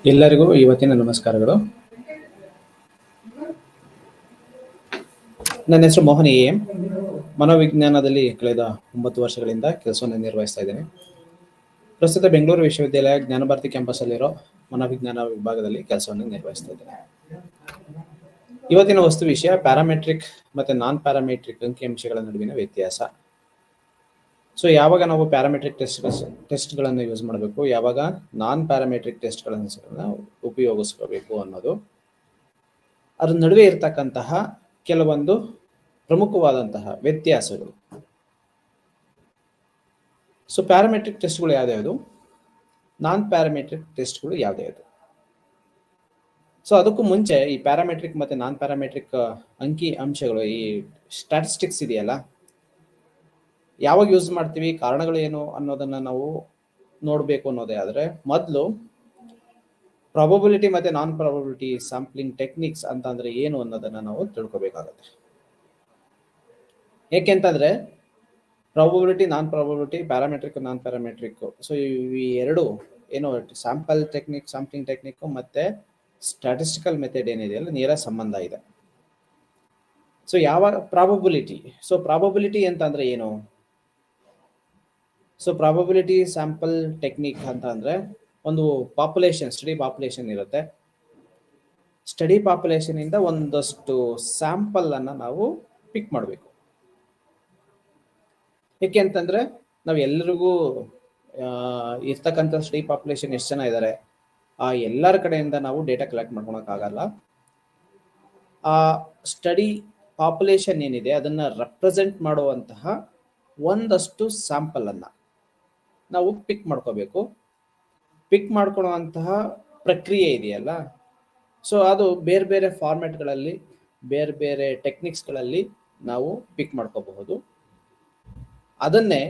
ಎಲ್ಲರಿಗೂ ಇವತ್ತಿನ ನಮಸ್ಕಾರಗಳು. ನನ್ನ ಹೆಸರು ಮೋಹನ್ ಎಂ. ಮನೋವಿಜ್ಞಾನದಲ್ಲಿ ಕಳೆದ 9 ವರ್ಷಗಳಿಂದ ಕೆಲಸವನ್ನು ನಿರ್ವಹಿಸ್ತಾ ಇದ್ದೇನೆ. ಪ್ರಸ್ತುತ ಬೆಂಗಳೂರು ವಿಶ್ವವಿದ್ಯಾಲಯ ಜ್ಞಾನಭಾರತಿ ಕ್ಯಾಂಪಸ್ ಅಲ್ಲಿರೋ ಮನೋವಿಜ್ಞಾನ ವಿಭಾಗದಲ್ಲಿ ಕೆಲಸವನ್ನು ನಿರ್ವಹಿಸ್ತಾ ಇದ್ದೇನೆ. ಇವತ್ತಿನ ವಸ್ತು ವಿಷಯ ಪ್ಯಾರಾಮೆಟ್ರಿಕ್ ಮತ್ತೆ ನಾನ್ ಪ್ಯಾರಾಮೆಟ್ರಿಕ್ ಅಂಕಿಅಂಶಗಳ ನಡುವಿನ ವ್ಯತ್ಯಾಸ. ಸೊ ಯಾವಾಗ ನಾವು ಪ್ಯಾರಾಮೆಟ್ರಿಕ್ ಟೆಸ್ಟ್ಗಳನ್ನು ಯೂಸ್ ಮಾಡಬೇಕು, ಯಾವಾಗ ನಾನ್ ಪ್ಯಾರಾಮೆಟ್ರಿಕ್ ಟೆಸ್ಟ್ಗಳನ್ನು ಉಪಯೋಗಿಸ್ಕೋಬೇಕು ಅನ್ನೋದು, ಅದ್ರ ನಡುವೆ ಇರತಕ್ಕಂತಹ ಕೆಲವೊಂದು ಪ್ರಮುಖವಾದಂತಹ ವ್ಯತ್ಯಾಸಗಳು. ಸೊ ಪ್ಯಾರಾಮೆಟ್ರಿಕ್ ಟೆಸ್ಟ್ಗಳು ಯಾವ್ಯಾವುದು, ನಾನ್ ಪ್ಯಾರಾಮೆಟ್ರಿಕ್ ಟೆಸ್ಟ್ಗಳು ಯಾವ್ಯಾವುದು. ಸೊ ಅದಕ್ಕೂ ಮುಂಚೆ ಈ ಪ್ಯಾರಾಮೆಟ್ರಿಕ್ ಮತ್ತೆ ನಾನ್ ಪ್ಯಾರಾಮೆಟ್ರಿಕ್ ಅಂಕಿ ಅಂಶಗಳು, ಈ ಸ್ಟ್ಯಾಟಿಸ್ಟಿಕ್ಸ್ ಇದೆಯಲ್ಲ, ಯಾವಾಗ ಯೂಸ್ ಮಾಡ್ತೀವಿ, ಕಾರಣಗಳು ಏನು ಅನ್ನೋದನ್ನ ನಾವು ನೋಡಬೇಕು ಅನ್ನೋದೇ ಆದ್ರೆ, ಮೊದಲು ಪ್ರಾಬಬಿಲಿಟಿ ಮತ್ತೆ ನಾನ್ ಪ್ರಾಬಬಿಲಿಟಿ ಸ್ಯಾಂಪ್ಲಿಂಗ್ ಟೆಕ್ನಿಕ್ಸ್ ಅಂತಂದ್ರೆ ಏನು ಅನ್ನೋದನ್ನ ನಾವು ತಿಳ್ಕೊಬೇಕಾಗತ್ತೆ. ಏಕೆಂತಂದ್ರೆ ಪ್ರಾಬಬಿಲಿಟಿ ನಾನ್ ಪ್ರಾಬಬಿಲಿಟಿ, ಪ್ಯಾರಾಮೆಟ್ರಿಕ್ ನಾನ್ ಪ್ಯಾರಾಮೆಟ್ರಿಕ್, ಸೊ ಈ ಎರಡು ಏನು ಸ್ಯಾಂಪಲ್ ಟೆಕ್ನಿಕ್, ಸ್ಯಾಂಪ್ಲಿಂಗ್ ಟೆಕ್ನಿಕ್ ಮತ್ತೆ ಸ್ಟ್ಯಾಟಿಸ್ಟಿಕಲ್ ಮೆಥಡ್ ಏನಿದೆಯಲ್ಲ, ನೇರ ಸಂಬಂಧ ಇದೆ. ಸೊ ಯಾವ ಪ್ರಾಬಬಿಲಿಟಿ, ಸೊ ಪ್ರಾಬಬಿಲಿಟಿ ಅಂತಂದ್ರೆ ಏನು? ಸೊ ಪ್ರಾಬಬಿಲಿಟಿ ಸ್ಯಾಂಪಲ್ ಟೆಕ್ನಿಕ್ ಅಂತ ಅಂದ್ರೆ, ಒಂದು ಪಾಪ್ಯುಲೇಷನ್, ಸ್ಟಡಿ ಪಾಪ್ಯುಲೇಷನ್ ಇರುತ್ತೆ. ಸ್ಟಡಿ ಪಾಪ್ಯುಲೇಷನ್ ಇಂದ ಒಂದಷ್ಟು ಸ್ಯಾಂಪಲ್ ಅನ್ನ ನಾವು ಪಿಕ್ ಮಾಡಬೇಕು. ಏಕೆ ಅಂತಂದ್ರೆ ನಾವು ಎಲ್ಲರಿಗೂ ಇರ್ತಕ್ಕಂಥ ಸ್ಟಡಿ ಪಾಪ್ಯುಲೇಷನ್ ಎಷ್ಟು ಜನ ಇದ್ದಾರೆ, ಆ ಎಲ್ಲರ ಕಡೆಯಿಂದ ನಾವು ಡೇಟಾ ಕಲೆಕ್ಟ್ ಮಾಡ್ಕೊಳಕ್ ಆಗಲ್ಲ. ಆ ಸ್ಟಡಿ ಪಾಪ್ಯುಲೇಷನ್ ಏನಿದೆ ಅದನ್ನ ರೆಪ್ರೆಸೆಂಟ್ ಮಾಡುವಂತಹ ಒಂದಷ್ಟು ಸ್ಯಾಂಪಲ್ ಅನ್ನ ನಾವು ಪಿಕ್ ಮಾಡ್ಕೋಬೇಕು. ಪಿಕ್ ಮಾಡ್ಕೊಳ್ಳುವಂತಹ ಪ್ರಕ್ರಿಯೆ ಇದೆಯಲ್ಲ, ಸೊ ಅದು ಬೇರೆ ಬೇರೆ ಫಾರ್ಮ್ಯಾಟ್ಗಳಲ್ಲಿ, ಬೇರೆ ಬೇರೆ ಟೆಕ್ನಿಕ್ಸ್ಗಳಲ್ಲಿ ನಾವು ಪಿಕ್ ಮಾಡ್ಕೋಬಹುದು. ಅದನ್ನೇ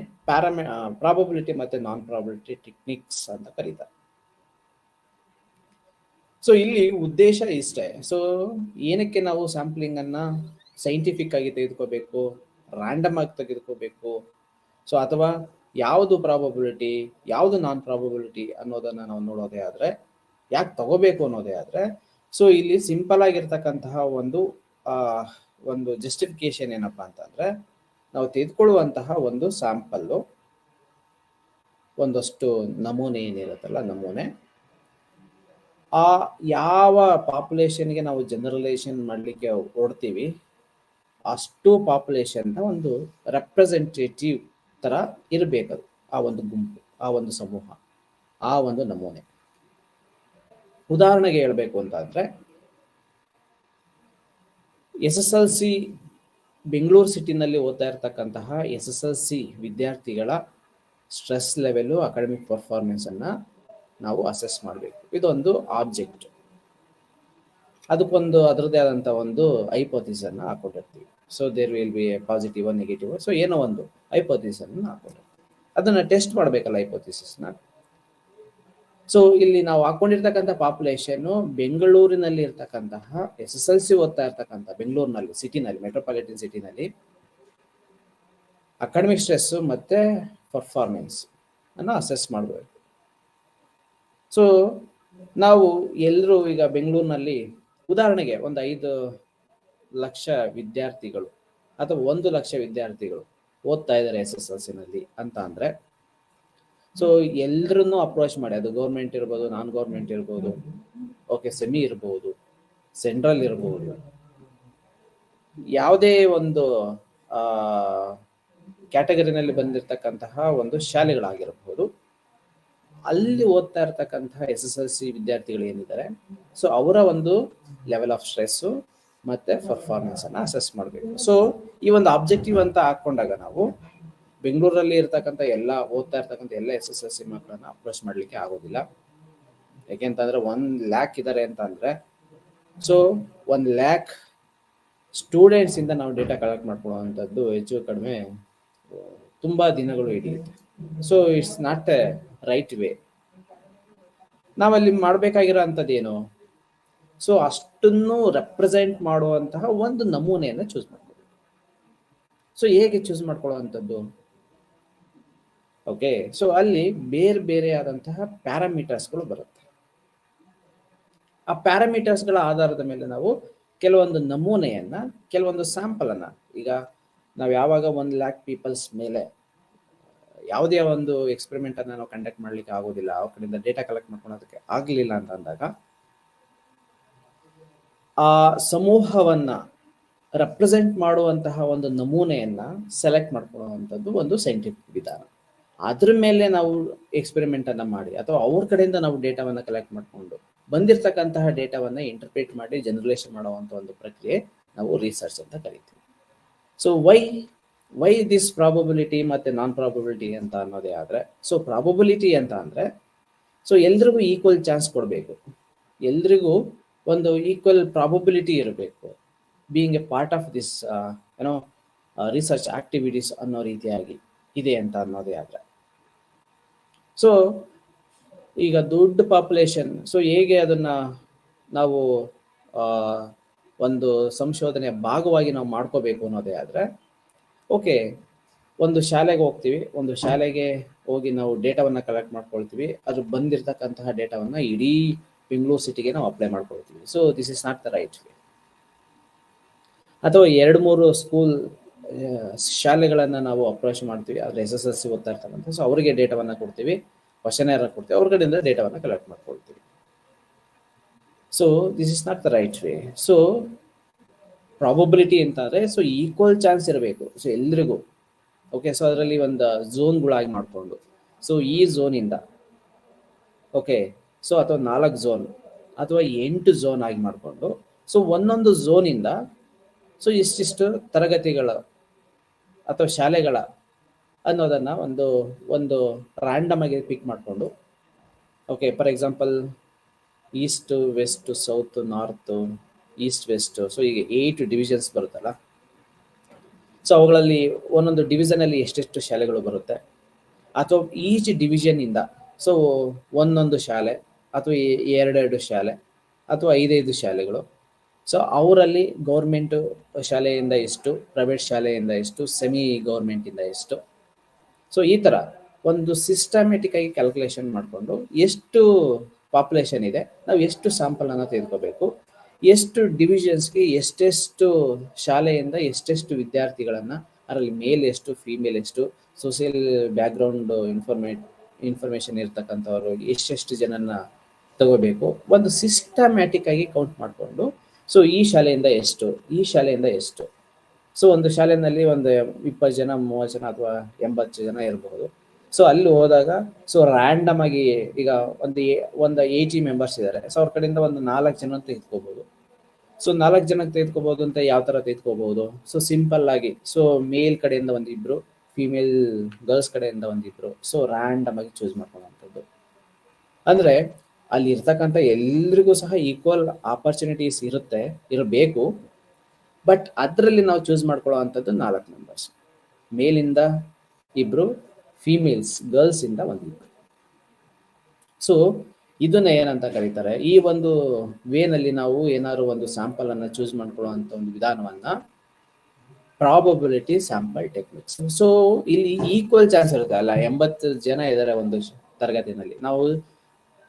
ಪ್ರಾಬಬಿಲಿಟಿ ಮತ್ತೆ ನಾನ್ ಪ್ರಾಬಬಿಲಿಟಿ ಟೆಕ್ನಿಕ್ಸ್ ಅಂತ ಕರೀತಾರೆ. ಸೊ ಇಲ್ಲಿ ಉದ್ದೇಶ ಇಷ್ಟೇ. ಸೊ ಏನಕ್ಕೆ ನಾವು ಸ್ಯಾಂಪ್ಲಿಂಗ್ ಅನ್ನ ಸೈಂಟಿಫಿಕ್ ಆಗಿ ತೆಗೆದುಕೋಬೇಕು, ರ್ಯಾಂಡಮ್ ಆಗಿ ತೆಗೆದುಕೋಬೇಕು, ಸೊ ಅಥವಾ ಯಾವುದು ಪ್ರಾಬಬಿಲಿಟಿ ಯಾವುದು ನಾನ್ ಪ್ರಾಬಬಿಲಿಟಿ ಅನ್ನೋದನ್ನ ನಾವು ನೋಡೋದೇ ಆದ್ರೆ, ಯಾಕೆ ತಗೋಬೇಕು ಅನ್ನೋದೇ ಆದ್ರೆ, ಸೊ ಇಲ್ಲಿ ಸಿಂಪಲ್ ಆಗಿರ್ತಕ್ಕಂತಹ ಒಂದು ಜಸ್ಟಿಫಿಕೇಶನ್ ಏನಪ್ಪಾ ಅಂತಂದ್ರೆ, ನಾವು ತೆಗೆದುಕೊಳ್ಳುವಂತಹ ಒಂದು ಸ್ಯಾಂಪಲ್ಲು, ಒಂದಷ್ಟು ನಮೂನೆ ಏನಿರುತ್ತಲ್ಲ, ನಮೂನೆ ಆ ಯಾವ ಪಾಪ್ಯುಲೇಷನ್ಗೆ ನಾವು ಜನರಲೈಸೇಷನ್ ಮಾಡ್ಲಿಕ್ಕೆ ಹೊಡ್ತೀವಿ, ಅಷ್ಟು ಪಾಪ್ಯುಲೇಷನ್ ಒಂದು ರೆಪ್ರೆಸೆಂಟೇಟಿವ್ ತರ ಇರಬೇಕದು, ಆ ಒಂದು ಗುಂಪು, ಆ ಒಂದು ಸಮೂಹ, ಆ ಒಂದು ನಮೂನೆ. ಉದಾಹರಣೆಗೆ ಹೇಳ್ಬೇಕು ಅಂತಂದ್ರೆ, SSLC ಬೆಂಗಳೂರು ಸಿಟಿನಲ್ಲಿ ಓದ್ತಾ ಇರ್ತಕ್ಕಂತಹ SSLC ವಿದ್ಯಾರ್ಥಿಗಳ ಸ್ಟ್ರೆಸ್ ಲೆವೆಲ್, ಅಕಾಡೆಮಿಕ್ ಪರ್ಫಾರ್ಮೆನ್ಸ್ ಅನ್ನ ನಾವು ಅಸೆಸ್ ಮಾಡಬೇಕು. ಇದೊಂದು ಆಬ್ಜೆಕ್ಟ್. ಅದಕ್ಕೊಂದು ಅದರದೇ ಆದಂತ ಒಂದು ಹೈಪೋಥಿಸ್ ಅನ್ನ ಹಾಕೊಂಡಿರ್ತೀವಿ. So there will be a positive, negative, so ಏನೋ ಒಂದು ಹೈಪೋಥಿಸ್ ಅನ್ನು ಹಾಕೊಂಡಿರ್ತೀವಿ. ಅದನ್ನ ಟೆಸ್ಟ್ ಮಾಡ್ಬೇಕಲ್ಲ ಹೈಪೋಥಿಸಿಸ್ನ. ಸೊ ಇಲ್ಲಿ ನಾವು ಹಾಕೊಂಡಿರ್ತಕ್ಕಂಥ ಪಾಪ್ಯುಲೇಷನ್ ಬೆಂಗಳೂರಿನಲ್ಲಿ ಇರ್ತಕ್ಕಂತಹ SSLC ಓದ್ತಾ ಇರ್ತಕ್ಕಂಥ ಬೆಂಗಳೂರಿನಲ್ಲಿ, ಸಿಟಿನಲ್ಲಿ, ಮೆಟ್ರೋಪಾಲಿಟನ್ ಸಿಟಿನಲ್ಲಿ ಅಕಾಡೆಮಿಕ್ ಸ್ಟ್ರೆಸ್ ಮತ್ತೆ ಪರ್ಫಾರ್ಮೆನ್ಸ್ ಅನ್ನ ಅಸೆಸ್ ಮಾಡಬೇಕು. ಸೊ ನಾವು ಎಲ್ಲರೂ ಈಗ ಬೆಂಗಳೂರಿನಲ್ಲಿ ಉದಾಹರಣೆಗೆ ಒಂದು 5 ಲಕ್ಷ ವಿದ್ಯಾರ್ಥಿಗಳು ಅಥವಾ 1 ಲಕ್ಷ ವಿದ್ಯಾರ್ಥಿಗಳು ಓದ್ತಾ ಇದ್ದಾರೆ SSLC ನಲ್ಲಿ ಅಂತ ಅಂದ್ರೆ, ಸೊ ಎಲ್ರನ್ನೂ ಅಪ್ರೋಚ್ ಮಾಡಿ, ಅದು ಗೌರ್ಮೆಂಟ್ ಇರ್ಬೋದು, ನಾನ್ ಗೌರ್ಮೆಂಟ್ ಇರ್ಬೋದು, ಓಕೆ, ಸೆಮಿ ಇರ್ಬೋದು, ಸೆಂಟ್ರಲ್ ಇರ್ಬೋದು, ಯಾವುದೇ ಒಂದು ಕ್ಯಾಟಗರಿನಲ್ಲಿ ಬಂದಿರತಕ್ಕಂತಹ ಒಂದು ಶಾಲೆಗಳಾಗಿರಬಹುದು, ಅಲ್ಲಿ ಓದ್ತಾ ಇರ್ತಕ್ಕಂತಹ SSLC ವಿದ್ಯಾರ್ಥಿಗಳು ಏನಿದ್ದಾರೆ, ಸೊ ಅವರ ಒಂದು ಲೆವೆಲ್ ಆಫ್ ಸ್ಟ್ರೆಸ್ ಮತ್ತೆ ಪರ್ಫಾರ್ಮೆನ್ಸ್ ಅನ್ನ ಅಸೆಸ್ ಮಾಡಬೇಕು. ಸೊ ಈ ಒಂದು ಆಬ್ಜೆಕ್ಟಿವ್ ಅಂತ ಹಾಕೊಂಡಾಗ ನಾವು ಬೆಂಗಳೂರಲ್ಲಿ ಇರ್ತಕ್ಕಂಥ ಓದ್ತಾ ಇರ್ತಕ್ಕಂಥ ಎಲ್ಲ SSLC ಮಕ್ಕಳನ್ನ ಅಪ್ರೋಚ್ ಮಾಡ್ಲಿಕ್ಕೆ ಆಗೋದಿಲ್ಲ. ಯಾಕೆಂತಂದ್ರೆ 1 ಲ್ಯಾಕ್ ಇದ್ದಾರೆ ಅಂತ ಅಂದ್ರೆ, ಸೊ 1 ಲ್ಯಾಕ್ ಸ್ಟೂಡೆಂಟ್ಸ್ ಇಂದ ನಾವು ಡೇಟಾ ಕಲೆಕ್ಟ್ ಮಾಡ್ಕೊಳ್ಳುವಂಥದ್ದು ಹೆಚ್ಚು ಕಡಿಮೆ ತುಂಬಾ ದಿನಗಳು ಹಿಡಿಯುತ್ತೆ. So it's not A right way. ನಾವಲ್ಲಿ ಮಾಡ್ಬೇಕಾಗಿರೋ ಅಂಥದ್ದೇನು, ಸೊ ಅಷ್ಟನ್ನು ರೆಪ್ರೆಸೆಂಟ್ ಮಾಡುವಂತಹ ಒಂದು ನಮೂನೆಯನ್ನು ಚೂಸ್ ಮಾಡ್ಕೋಬೇಕು. ಸೊ ಹೇಗೆ ಚೂಸ್ ಮಾಡ್ಕೊಳ್ಳುವಂಥದ್ದು? ಓಕೆ, ಸೊ ಅಲ್ಲಿ ಬೇರೆ ಬೇರೆ ಆದಂತಹ ಪ್ಯಾರಾಮೀಟರ್ಸ್ಗಳು ಬರುತ್ತೆ. ಆ ಪ್ಯಾರಾಮೀಟರ್ಸ್ಗಳ ಆಧಾರದ ಮೇಲೆ ನಾವು ಕೆಲವೊಂದು ನಮೂನೆಯನ್ನ, ಕೆಲವೊಂದು ಸ್ಯಾಂಪಲ್ ಅನ್ನ, ಈಗ ನಾವು ಯಾವಾಗ 1,00,000 ಪೀಪಲ್ಸ್ ಮೇಲೆ ಯಾವುದೇ ಒಂದು ಎಕ್ಸ್ಪೆರಿಮೆಂಟ್ ಅನ್ನ ನಾವು ಕಂಡಕ್ಟ್ ಮಾಡ್ಲಿಕ್ಕೆ ಆಗೋದಿಲ್ಲ, ಅವ್ರ ಕಡೆಯಿಂದ ಡೇಟಾ ಕಲೆಕ್ಟ್ ಮಾಡ್ಕೊಳೋದಕ್ಕೆ ಆಗ್ಲಿಲ್ಲ ಅಂತ ಅಂದಾಗ ಆ ಸಮೂಹವನ್ನ ರೆಪ್ರೆಸೆಂಟ್ ಮಾಡುವಂತಹ ಒಂದು ನಮೂನೆಯನ್ನ ಸೆಲೆಕ್ಟ್ ಮಾಡ್ಕೊಳ್ಳುವಂಥದ್ದು ಒಂದು ಸೈಂಟಿಫಿಕ್ ವಿಧಾನ. ಅದ್ರ ಮೇಲೆ ನಾವು ಎಕ್ಸ್ಪೆರಿಮೆಂಟ್ ಅನ್ನ ಮಾಡಿ ಅಥವಾ ಅವ್ರ ಕಡೆಯಿಂದ ನಾವು ಡೇಟಾವನ್ನ ಕಲೆಕ್ಟ್ ಮಾಡಿಕೊಂಡು ಬಂದಿರತಕ್ಕಂತಹ ಡೇಟಾವನ್ನ ಇಂಟರ್ಪ್ರೇಟ್ ಮಾಡಿ ಜನರಲೈಸೇಷನ್ ಮಾಡುವಂತ ಒಂದು ಪ್ರಕ್ರಿಯೆ ನಾವು ರಿಸರ್ಚ್ ಅಂತ ಕರಿತೀವಿ. ಸೊ ವೈ ದಿಸ್ ಪ್ರಾಬಬಿಲಿಟಿ ಮತ್ತೆ ನಾನ್ ಪ್ರಾಬಬಿಲಿಟಿ ಅಂತ ಅನ್ನೋದೇ ಆದ್ರೆ, ಸೊ ಪ್ರಾಬಬಿಲಿಟಿ ಅಂತ ಅಂದ್ರೆ ಸೊ ಎಲ್ರಿಗೂ ಈಕ್ವಲ್ ಚಾನ್ಸ್ ಕೊಡಬೇಕು, ಎಲ್ರಿಗೂ ಒಂದು ಈಕ್ವಲ್ ಪ್ರಾಬಬಿಲಿಟಿ ಇರಬೇಕು being A part of this research activities ಅನ್ನೋ ರೀತಿಯಾಗಿ ಇದೆ ಅಂತ ಅನ್ನೋದೇ ಆದ್ರೆ. ಸೊ ಈಗ ದೊಡ್ಡ ಪಾಪ್ಯುಲೇಷನ್, ಸೊ ಹೇಗೆ ಅದನ್ನ ನಾವು ಒಂದು ಸಂಶೋಧನೆಯ ಭಾಗವಾಗಿ ನಾವು ಮಾಡ್ಕೋಬೇಕು ಅನ್ನೋದೇ ಆದ್ರೆ, ಓಕೆ, ಒಂದು ಶಾಲೆಗೆ ಹೋಗ್ತೀವಿ, ಒಂದು ಶಾಲೆಗೆ ಹೋಗಿ ನಾವು ಡೇಟಾವನ್ನ ಕಲೆಕ್ಟ್ ಮಾಡ್ಕೊಳ್ತೀವಿ, ಅದು ಬಂದಿರತಕ್ಕಂತಹ ಡೇಟಾವನ್ನ ಇಡೀ ಬೆಂಗಳೂರು ಸಿಟಿಗೆ ನಾವು ಅಪ್ಲೈ ಮಾಡ್ಕೊಳ್ತೀವಿ. So this is not the right way. ಅಥವಾ 2-3 ಸ್ಕೂಲ್ ಶಾಲೆಗಳನ್ನ ನಾವು ಅಪ್ರೋಚ್ ಮಾಡ್ತೀವಿ, ಅದ್ರ SSLC ಓದ್ತಾ ಇರ್ತಾರಂತ, ಸೊ ಅವರಿಗೆ ಡೇಟಾವನ್ನ ಕೊಡ್ತೀವಿ, ಕ್ವಶನೇರ್ ಕೊಡ್ತೀವಿ, ಅವ್ರ ಕಡೆಯಿಂದ ಡೇಟಾವನ್ನ ಕಲೆಕ್ಟ್ ಮಾಡ್ಕೊಳ್ತೀವಿ. So this is not the right way. So probability ಅಂತಂದ್ರೆ ಸೊ ಈಕ್ವಲ್ ಚಾನ್ಸ್ ಇರಬೇಕು, ಸೊ ಎಲ್ರಿಗೂ. ಓಕೆ, ಸೊ ಅದರಲ್ಲಿ ಒಂದು ಝೋನ್ಗಳಾಗಿ ಮಾಡಿಕೊಂಡು, ಸೊ ಈ ಝೋನಿಂದ ಓಕೆ, ಸೊ ಅಥವಾ 4 ಝೋನ್ ಅಥವಾ 8 ಝೋನ್ ಆಗಿ ಮಾಡಿಕೊಂಡು, ಸೊ ಒಂದೊಂದು ಝೋನಿಂದ ಸೊ ಇಷ್ಟಿಷ್ಟು ತರಗತಿಗಳ ಅಥವಾ ಶಾಲೆಗಳ ಅನ್ನೋದನ್ನ ಒಂದು ರ್ಯಾಂಡಮ್ ಆಗಿ ಪಿಕ್ ಮಾಡಿಕೊಂಡು, okay, for example east, west, south, north, east, west, so ಈಗ 8 ಡಿವಿಷನ್ಸ್ ಬರುತ್ತಲ್ಲ. ಸೊ ಅವುಗಳಲ್ಲಿ ಒಂದೊಂದು ಡಿವಿಷನ್ ಅಲ್ಲಿ ಎಷ್ಟೆಷ್ಟು ಶಾಲೆಗಳು ಬರುತ್ತೆ, ಅಥವಾ ಈಚ್ ಡಿವಿಷನ್ ಇಂದ ಸೊ ಒಂದೊಂದು ಶಾಲೆ ಅಥವಾ 2 ಶಾಲೆ ಅಥವಾ 5 ಶಾಲೆಗಳು, ಸೊ ಅವರಲ್ಲಿ ಗೌರ್ಮೆಂಟ್ ಶಾಲೆಯಿಂದ ಎಷ್ಟು, ಪ್ರೈವೇಟ್ ಶಾಲೆಯಿಂದ ಎಷ್ಟು, ಸೆಮಿ ಗೌರ್ಮೆಂಟ್ ಇಂದ ಎಷ್ಟು, ಸೊ ಈ ತರ ಒಂದು ಸಿಸ್ಟಮ್ಯಾಟಿಕ್ ಆಗಿ ಕ್ಯಾಲ್ಕುಲೇಷನ್ ಮಾಡಿಕೊಂಡು ಎಷ್ಟು ಪಾಪ್ಯುಲೇಷನ್ ಇದೆ, ನಾವು ಎಷ್ಟು ಸ್ಯಾಂಪಲ್ ಅನ್ನ ತೆಗೆದುಕೋಬೇಕು, ಎಷ್ಟು ಡಿವಿಷನ್ಸ್ಗೆ ಎಷ್ಟೆಷ್ಟು ಶಾಲೆಯಿಂದ ಎಷ್ಟೆಷ್ಟು ವಿದ್ಯಾರ್ಥಿಗಳನ್ನ, ಅದರಲ್ಲಿ ಮೇಲ್ ಎಷ್ಟು, ಫಿಮೇಲ್ ಎಷ್ಟು, ಸೋಷಿಯಲ್ ಬ್ಯಾಕ್ಗ್ರೌಂಡ್ ಇನ್ಫಾರ್ಮೇಶನ್ ಇರ್ತಕ್ಕಂಥವ್ರು ಎಷ್ಟೆಷ್ಟು ಜನನ್ನ ತಗೋಬೇಕು, ಒಂದು ಸಿಸ್ಟಮ್ಯಾಟಿಕ್ ಆಗಿ ಕೌಂಟ್ ಮಾಡಿಕೊಂಡು, ಸೊ ಈ ಶಾಲೆಯಿಂದ ಎಷ್ಟು, ಈ ಶಾಲೆಯಿಂದ ಎಷ್ಟು, ಸೊ ಒಂದು ಶಾಲೆಯಲ್ಲಿ ಒಂದು 20 ಜನ, 30 ಜನ ಅಥವಾ 80 ಜನ ಇರಬಹುದು. ಸೊ ಅಲ್ಲಿ ಹೋದಾಗ ಸೊ ರ್ಯಾಂಡಮ್ ಆಗಿ ಈಗ ಒಂದು 80 ಮೆಂಬರ್ಸ್ ಇದ್ದಾರೆ, ಸೊ ಅವ್ರ ಕಡೆಯಿಂದ ಒಂದು 4 ಜನ ತೆಗೆದುಕೋಬಹುದು. ಸೊ 4 ಜನಕ್ಕೆ ತೆಗೆದುಕೋಬಹುದು ಅಂತ ಯಾವ ತರ ತೆಗೆದುಕೋಬಹುದು, ಸೊ ಸಿಂಪಲ್ ಆಗಿ ಸೊ ಮೇಲ್ ಕಡೆಯಿಂದ 1-2, ಫಿಮೇಲ್ ಗರ್ಲ್ಸ್ ಕಡೆಯಿಂದ 1-2, ಸೊ ರ್ಯಾಂಡಮ್ ಆಗಿ ಚೂಸ್ ಮಾಡ್ಕೊಳ್ಳುವಂಥದ್ದು. ಅಂದ್ರೆ ಅಲ್ಲಿ ಇರ್ತಕ್ಕಂಥ ಎಲ್ರಿಗೂ ಸಹ ಈಕ್ವಲ್ ಆಪರ್ಚುನಿಟೀಸ್ ಇರಬೇಕು, ಬಟ್ ಅದರಲ್ಲಿ ನಾವು ಚೂಸ್ ಮಾಡ್ಕೊಳ್ಳೋ ಅಂಥದ್ದು 4 ಮೆಂಬರ್ಸ್, ಮೇಲಿಂದ 2, ಫಿಮೇಲ್ಸ್ ಗರ್ಲ್ಸ್ ಇಂದ 1. ಸೊ ಇದನ್ನ ಏನಂತ ಕರೀತಾರೆ, ಈ ಒಂದು ವೇನಲ್ಲಿ ನಾವು ಏನಾದ್ರು ಒಂದು ಸ್ಯಾಂಪಲ್ ಅನ್ನ ಚೂಸ್ ಮಾಡ್ಕೊಳ್ಳುವಂತ ಒಂದು ವಿಧಾನವನ್ನ ಪ್ರಾಬಬಿಲಿಟಿ ಸ್ಯಾಂಪಲ್ ಟೆಕ್ನಿಕ್ಸ್. ಸೊ ಇಲ್ಲಿ ಈಕ್ವಲ್ ಚಾನ್ಸ್ ಇರುತ್ತೆ ಅಲ್ಲ, 80 ಜನ ಇದ್ದಾರೆ ಒಂದು ತರಗತಿನಲ್ಲಿ, ನಾವು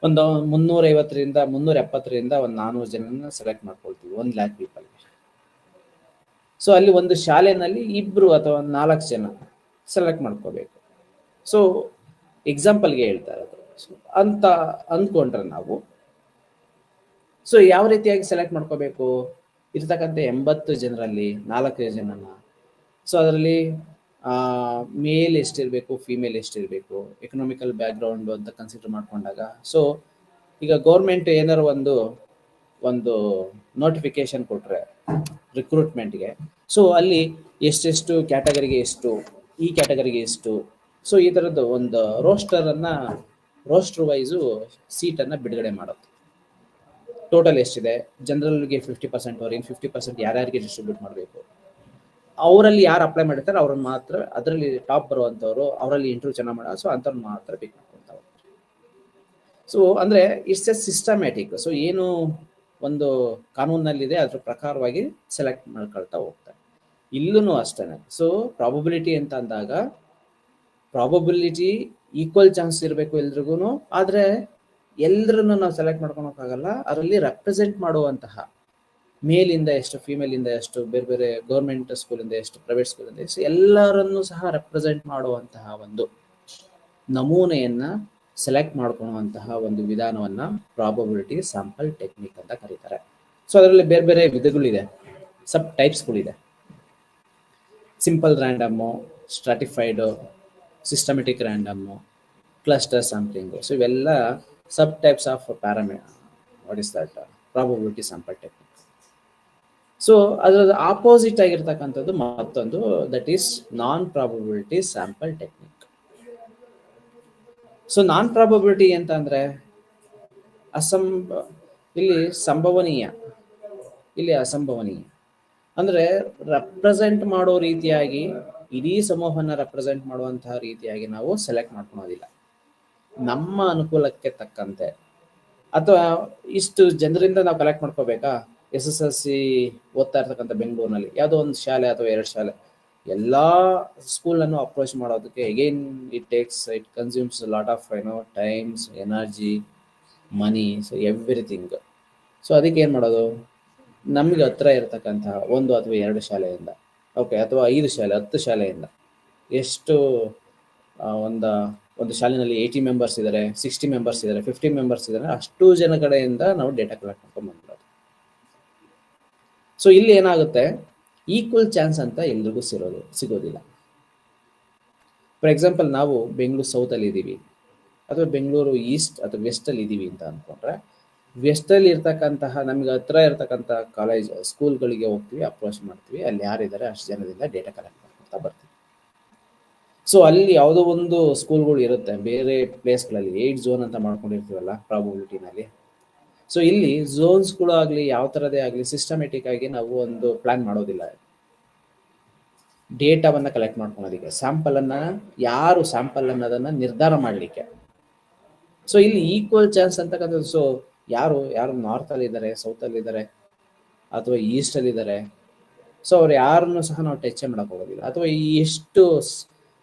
ಒಂದು 350ರಿಂದ 370ರಿಂದ ಒಂದು 400 ಜನನ ಸೆಲೆಕ್ಟ್ ಮಾಡ್ಕೊಳ್ತೀವಿ 1,00,000 ಪೀಪಲ್. ಸೊ ಅಲ್ಲಿ ಒಂದು ಶಾಲೆನಲ್ಲಿ 2 ಅಥವಾ 4 ಜನ ಸೆಲೆಕ್ಟ್ ಮಾಡ್ಕೋಬೇಕು. ಸೊ ಎಕ್ಸಾಂಪಲ್ಗೆ ಹೇಳ್ತಾ ಇರೋದು ಅಂತ ಅಂದ್ಕೊಂಡ್ರೆ ನಾವು ಸೊ ಯಾವ ರೀತಿಯಾಗಿ ಸೆಲೆಕ್ಟ್ ಮಾಡ್ಕೋಬೇಕು, ಇರ್ತಕ್ಕಂಥ 80 ಜನರಲ್ಲಿ 4 ಜನನ, ಸೊ ಅದರಲ್ಲಿ ಮೇಲ್ ಎಷ್ಟಿರಬೇಕು, ಫಿಮೇಲ್ ಎಷ್ಟಿರಬೇಕು, ಎಕನಾಮಿಕಲ್ ಬ್ಯಾಕ್ಗ್ರೌಂಡ್ ಅಂತ ಕನ್ಸಿಡರ್ ಮಾಡ್ಕೊಂಡಾಗ, ಸೊ ಈಗ ಗೌರ್ಮೆಂಟ್ ಏನಾರು ಒಂದು ನೋಟಿಫಿಕೇಶನ್ ಕೊಟ್ರೆ ರಿಕ್ರೂಟ್ಮೆಂಟ್ಗೆ, ಸೊ ಅಲ್ಲಿ ಎಷ್ಟೆಷ್ಟು ಕ್ಯಾಟಗರಿಗೆ ಎಷ್ಟು, ಈ ಕ್ಯಾಟಗರಿಗೆ ಎಷ್ಟು, ಸೊ ಈ ಥರದ್ದು ಒಂದು ರೋಸ್ಟರ್ ವೈಸು ಸೀಟನ್ನು ಬಿಡುಗಡೆ ಮಾಡುತ್ತೆ. ಟೋಟಲ್ ಎಷ್ಟಿದೆ, ಜನರಲ್ಗೆ 50% ಅವ್ರಿಗೆ 50% ಯಾರ್ಯಾರಿಗೆ ಡಿಸ್ಟ್ರಿಬ್ಯೂಟ್ ಮಾಡಬೇಕು, ಅವರಲ್ಲಿ ಯಾರು ಅಪ್ಲೈ ಮಾಡಿರ್ತಾರೆ ಅವ್ರನ್ನ ಮಾತ್ರ, ಅದರಲ್ಲಿ ಟಾಪ್ ಬರುವಂಥವ್ರು, ಅವರಲ್ಲಿ ಇಂಟರ್ವ್ಯೂ ಚೆನ್ನಾಗಿ ಮಾಡೋ, ಸೊ ಅಂಥವ್ರನ್ನ ಮಾತ್ರ ಪಿಕ್ ಮಾಡ್ಕೊಳ್ತಾ ಹೋಗ್ತಾರೆ. ಸೊ ಅಂದರೆ ಇಟ್ಸ್ ಎ ಸಿಸ್ಟಮ್ಯಾಟಿಕ್, ಸೊ ಏನು ಒಂದು ಕಾನೂನಲ್ಲಿದೆ ಅದ್ರ ಪ್ರಕಾರವಾಗಿ ಸೆಲೆಕ್ಟ್ ಮಾಡ್ಕೊಳ್ತಾ ಹೋಗ್ತಾರೆ. ಇಲ್ಲೂ ಅಷ್ಟೇ. ಸೊ ಪ್ರಾಬಬಿಲಿಟಿ ಅಂತ ಅಂದಾಗ ಪ್ರಾಬಬಿಲಿಟಿ ಈಕ್ವಲ್ ಚಾನ್ಸ್ ಇರಬೇಕು ಎಲ್ರಿಗೂ, ಆದರೆ ಎಲ್ಲರನ್ನು ನಾವು ಸೆಲೆಕ್ಟ್ ಮಾಡ್ಕೊಳಕ್ಕಾಗಲ್ಲ. ಅದರಲ್ಲಿ ರೆಪ್ರೆಸೆಂಟ್ ಮಾಡುವಂತಹ ಮೇಲಿಂದ ಎಷ್ಟು, ಫಿಮೇಲ್ ಇಂದ ಎಷ್ಟು, ಬೇರೆ ಬೇರೆ ಗೌರ್ಮೆಂಟ್ ಸ್ಕೂಲಿಂದ ಎಷ್ಟು, ಪ್ರೈವೇಟ್ ಸ್ಕೂಲಿಂದ ಎಷ್ಟು, ಎಲ್ಲರನ್ನೂ ಸಹ ರೆಪ್ರೆಸೆಂಟ್ ಮಾಡುವಂತಹ ಒಂದು ನಮೂನೆಯನ್ನ ಸೆಲೆಕ್ಟ್ ಮಾಡ್ಕೊಳ್ಳುವಂತಹ ಒಂದು ವಿಧಾನವನ್ನ ಪ್ರಾಬಬಿಲಿಟಿ ಸ್ಯಾಂಪಲ್ ಟೆಕ್ನಿಕ್ ಅಂತ ಕರೀತಾರೆ. ಸೊ ಅದರಲ್ಲಿ ಬೇರೆ ಬೇರೆ ವಿಧಗಳಿದೆ, ಸಬ್ ಟೈಪ್ಸ್ಗಳಿದೆ. Simple random, stratified, systematic random, cluster sampling. So ಇವೆಲ್ಲ sub types of what is that probability sample technique. So ಅದರ ಆಪೋಸಿಟ್ ಆಗಿರ್ತಕ್ಕಂಥದ್ದು ಮತ್ತೊಂದು, that is non probability sample technique. So non probability ಅಂತ ಅಂದ್ರೆ ಇಲ್ಲಿ ಸಂಭವನೀಯ, ಇಲ್ಲಿ ಅಸಂಭವನೀಯ. ಅಂದ್ರೆ ರೆಪ್ರೆಸೆಂಟ್ ಮಾಡೋ ರೀತಿಯಾಗಿ, ಇಡೀ ಸಮೂಹನ ರೆಪ್ರೆಸೆಂಟ್ ಮಾಡುವಂತಹ ರೀತಿಯಾಗಿ ನಾವು ಸೆಲೆಕ್ಟ್ ಮಾಡ್ಕೊಳೋದಿಲ್ಲ. ನಮ್ಮ ಅನುಕೂಲಕ್ಕೆ ತಕ್ಕಂತೆ, ಅಥವಾ ಇಷ್ಟು ಜನರಿಂದ ನಾವು ಕಲೆಕ್ಟ್ ಮಾಡ್ಕೋಬೇಕಾ, SSLC ಓದ್ತಾ ಇರ್ತಕ್ಕಂಥ ಬೆಂಗಳೂರಿನಲ್ಲಿ ಯಾವುದೋ ಒಂದು ಶಾಲೆ ಅಥವಾ 2 ಶಾಲೆ, ಎಲ್ಲಾ ಸ್ಕೂಲನ್ನು ಅಪ್ರೋಚ್ ಮಾಡೋದಕ್ಕೆ again it consumes lot of times, energy, money, so everything. So ಅದಕ್ಕೆ ಏನು ಮಾಡೋದು, ನಮಗೆ ಹತ್ರ ಇರತಕ್ಕಂತಹ 1 ಅಥವಾ 2 ಶಾಲೆಯಿಂದ, ಓಕೆ, ಅಥವಾ 5 ಶಾಲೆ, 10 ಶಾಲೆಯಿಂದ, ಎಷ್ಟು ಒಂದು ಶಾಲೆಯಲ್ಲಿ 80 ಮೆಂಬರ್ಸ್ ಇದ್ದಾರೆ, 60 ಮೆಂಬರ್ಸ್ ಇದ್ದಾರೆ, 50 ಮೆಂಬರ್ಸ್ ಇದ್ದಾರೆ, ಅಷ್ಟು ಜನ ಕಡೆಯಿಂದ ನಾವು ಡೇಟಾ ಕಲೆಕ್ಟ್ ಮಾಡ್ಕೊಂಡು ಬಂದ್ಬಿಡೋದು. ಸೊ ಇಲ್ಲಿ ಏನಾಗುತ್ತೆ, ಈಕ್ವಲ್ ಚಾನ್ಸ್ ಅಂತ ಎಲ್ರಿಗೂ ಸಿಗೋದಿಲ್ಲ. ಫಾರ್ ಎಕ್ಸಾಂಪಲ್, ನಾವು ಬೆಂಗಳೂರು ಸೌತ್ ಅಲ್ಲಿ ಇದ್ದೀವಿ, ಅಥವಾ ಬೆಂಗಳೂರು ಈಸ್ಟ್ ಅಥವಾ ವೆಸ್ಟ್ ಅಲ್ಲಿ ಇದ್ದೀವಿ ಅಂತ ಅನ್ಕೊಂಡ್ರೆ, ವೆಸ್ಟ್ ಅಲ್ಲಿ ಇರ್ತಕ್ಕಂತಹ ನಮ್ಗೆ ಹತ್ರ ಇರ್ತಕ್ಕಂಥ ಕಾಲೇಜ್ ಸ್ಕೂಲ್ಗಳಿಗೆ ಹೋಗ್ತೀವಿ, ಅಪ್ರೋಚ್ ಮಾಡ್ತೀವಿ, ಅಲ್ಲಿ ಯಾರಿದ್ದಾರೆ ಅಷ್ಟು ಜನದಿಂದ ಡೇಟಾ ಕಲೆಕ್ಟ್ ಮಾಡ್ತಾ ಬರ್ತೀವಿ. ಸೊ ಅಲ್ಲಿ ಯಾವುದೋ ಒಂದು ಸ್ಕೂಲ್ಗಳು ಇರುತ್ತೆ ಬೇರೆ ಪ್ಲೇಸ್ಗಳಲ್ಲಿ, 8 ಝೋನ್ ಅಂತ ಮಾಡ್ಕೊಂಡಿರ್ತೀವಲ್ಲ ಪ್ರಾಬಬಿಲಿಟಿನಲ್ಲಿ. ಸೊ ಇಲ್ಲಿ ಝೋನ್ಸ್ಗಳು ಆಗಲಿ, ಯಾವ ಥರದೇ ಆಗಲಿ, ಸಿಸ್ಟಮೆಟಿಕ್ ಆಗಿ ನಾವು ಒಂದು ಪ್ಲಾನ್ ಮಾಡೋದಿಲ್ಲ. ಡೇಟಾವನ್ನ ಕಲೆಕ್ಟ್ ಮಾಡ್ಕೊಳೋದಕ್ಕೆ, ಯಾರು ಸ್ಯಾಂಪಲ್ ಅನ್ನೋದನ್ನ ನಿರ್ಧಾರ ಮಾಡಲಿಕ್ಕೆ. ಸೊ ಇಲ್ಲಿ ಈಕ್ವಲ್ ಚಾನ್ಸ್ ಅಂತಕ್ಕಂಥದ್ದು. ಸೊ ಯಾರು ನಾರ್ತ್ ಅಲ್ಲಿ ಇದ್ದಾರೆ, ಸೌತ್ ಅಲ್ಲಿ ಇದ್ದಾರೆ, ಅಥವಾ ಈಸ್ಟ್ ಅಲ್ಲಿ ಇದ್ದಾರೆ, ಸೊ ಅವ್ರು ಯಾರನ್ನು ಸಹ ನಾವು ಟಚ್ ಮಾಡಕ್ ಹೋಗೋದಿಲ್ಲ. ಅಥವಾ ಎಷ್ಟು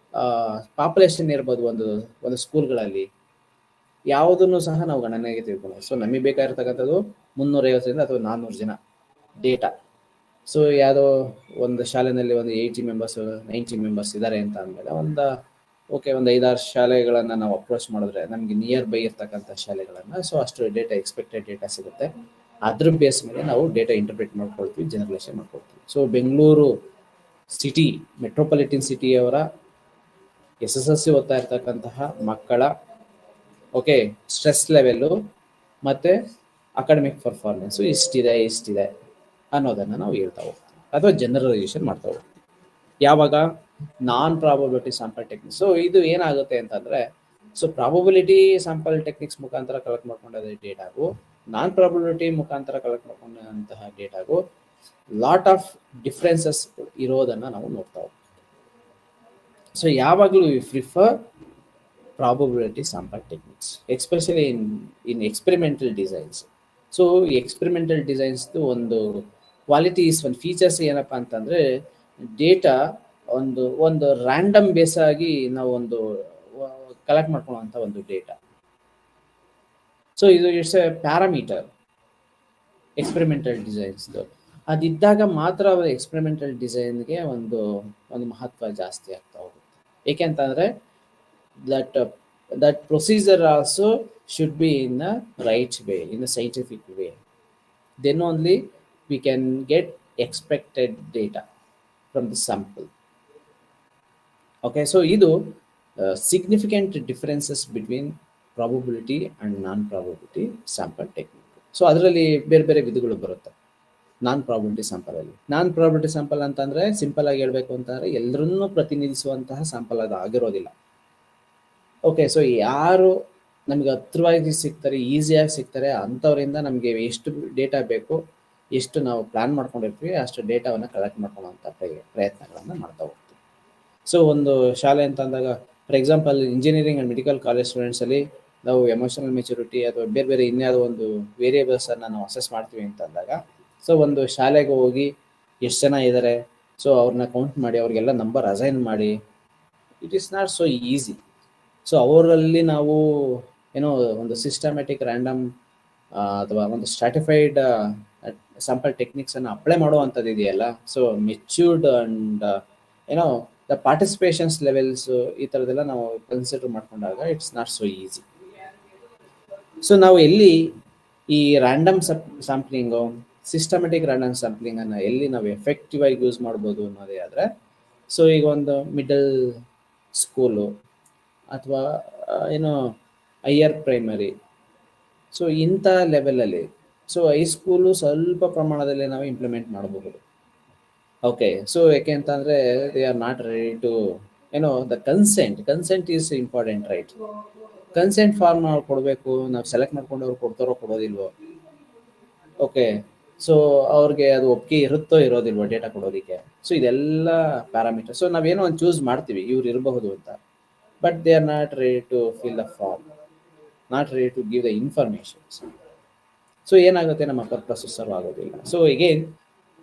ಪಾಪ್ಯುಲೇಷನ್ ಇರ್ಬೋದು ಒಂದು ಸ್ಕೂಲ್ಗಳಲ್ಲಿ, ಯಾವುದನ್ನು ಸಹ ನಾವು ಗಣನೆಗೆ ತೆಗೆದುಕೊಳ್ಳೋದು. ಸೊ ನಮಗೆ ಬೇಕಾಗಿರ್ತಕ್ಕಂಥದ್ದು 350 ಅಥವಾ 400 ಜನ ಡೇಟಾ. ಸೊ ಯಾವುದೋ ಒಂದು ಶಾಲೆಯಲ್ಲಿ ಒಂದು 80 ಮೆಂಬರ್ಸ್ 90 ಮೆಂಬರ್ಸ್ ಇದ್ದಾರೆ ಅಂತ ಅಂದಮೇಲೆ ಒಂದು 5-6 ಶಾಲೆಗಳನ್ನು ನಾವು ಅಪ್ರೋಚ್ ಮಾಡಿದ್ರೆ ನಮಗೆ ನಿಯರ್ ಬೈ ಇರ್ತಕ್ಕಂಥ ಶಾಲೆಗಳನ್ನು, ಸೊ ಅಷ್ಟು ಡೇಟಾ, ಎಕ್ಸ್ಪೆಕ್ಟೆಡ್ ಡೇಟಾ ಸಿಗುತ್ತೆ. ಅದ್ರ ಬೇಸ್ ಮೇಲೆ ನಾವು ಡೇಟಾ ಇಂಟರ್ಪ್ರಿಟ್ ಮಾಡ್ಕೊಳ್ತೀವಿ, ಜನರಲೈಸೇಷನ್ ಮಾಡ್ಕೊಳ್ತೀವಿ. ಸೊ ಬೆಂಗಳೂರು ಸಿಟಿ, ಮೆಟ್ರೋಪಾಲಿಟನ್ ಸಿಟಿಯವರ SSLC ಓದ್ತಾ ಇರ್ತಕ್ಕಂತಹ ಮಕ್ಕಳ ಸ್ಟ್ರೆಸ್ ಲೆವೆಲ್ಲು ಮತ್ತೆ ಅಕಾಡೆಮಿಕ್ ಪರ್ಫಾರ್ಮೆನ್ಸು ಇಷ್ಟಿದೆ ಅನ್ನೋದನ್ನು ನಾವು ಹೇಳ್ತಾ ಹೋಗ್ತೀವಿ, ಅಥವಾ ಜನರಲೈಸೇಷನ್ ಮಾಡ್ತಾ ಹೋಗ್ತೀವಿ. ಯಾವಾಗ non probability sample techniques. So ಇದು ಏನಾಗುತ್ತೆ ಅಂತಂದ್ರೆ, ಸೊ ಪ್ರಾಬಬಿಲಿಟಿ ಸ್ಯಾಂಪಲ್ ಟೆಕ್ನಿಕ್ಸ್ ಮುಖಾಂತರ ಕಲೆಕ್ಟ್ ಮಾಡ್ಕೊಂಡ ಡೇಟಾಗೂ, ನಾನ್ ಪ್ರಾಬಬಿಲಿಟಿ ಮುಖಾಂತರ ಕಲೆಕ್ಟ್ ಮಾಡ್ಕೊಂಡಂತಹ ಡೇಟಾಗೂ ಲಾಟ್ ಆಫ್ ಡಿಫ್ರೆನ್ಸಸ್ ಇರೋದನ್ನ ನಾವು ನೋಡ್ತಾ ಹೋಗ್ತೀವಿ. ಸೊ ಯಾವಾಗಲೂ we prefer probability sample techniques, especially in experimental designs. So experimental designs ಒಂದು ಕ್ವಾಲಿಟೀಸ್, ಒಂದು ಫೀಚರ್ಸ್ ಏನಪ್ಪಾ ಅಂತಂದ್ರೆ, ಡೇಟಾ ಒಂದು ರ್ಯಾಂಡಮ್ ಬೇಸ್ ಆಗಿ ನಾವು ಒಂದು ಕಲೆಕ್ಟ್ ಮಾಡ್ಕೊಳ್ಳುವಂತ ಒಂದು ಡೇಟಾ. ಸೊ ಇದು it's a parameter experimental designs. ಅದಿದ್ದಾಗ ಮಾತ್ರ ಎಕ್ಸ್ಪೆರಿಮೆಂಟಲ್ ಡಿಸೈನ್ಗೆ ಒಂದು ಮಹತ್ವ ಜಾಸ್ತಿ ಆಗ್ತಾ ಹೋಗುತ್ತೆ. ಏಕೆಂತಂದ್ರೆ that procedure also should be in a right way, in a scientific way. Then only we can get expected data from the sample. Okay, so idu significant differences between probability and non-probability sample technique. So ಅದರಲ್ಲಿ ಬೇರೆ ಬೇರೆ ವಿಧಗಳು ಬರುತ್ತೆ ನಾನ್ probability sample ಅಲ್ಲಿ. ನಾನ್ probability sample ಅಂತಂದ್ರೆ simple ಆಗಿ ಹೇಳ್ಬೇಕು ಅಂತಂದ್ರೆ ಎಲ್ಲರನ್ನೂ ಪ್ರತಿನಿಧಿಸುವಂತಹ ಸ್ಯಾಂಪಲ್ ಅದು ಆಗಿರೋದಿಲ್ಲ. ಓಕೆ, ಸೊ ಯಾರು ನಮ್ಗೆ ಹತ್ರವಾಗಿ ಸಿಗ್ತಾರೆ, ಈಸಿಯಾಗಿ ಸಿಗ್ತಾರೆ, ಅಂಥವರಿಂದ ನಮಗೆ ಎಷ್ಟು ಡೇಟಾ ಬೇಕು, ಎಷ್ಟು ನಾವು ಪ್ಲಾನ್ ಮಾಡ್ಕೊಂಡಿರ್ತೀವಿ ಅಷ್ಟು ಡೇಟಾವನ್ನು ಕಲೆಕ್ಟ್ ಮಾಡ್ಕೊಳ್ಳೋಂಥ ಪ್ರಯತ್ನಗಳನ್ನು ಮಾಡ್ತಾ ಹೋಗ್ತೀವಿ. ಸೊ ಒಂದು ಶಾಲೆ ಅಂತ ಅಂದಾಗ, for example engineering and medical college ಸ್ಟೂಡೆಂಟ್ಸಲ್ಲಿ ನಾವು ಎಮೋಷನಲ್ ಮೆಚುರಿಟಿ ಅಥವಾ ಬೇರೆ ಬೇರೆ ಇನ್ಯಾವುದೋ ಒಂದು ವೇರಿಯೇಬಲ್ಸನ್ನು ನಾವು ಅಸೆಸ್ ಮಾಡ್ತೀವಿ ಅಂತ ಅಂದಾಗ, ಸೊ ಒಂದು ಶಾಲೆಗೆ ಹೋಗಿ ಎಷ್ಟು ಜನ ಇದ್ದಾರೆ, ಸೊ ಅವ್ರನ್ನ ಕೌಂಟ್ ಮಾಡಿ ಅವ್ರಿಗೆಲ್ಲ ನಂಬರ್ ಅಸೈನ್ ಮಾಡಿ, it is not so easy. So ಅವರಲ್ಲಿ ನಾವು ಏನೋ ಒಂದು ಸಿಸ್ಟಮ್ಯಾಟಿಕ್ ರ್ಯಾಂಡಮ್ ಅಥವಾ ಒಂದು ಸ್ಟ್ರಾಟಿಫೈಡ್ ಸ್ಯಾಂಪಲ್ ಟೆಕ್ನಿಕ್ಸ್ ಅನ್ನು ಅಪ್ಲೈ ಮಾಡುವಂಥದ್ದು ಇದೆಯಲ್ಲ, ಸೊ ಮೆಚ್ಯೂರ್ಡ್ ಅಂಡ್ ಏನೋ ದ ಪಾರ್ಟಿಸಿಪೇಷನ್ಸ್ ಲೆವೆಲ್ಸ್ ಈ ಥರದ್ದೆಲ್ಲ ನಾವು ಕನ್ಸಿಡರ್ ಮಾಡ್ಕೊಂಡಾಗ it's not so easy. So ನಾವು ಎಲ್ಲಿ ಈ ರ್ಯಾಂಡಮ್ ಸ್ಯಾಂಪ್ಲಿಂಗು, ಸಿಸ್ಟಮೆಟಿಕ್ ರ್ಯಾಂಡಮ್ ಸ್ಯಾಂಪ್ಲಿಂಗ್ ಅನ್ನು ಎಲ್ಲಿ ನಾವು ಎಫೆಕ್ಟಿವ್ ಆಗಿ ಯೂಸ್ ಮಾಡ್ಬೋದು ಅನ್ನೋದೇ ಆದರೆ, ಸೊ ಈಗ ಒಂದು ಮಿಡಲ್ ಸ್ಕೂಲು ಅಥವಾ ಏನೋ ಹೈಯರ್ ಪ್ರೈಮರಿ, ಸೊ ಇಂಥ ಲೆವೆಲಲ್ಲಿ, ಸೊ ಹೈಸ್ಕೂಲು ಸ್ವಲ್ಪ ಪ್ರಮಾಣದಲ್ಲಿ ನಾವು ಇಂಪ್ಲಿಮೆಂಟ್ ಮಾಡಬಹುದು. ಓಕೆ, ಸೊ ಯಾಕೆ ಅಂತಂದರೆ they are not ready to ಏನೋ the consent is important, right? Consent form ನಾವು ಕೊಡಬೇಕು, ನಾವು ಸೆಲೆಕ್ಟ್ ಮಾಡ್ಕೊಂಡು ಅವ್ರು ಕೊಡ್ತಾರೋ ಕೊಡೋದಿಲ್ವೋ, ಓಕೆ, ಸೊ ಅವ್ರಿಗೆ ಅದು ಒಪ್ಪಿಗೆ ಇರುತ್ತೋ ಇರೋದಿಲ್ವೋ ಡೇಟಾ ಕೊಡೋದಕ್ಕೆ, ಸೊ ಇದೆಲ್ಲ ಪ್ಯಾರಾಮೀಟರ್. ಸೊ ನಾವೇನೋ ಒಂದು ಚೂಸ್ ಮಾಡ್ತೀವಿ ಇವ್ರು ಇರಬಹುದು ಅಂತ, but they are not ready to fill the form, not ready to give the informations. So ಏನಾಗುತ್ತೆ, ನಮ್ಮ ಪರ್ಪಸ್ ಸರ್ವ್ ಆಗೋದಿಲ್ಲ. ಸೊ ಈಗೇನ್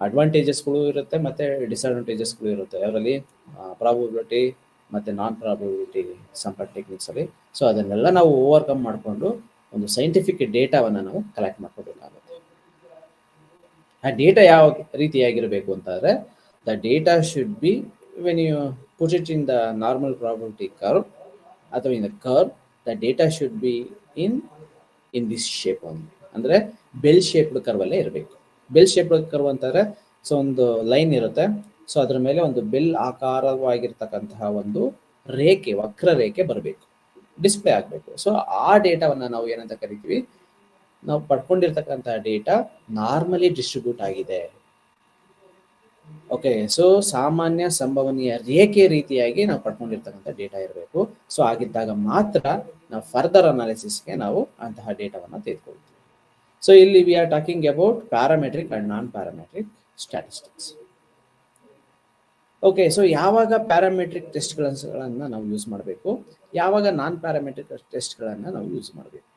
ಅಡ್ವಾಂಟೇಜಸ್ಗಳು ಇರುತ್ತೆ ಮತ್ತು ಡಿಸ್ಅಡ್ವಾಂಟೇಜಸ್ಗಳು ಇರುತ್ತೆ ಅವರಲ್ಲಿ, ಪ್ರಾಬಬಿಲಿಟಿ ಮತ್ತು ನಾನ್ ಪ್ರಾಬಬಿಲಿಟಿ ಸ್ಯಾಂಪಲ್ ಟೆಕ್ನಿಕ್ಸಲ್ಲಿ. ಸೊ ಅದನ್ನೆಲ್ಲ ನಾವು ಓವರ್ಕಮ್ ಮಾಡಿಕೊಂಡು ಒಂದು ಸೈಂಟಿಫಿಕ್ ಡೇಟಾವನ್ನು ನಾವು ಕಲೆಕ್ಟ್ ಮಾಡ್ಕೋಬೇಕಾಗುತ್ತೆ. ಆ ಡೇಟಾ ಯಾವ ರೀತಿಯಾಗಿರಬೇಕು ಅಂತಂದರೆ, the data should be when you put it in the normal probability curve ಅಥವಾ in the curve, the data should be in this shape ಒಂದು, ಅಂದರೆ ಬೆಲ್ ಶೇಪ್ಡ್ ಕರ್ವಲ್ಲೇ ಇರಬೇಕು. ಬೆಲ್ ಶೇಪ್ಡ್ ಕರ್ವ್ ಅಂತಂದರೆ, ಸೊ ಒಂದು ಲೈನ್ ಇರುತ್ತೆ, ಸೊ ಅದ್ರ ಮೇಲೆ ಒಂದು ಬೆಲ್ ಆಕಾರವಾಗಿರ್ತಕ್ಕಂತಹ ಒಂದು ರೇಖೆ, ವಕ್ರ ರೇಖೆ ಬರಬೇಕು, ಡಿಸ್ಪ್ಲೇ ಆಗಬೇಕು. ಸೊ ಆ ಡೇಟಾವನ್ನು ನಾವು ಏನಂತ ಕರಿತೀವಿ, ನಾವು ಪಡ್ಕೊಂಡಿರ್ತಕ್ಕಂತಹ ಡೇಟಾ ನಾರ್ಮಲಿ ಡಿಸ್ಟ್ರಿಬ್ಯೂಟ್ ಆಗಿದೆ. ಓಕೆ, ಸೊ ಸಾಮಾನ್ಯ ಸಂಭವನೀಯ ರೇಖೆ ರೀತಿಯಾಗಿ ನಾವು ಪಡ್ಕೊಂಡಿರ್ತಕ್ಕಂಥ ಡೇಟಾ ಇರಬೇಕು. ಸೊ ಆಗಿದ್ದಾಗ ಮಾತ್ರ ನಾವು ಫರ್ದರ್ ಅನಾಲಿಸಿಸ್ಗೆ ನಾವು ಅಂತಹ ಡೇಟಾವನ್ನು ತೆಗೆದುಕೊಳ್ತೀವಿ. ಸೊ ಇಲ್ಲಿ we are talking about parametric and non parametric statistics. Okay, so ಯಾವಾಗ ಪ್ಯಾರಾಮೆಟ್ರಿಕ್ ಟೆಸ್ಟ್ಗಳನ್ನು ನಾವು ಯೂಸ್ ಮಾಡಬೇಕು, ಯಾವಾಗ ನಾನ್ ಪ್ಯಾರಾಮೆಟ್ರಿಕ್ ಟೆಸ್ಟ್ಗಳನ್ನು ನಾವು ಯೂಸ್ ಮಾಡಬೇಕು.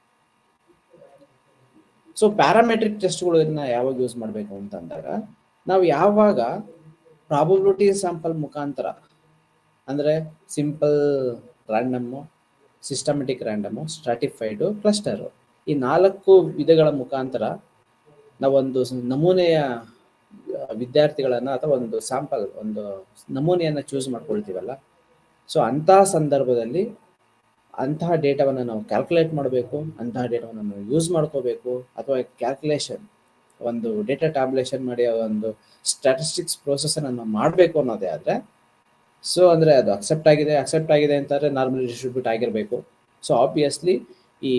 ಸೊ ಪ್ಯಾರಾಮೆಟ್ರಿಕ್ ಟೆಸ್ಟ್ಗಳನ್ನ ಯಾವಾಗ ಯೂಸ್ ಮಾಡಬೇಕು ಅಂತಂದಾಗ, ನಾವು ಯಾವಾಗ ಪ್ರಾಬಬಿಲಿಟಿ ಸ್ಯಾಂಪಲ್ ಮುಖಾಂತರ, ಅಂದರೆ ಸಿಂಪಲ್ ರ್ಯಾಂಡಮ್ಮು, ಸಿಸ್ಟಮೆಟಿಕ್ ರ್ಯಾಂಡಮು, ಸ್ಟ್ರಾಟಿಫೈಡು, ಕ್ಲಸ್ಟರು, ಈ 4 ವಿಧಗಳ ಮುಖಾಂತರ ನಾವೊಂದು ನಮೂನೆಯ ವಿದ್ಯಾರ್ಥಿಗಳನ್ನು ಅಥವಾ ಒಂದು ಸ್ಯಾಂಪಲ್, ಒಂದು ನಮೂನೆಯನ್ನು ಚೂಸ್ ಮಾಡ್ಕೊಳ್ತೀವಲ್ಲ, ಸೊ ಅಂತಹ ಸಂದರ್ಭದಲ್ಲಿ ಅಂತಹ ಡೇಟಾವನ್ನು ನಾವು ಕ್ಯಾಲ್ಕುಲೇಟ್ ಮಾಡಬೇಕು, ಅಂತಹ ಡೇಟಾವನ್ನು ನಾವು ಯೂಸ್ ಮಾಡ್ಕೋಬೇಕು, ಅಥವಾ ಕ್ಯಾಲ್ಕುಲೇಷನ್ ಒಂದು ಡೇಟಾ ಟ್ಯಾಬ್ಯುಲೇಷನ್ ಮಾಡಿ ಒಂದು ಸ್ಟ್ಯಾಟಿಸ್ಟಿಕ್ಸ್ ಪ್ರೋಸೆಸನ್ನು ನಾವು ಮಾಡಬೇಕು ಅನ್ನೋದೇ ಆದರೆ, ಸೊ ಅಂದರೆ ಅದು ಅಕ್ಸೆಪ್ಟ್ ಆಗಿದೆ ಅಂತಂದರೆ ನಾರ್ಮಲಿ ಡಿಸ್ಟ್ರಿಬ್ಯೂಟ್ ಆಗಿರಬೇಕು. ಸೊ ಆಬ್ವಿಯಸ್ಲಿ ಈ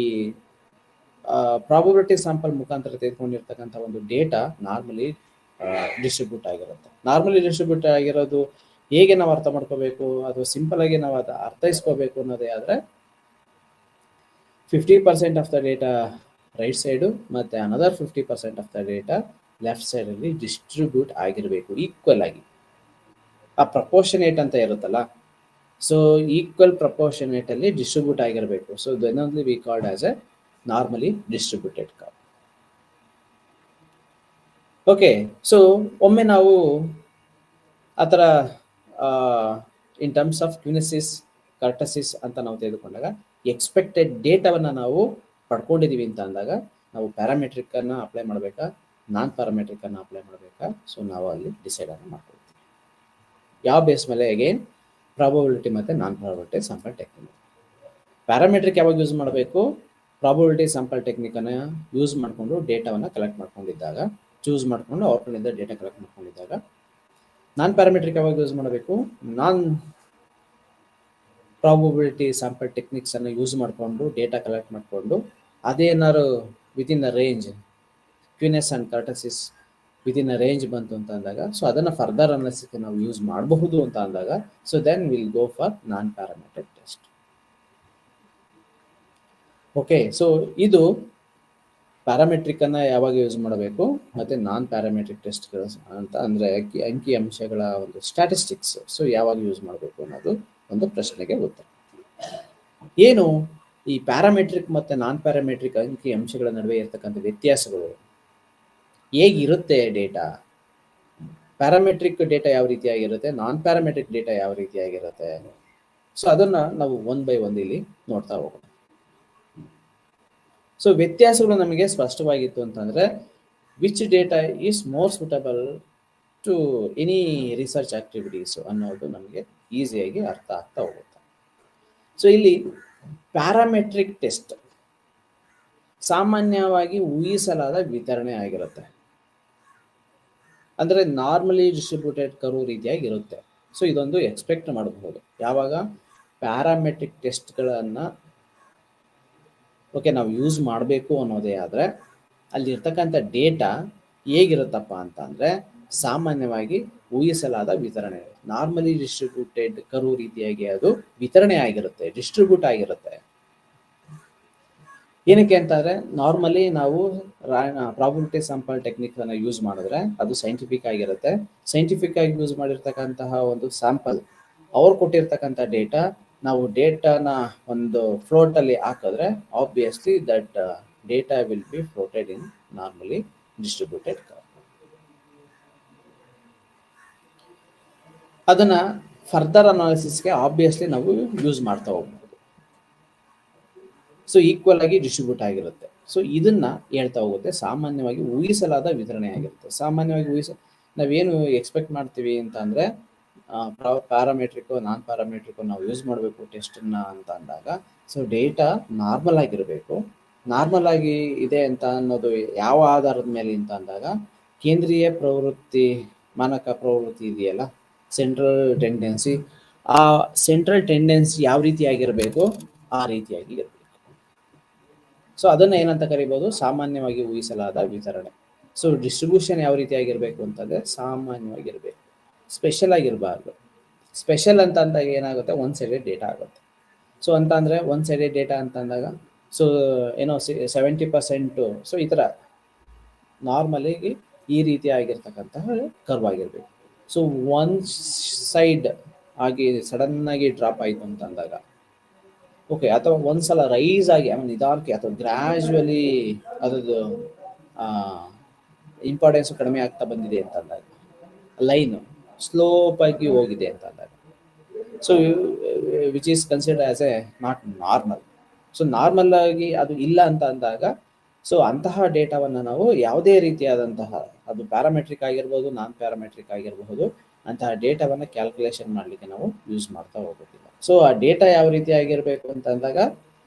ಪ್ರಾಬಬಿಲಿಟಿ ಸ್ಯಾಂಪಲ್ ಮುಖಾಂತರ ತೆಗೆದುಕೊಂಡಿರ್ತಕ್ಕಂಥ ಒಂದು ಡೇಟಾ ನಾರ್ಮಲಿ ಡಿಸ್ಟ್ರಿಬ್ಯೂಟ್ ಆಗಿರುತ್ತೆ. ನಾರ್ಮಲಿ ಡಿಸ್ಟ್ರಿಬ್ಯೂಟ್ ಆಗಿರೋದು ಹೇಗೆ ನಾವು ಅರ್ಥ ಮಾಡ್ಕೋಬೇಕು, ಅಥವಾ ಸಿಂಪಲ್ ಆಗಿ ನಾವು ಅದು ಅರ್ಥೈಸ್ಕೋಬೇಕು ಅನ್ನೋದೇ ಆದರೆ, 50% of the data right side ಮತ್ತು another 50% of the data left ಸೈಡಲ್ಲಿ ಡಿಸ್ಟ್ರಿಬ್ಯೂಟ್ ಆಗಿರಬೇಕು ಈಕ್ವಲ್ ಆಗಿ. ಆ ಪ್ರಪೋರ್ಷನೇಟ್ ಅಂತ ಇರುತ್ತಲ್ಲ, ಸೊ ಈಕ್ವಲ್ ಪ್ರಪೋರ್ಷನೇಟಲ್ಲಿ ಡಿಸ್ಟ್ರಿಬ್ಯೂಟ್ ಆಗಿರಬೇಕು. So then only we called as a normally distributed curve. Okay, so ಒಮ್ಮೆ ನಾವು ಆ ಥರ ಇನ್ ಟರ್ಮ್ಸ್ ಆಫ್ ಕ್ವಿನೆಸಿಸ್, ಕರ್ಟಸಿಸ್ ಅಂತ ನಾವು ತೆಗೆದುಕೊಂಡಾಗ, ಎಕ್ಸ್ಪೆಕ್ಟೆಡ್ ಡೇಟಾವನ್ನು ನಾವು ಪಡ್ಕೊಂಡಿದ್ದೀವಿ ಅಂತ ಅಂದಾಗ, ನಾವು ಪ್ಯಾರಾಮೆಟ್ರಿಕನ್ನು ಅಪ್ಲೈ ಮಾಡಬೇಕಾ, ನಾನ್ ಪ್ಯಾರಾಮೆಟ್ರಿಕನ್ನು ಅಪ್ಲೈ ಮಾಡಬೇಕಾ, ಸೊ ನಾವು ಅಲ್ಲಿ ಡಿಸೈಡನ್ನು ಮಾಡ್ಕೊಳ್ತೀವಿ. ಯಾವ ಬೇಸ್ ಮೇಲೆ? ಅಗೇನ್ ಪ್ರಾಬಬಿಲಿಟಿ ಮತ್ತು non probability sample technique. Parametric ಯಾವಾಗ ಯೂಸ್ ಮಾಡಬೇಕು? ಪ್ರಾಬಬಿಲಿಟಿ ಸ್ಯಾಂಪಲ್ ಟೆಕ್ನಿಕನ್ನು ಯೂಸ್ ಮಾಡಿಕೊಂಡು ಡೇಟಾವನ್ನು ಕಲೆಕ್ಟ್ ಮಾಡ್ಕೊಂಡಿದ್ದಾಗ, ಚೂಸ್ ಮಾಡಿಕೊಂಡು ಅವ್ರ ಕಡೆಯಿಂದ ಡೇಟಾ ಕಲೆಕ್ಟ್ ಮಾಡ್ಕೊಂಡಿದ್ದಾಗ. ನಾನ್ ಪ್ಯಾರಾಮೆಟ್ರಿಕ್ ಯಾವಾಗ ಯೂಸ್ ಮಾಡಬೇಕು? ನಾನ್ ಪ್ರಾಬಬಿಲಿಟಿ ಸ್ಯಾಂಪಲ್ ಟೆಕ್ನಿಕ್ಸನ್ನು ಯೂಸ್ ಮಾಡಿಕೊಂಡು ಡೇಟಾ ಕಲೆಕ್ಟ್ ಮಾಡಿಕೊಂಡು ಅದೇನಾದ್ರು within the range, skewness and kurtosis within a range ಬಂತು ಅಂತ ಅಂದಾಗ, ಸೊ ಅದನ್ನು ಫರ್ದರ್ ಅನಾಲಿಸಿಸ್ಗೆ ನಾವು ಯೂಸ್ ಮಾಡಬಹುದು ಅಂತ ಅಂದಾಗ, so then will go for non parametric test. Okay, so ಇದು ಪ್ಯಾರಾಮೆಟ್ರಿಕನ್ನು ಯಾವಾಗ ಯೂಸ್ ಮಾಡಬೇಕು ಮತ್ತು ನಾನ್ ಪ್ಯಾರಾಮೆಟ್ರಿಕ್ ಟೆಸ್ಟ್ಗಳು ಅಂತ ಅಂದರೆ ಅಂಕಿ ಅಂಶಗಳ ಒಂದು ಸ್ಟ್ಯಾಟಿಸ್ಟಿಕ್ಸ್, ಸೊ ಯಾವಾಗ ಯೂಸ್ ಮಾಡಬೇಕು ಅನ್ನೋದು ಒಂದು ಪ್ರಶ್ನೆಗೆ ಉತ್ತರ. ಏನು ಈ ಪ್ಯಾರಾಮೆಟ್ರಿಕ್ ಮತ್ತು ನಾನ್ ಪ್ಯಾರಾಮೆಟ್ರಿಕ್ ಅಂಕಿ ಅಂಶಗಳ ನಡುವೆ ಇರತಕ್ಕಂಥ ವ್ಯತ್ಯಾಸಗಳು, ಹೇಗಿರುತ್ತೆ ಡೇಟಾ, ಪ್ಯಾರಾಮೆಟ್ರಿಕ್ ಡೇಟಾ ಯಾವ ರೀತಿಯಾಗಿರುತ್ತೆ, ನಾನ್ ಪ್ಯಾರಾಮೆಟ್ರಿಕ್ ಡೇಟಾ ಯಾವ ರೀತಿಯಾಗಿರುತ್ತೆ, ಸೊ ಅದನ್ನು ನಾವು 1 by 1 ಇಲ್ಲಿ ನೋಡ್ತಾ ಹೋಗೋಣ. ಸೊ ವ್ಯತ್ಯಾಸಗಳು ನಮಗೆ ಸ್ಪಷ್ಟವಾಗಿತ್ತು ಅಂತಂದ್ರೆ which data is more suitable to any research activities ಅನ್ನೋದು ನಮಗೆ ಈಸಿಯಾಗಿ ಅರ್ಥ ಆಗ್ತಾ ಹೋಗುತ್ತೆ. ಸೊ ಇಲ್ಲಿ ಪ್ಯಾರಾಮೆಟ್ರಿಕ್ ಟೆಸ್ಟ್ ಸಾಮಾನ್ಯವಾಗಿ ಊಹಿಸಲಾದ ವಿತರಣೆ ಆಗಿರುತ್ತೆ, ಅಂದ್ರೆ ನಾರ್ಮಲಿ ಡಿಸ್ಟ್ರಿಬ್ಯೂಟೆಡ್ ಕರ್ವ್ ರೀತಿಯಾಗಿ ಇರುತ್ತೆ. ಸೊ ಇದೊಂದು ಎಕ್ಸ್ಪೆಕ್ಟ್ ಮಾಡಬಹುದು ಯಾವಾಗ ಪ್ಯಾರಾಮೆಟ್ರಿಕ್ ಟೆಸ್ಟ್ಗಳನ್ನು ಓಕೆ ನಾವು ಯೂಸ್ ಮಾಡಬೇಕು ಅನ್ನೋದೇ ಆದರೆ ಅಲ್ಲಿ ಇರ್ತಕ್ಕಂಥ ಡೇಟಾ ಹೇಗಿರುತ್ತಪ್ಪ ಅಂತ ಅಂದರೆ ಸಾಮಾನ್ಯವಾಗಿ ಊಹಿಸಲಾದ ವಿತರಣೆ, ನಾರ್ಮಲಿ ಡಿಸ್ಟ್ರಿಬ್ಯೂಟೆಡ್ ಕರ್ವ್ ರೀತಿಯಾಗಿ ಅದು ವಿತರಣೆ ಆಗಿರುತ್ತೆ, ಡಿಸ್ಟ್ರಿಬ್ಯೂಟ್ ಆಗಿರುತ್ತೆ. ಏನಕ್ಕೆ ಅಂತಂದ್ರೆ ನಾರ್ಮಲಿ ನಾವು ಪ್ರಾಬಬಿಲಿಟಿ ಸ್ಯಾಂಪಲ್ ಟೆಕ್ನಿಕ್ ಅನ್ನು ಯೂಸ್ ಮಾಡಿದ್ರೆ ಅದು ಸೈಂಟಿಫಿಕ್ ಆಗಿರುತ್ತೆ. ಸೈಂಟಿಫಿಕ್ ಆಗಿ ಯೂಸ್ ಮಾಡಿರ್ತಕ್ಕಂತಹ ಒಂದು ಸ್ಯಾಂಪಲ್ ಅವ್ರು ಕೊಟ್ಟಿರ್ತಕ್ಕಂಥ ಡೇಟಾ ನಾವು ಡೇಟಾನ ಒಂದು ಫ್ಲೋಟ್ ಅಲ್ಲಿ ಹಾಕಿದ್ರೆ obviously that data will be floated in normally distributed curve. ಅದನ್ನ ಫರ್ದರ್ ಅನಾಲಿಸಿಸ್ಗೆ ಆಬ್ವಿಯಸ್ಲಿ ನಾವು ಯೂಸ್ ಮಾಡ್ತಾ ಹೋಗ್ಬೋದು. ಸೊ ಈಕ್ವಲ್ ಆಗಿ ಡಿಸ್ಟ್ರಿಬ್ಯೂಟ್ ಆಗಿರುತ್ತೆ. ಸೊ ಇದನ್ನ ಹೇಳ್ತಾ ಹೋಗುತ್ತೆ ಸಾಮಾನ್ಯವಾಗಿ ಊಹಿಸಲಾದ ವಿತರಣೆ ಆಗಿರುತ್ತೆ. ಸಾಮಾನ್ಯವಾಗಿ ನಾವೇನು ಎಕ್ಸ್ಪೆಕ್ಟ್ ಮಾಡ್ತೀವಿ ಅಂತ ಅಂದ್ರೆ ಪ್ಯಾರಾಮೆಟ್ರಿಕ್ ನಾನ್ ಪ್ಯಾರಾಮೆಟ್ರಿಕ್ ನಾವು ಯೂಸ್ ಮಾಡಬೇಕು ಟೆಸ್ಟನ್ನ ಅಂತ ಅಂದಾಗ ಸೊ ಡೇಟಾ ನಾರ್ಮಲ್ ಆಗಿರಬೇಕು. ನಾರ್ಮಲ್ ಆಗಿ ಇದೆ ಅಂತ ಅನ್ನೋದು ಯಾವ ಆಧಾರದ ಮೇಲೆ ಅಂತ ಅಂದಾಗ ಕೇಂದ್ರೀಯ ಪ್ರವೃತ್ತಿ ಮಾನಕ ಪ್ರವೃತ್ತಿ ಇದೆಯಲ್ಲ, ಸೆಂಟ್ರಲ್ ಟೆಂಡೆನ್ಸಿ, ಆ ಸೆಂಟ್ರಲ್ ಟೆಂಡೆನ್ಸಿ ಯಾವ ರೀತಿಯಾಗಿರಬೇಕು ಆ ರೀತಿಯಾಗಿ ಇರಬೇಕು. ಸೊ ಅದನ್ನ ಏನಂತ ಕರಿಬಹುದು, ಸಾಮಾನ್ಯವಾಗಿ ಊಹಿಸಲಾದ ವಿತರಣೆ. ಸೊ ಡಿಸ್ಟ್ರಿಬ್ಯೂಷನ್ ಯಾವ ರೀತಿಯಾಗಿರ್ಬೇಕು ಅಂತಂದ್ರೆ ಸಾಮಾನ್ಯವಾಗಿರ್ಬೇಕು, ಸ್ಪೆಷಲ್ ಆಗಿರಬಾರ್ದು. ಸ್ಪೆಷಲ್ ಅಂತ ಅಂದಾಗ ಏನಾಗುತ್ತೆ, ಒನ್ ಸೈಡೆಡ್ ಡೇಟಾ ಆಗುತ್ತೆ. ಸೊ ಅಂತ ಅಂದ್ರೆ ಒನ್ ಸೈಡೆಡ್ ಡೇಟಾ ಅಂತ ಅಂದಾಗ ಸೊ ಏನೋ 70%, ಸೊ ಈ ಥರ ನಾರ್ಮಲಿ ಈ ರೀತಿ ಆಗಿರ್ತಕ್ಕಂತಹ ಕರ್ವ್ ಆಗಿರ್ಬೇಕು. ಸೊ ಒನ್ ಸೈಡ್ ಆಗಿ ಸಡನ್ ಆಗಿ ಡ್ರಾಪ್ ಆಯಿತು ಅಂತ ಅಂದಾಗ ಓಕೆ, ಅಥವಾ ಒಂದ್ಸಲ ರೈಸ್ ಆಗಿ ನಿಧಾನಕ್ಕೆ ಅಥವಾ ಗ್ರಾಜುವಲಿ ಅದ್ರದ್ದು ಇಂಪಾರ್ಟೆನ್ಸ್ ಕಡಿಮೆ ಆಗ್ತಾ ಬಂದಿದೆ ಅಂತ ಅಂದಾಗ, ಲೈನ್ ಸ್ಲೋಪ್ ಆಗಿ ಹೋಗಿದೆ ಅಂತ ಅಂದಾಗ so which is considered as A not normal. So normal ಆಗಿ ಅದು ಇಲ್ಲ ಅಂತ ಅಂದಾಗ ಸೊ ಅಂತಹ ಡೇಟಾವನ್ನು ನಾವು ಯಾವುದೇ ರೀತಿಯಾದಂತಹ ಅದು ಪ್ಯಾರಾಮೆಟ್ರಿಕ್ ಆಗಿರ್ಬೋದು ನಾನ್ ಪ್ಯಾರಾಮೆಟ್ರಿಕ್ ಆಗಿರಬಹುದು ಅಂತಹ ಡೇಟಾವನ್ನು ಕ್ಯಾಲ್ಕುಲೇಷನ್ ಮಾಡಲಿಕ್ಕೆ ನಾವು ಯೂಸ್ ಮಾಡ್ತಾ ಹೋಗೋದಿಲ್ಲ. ಸೊ ಆ ಡೇಟಾ ಯಾವ ರೀತಿ ಆಗಿರಬೇಕು ಅಂತ ಅಂದಾಗ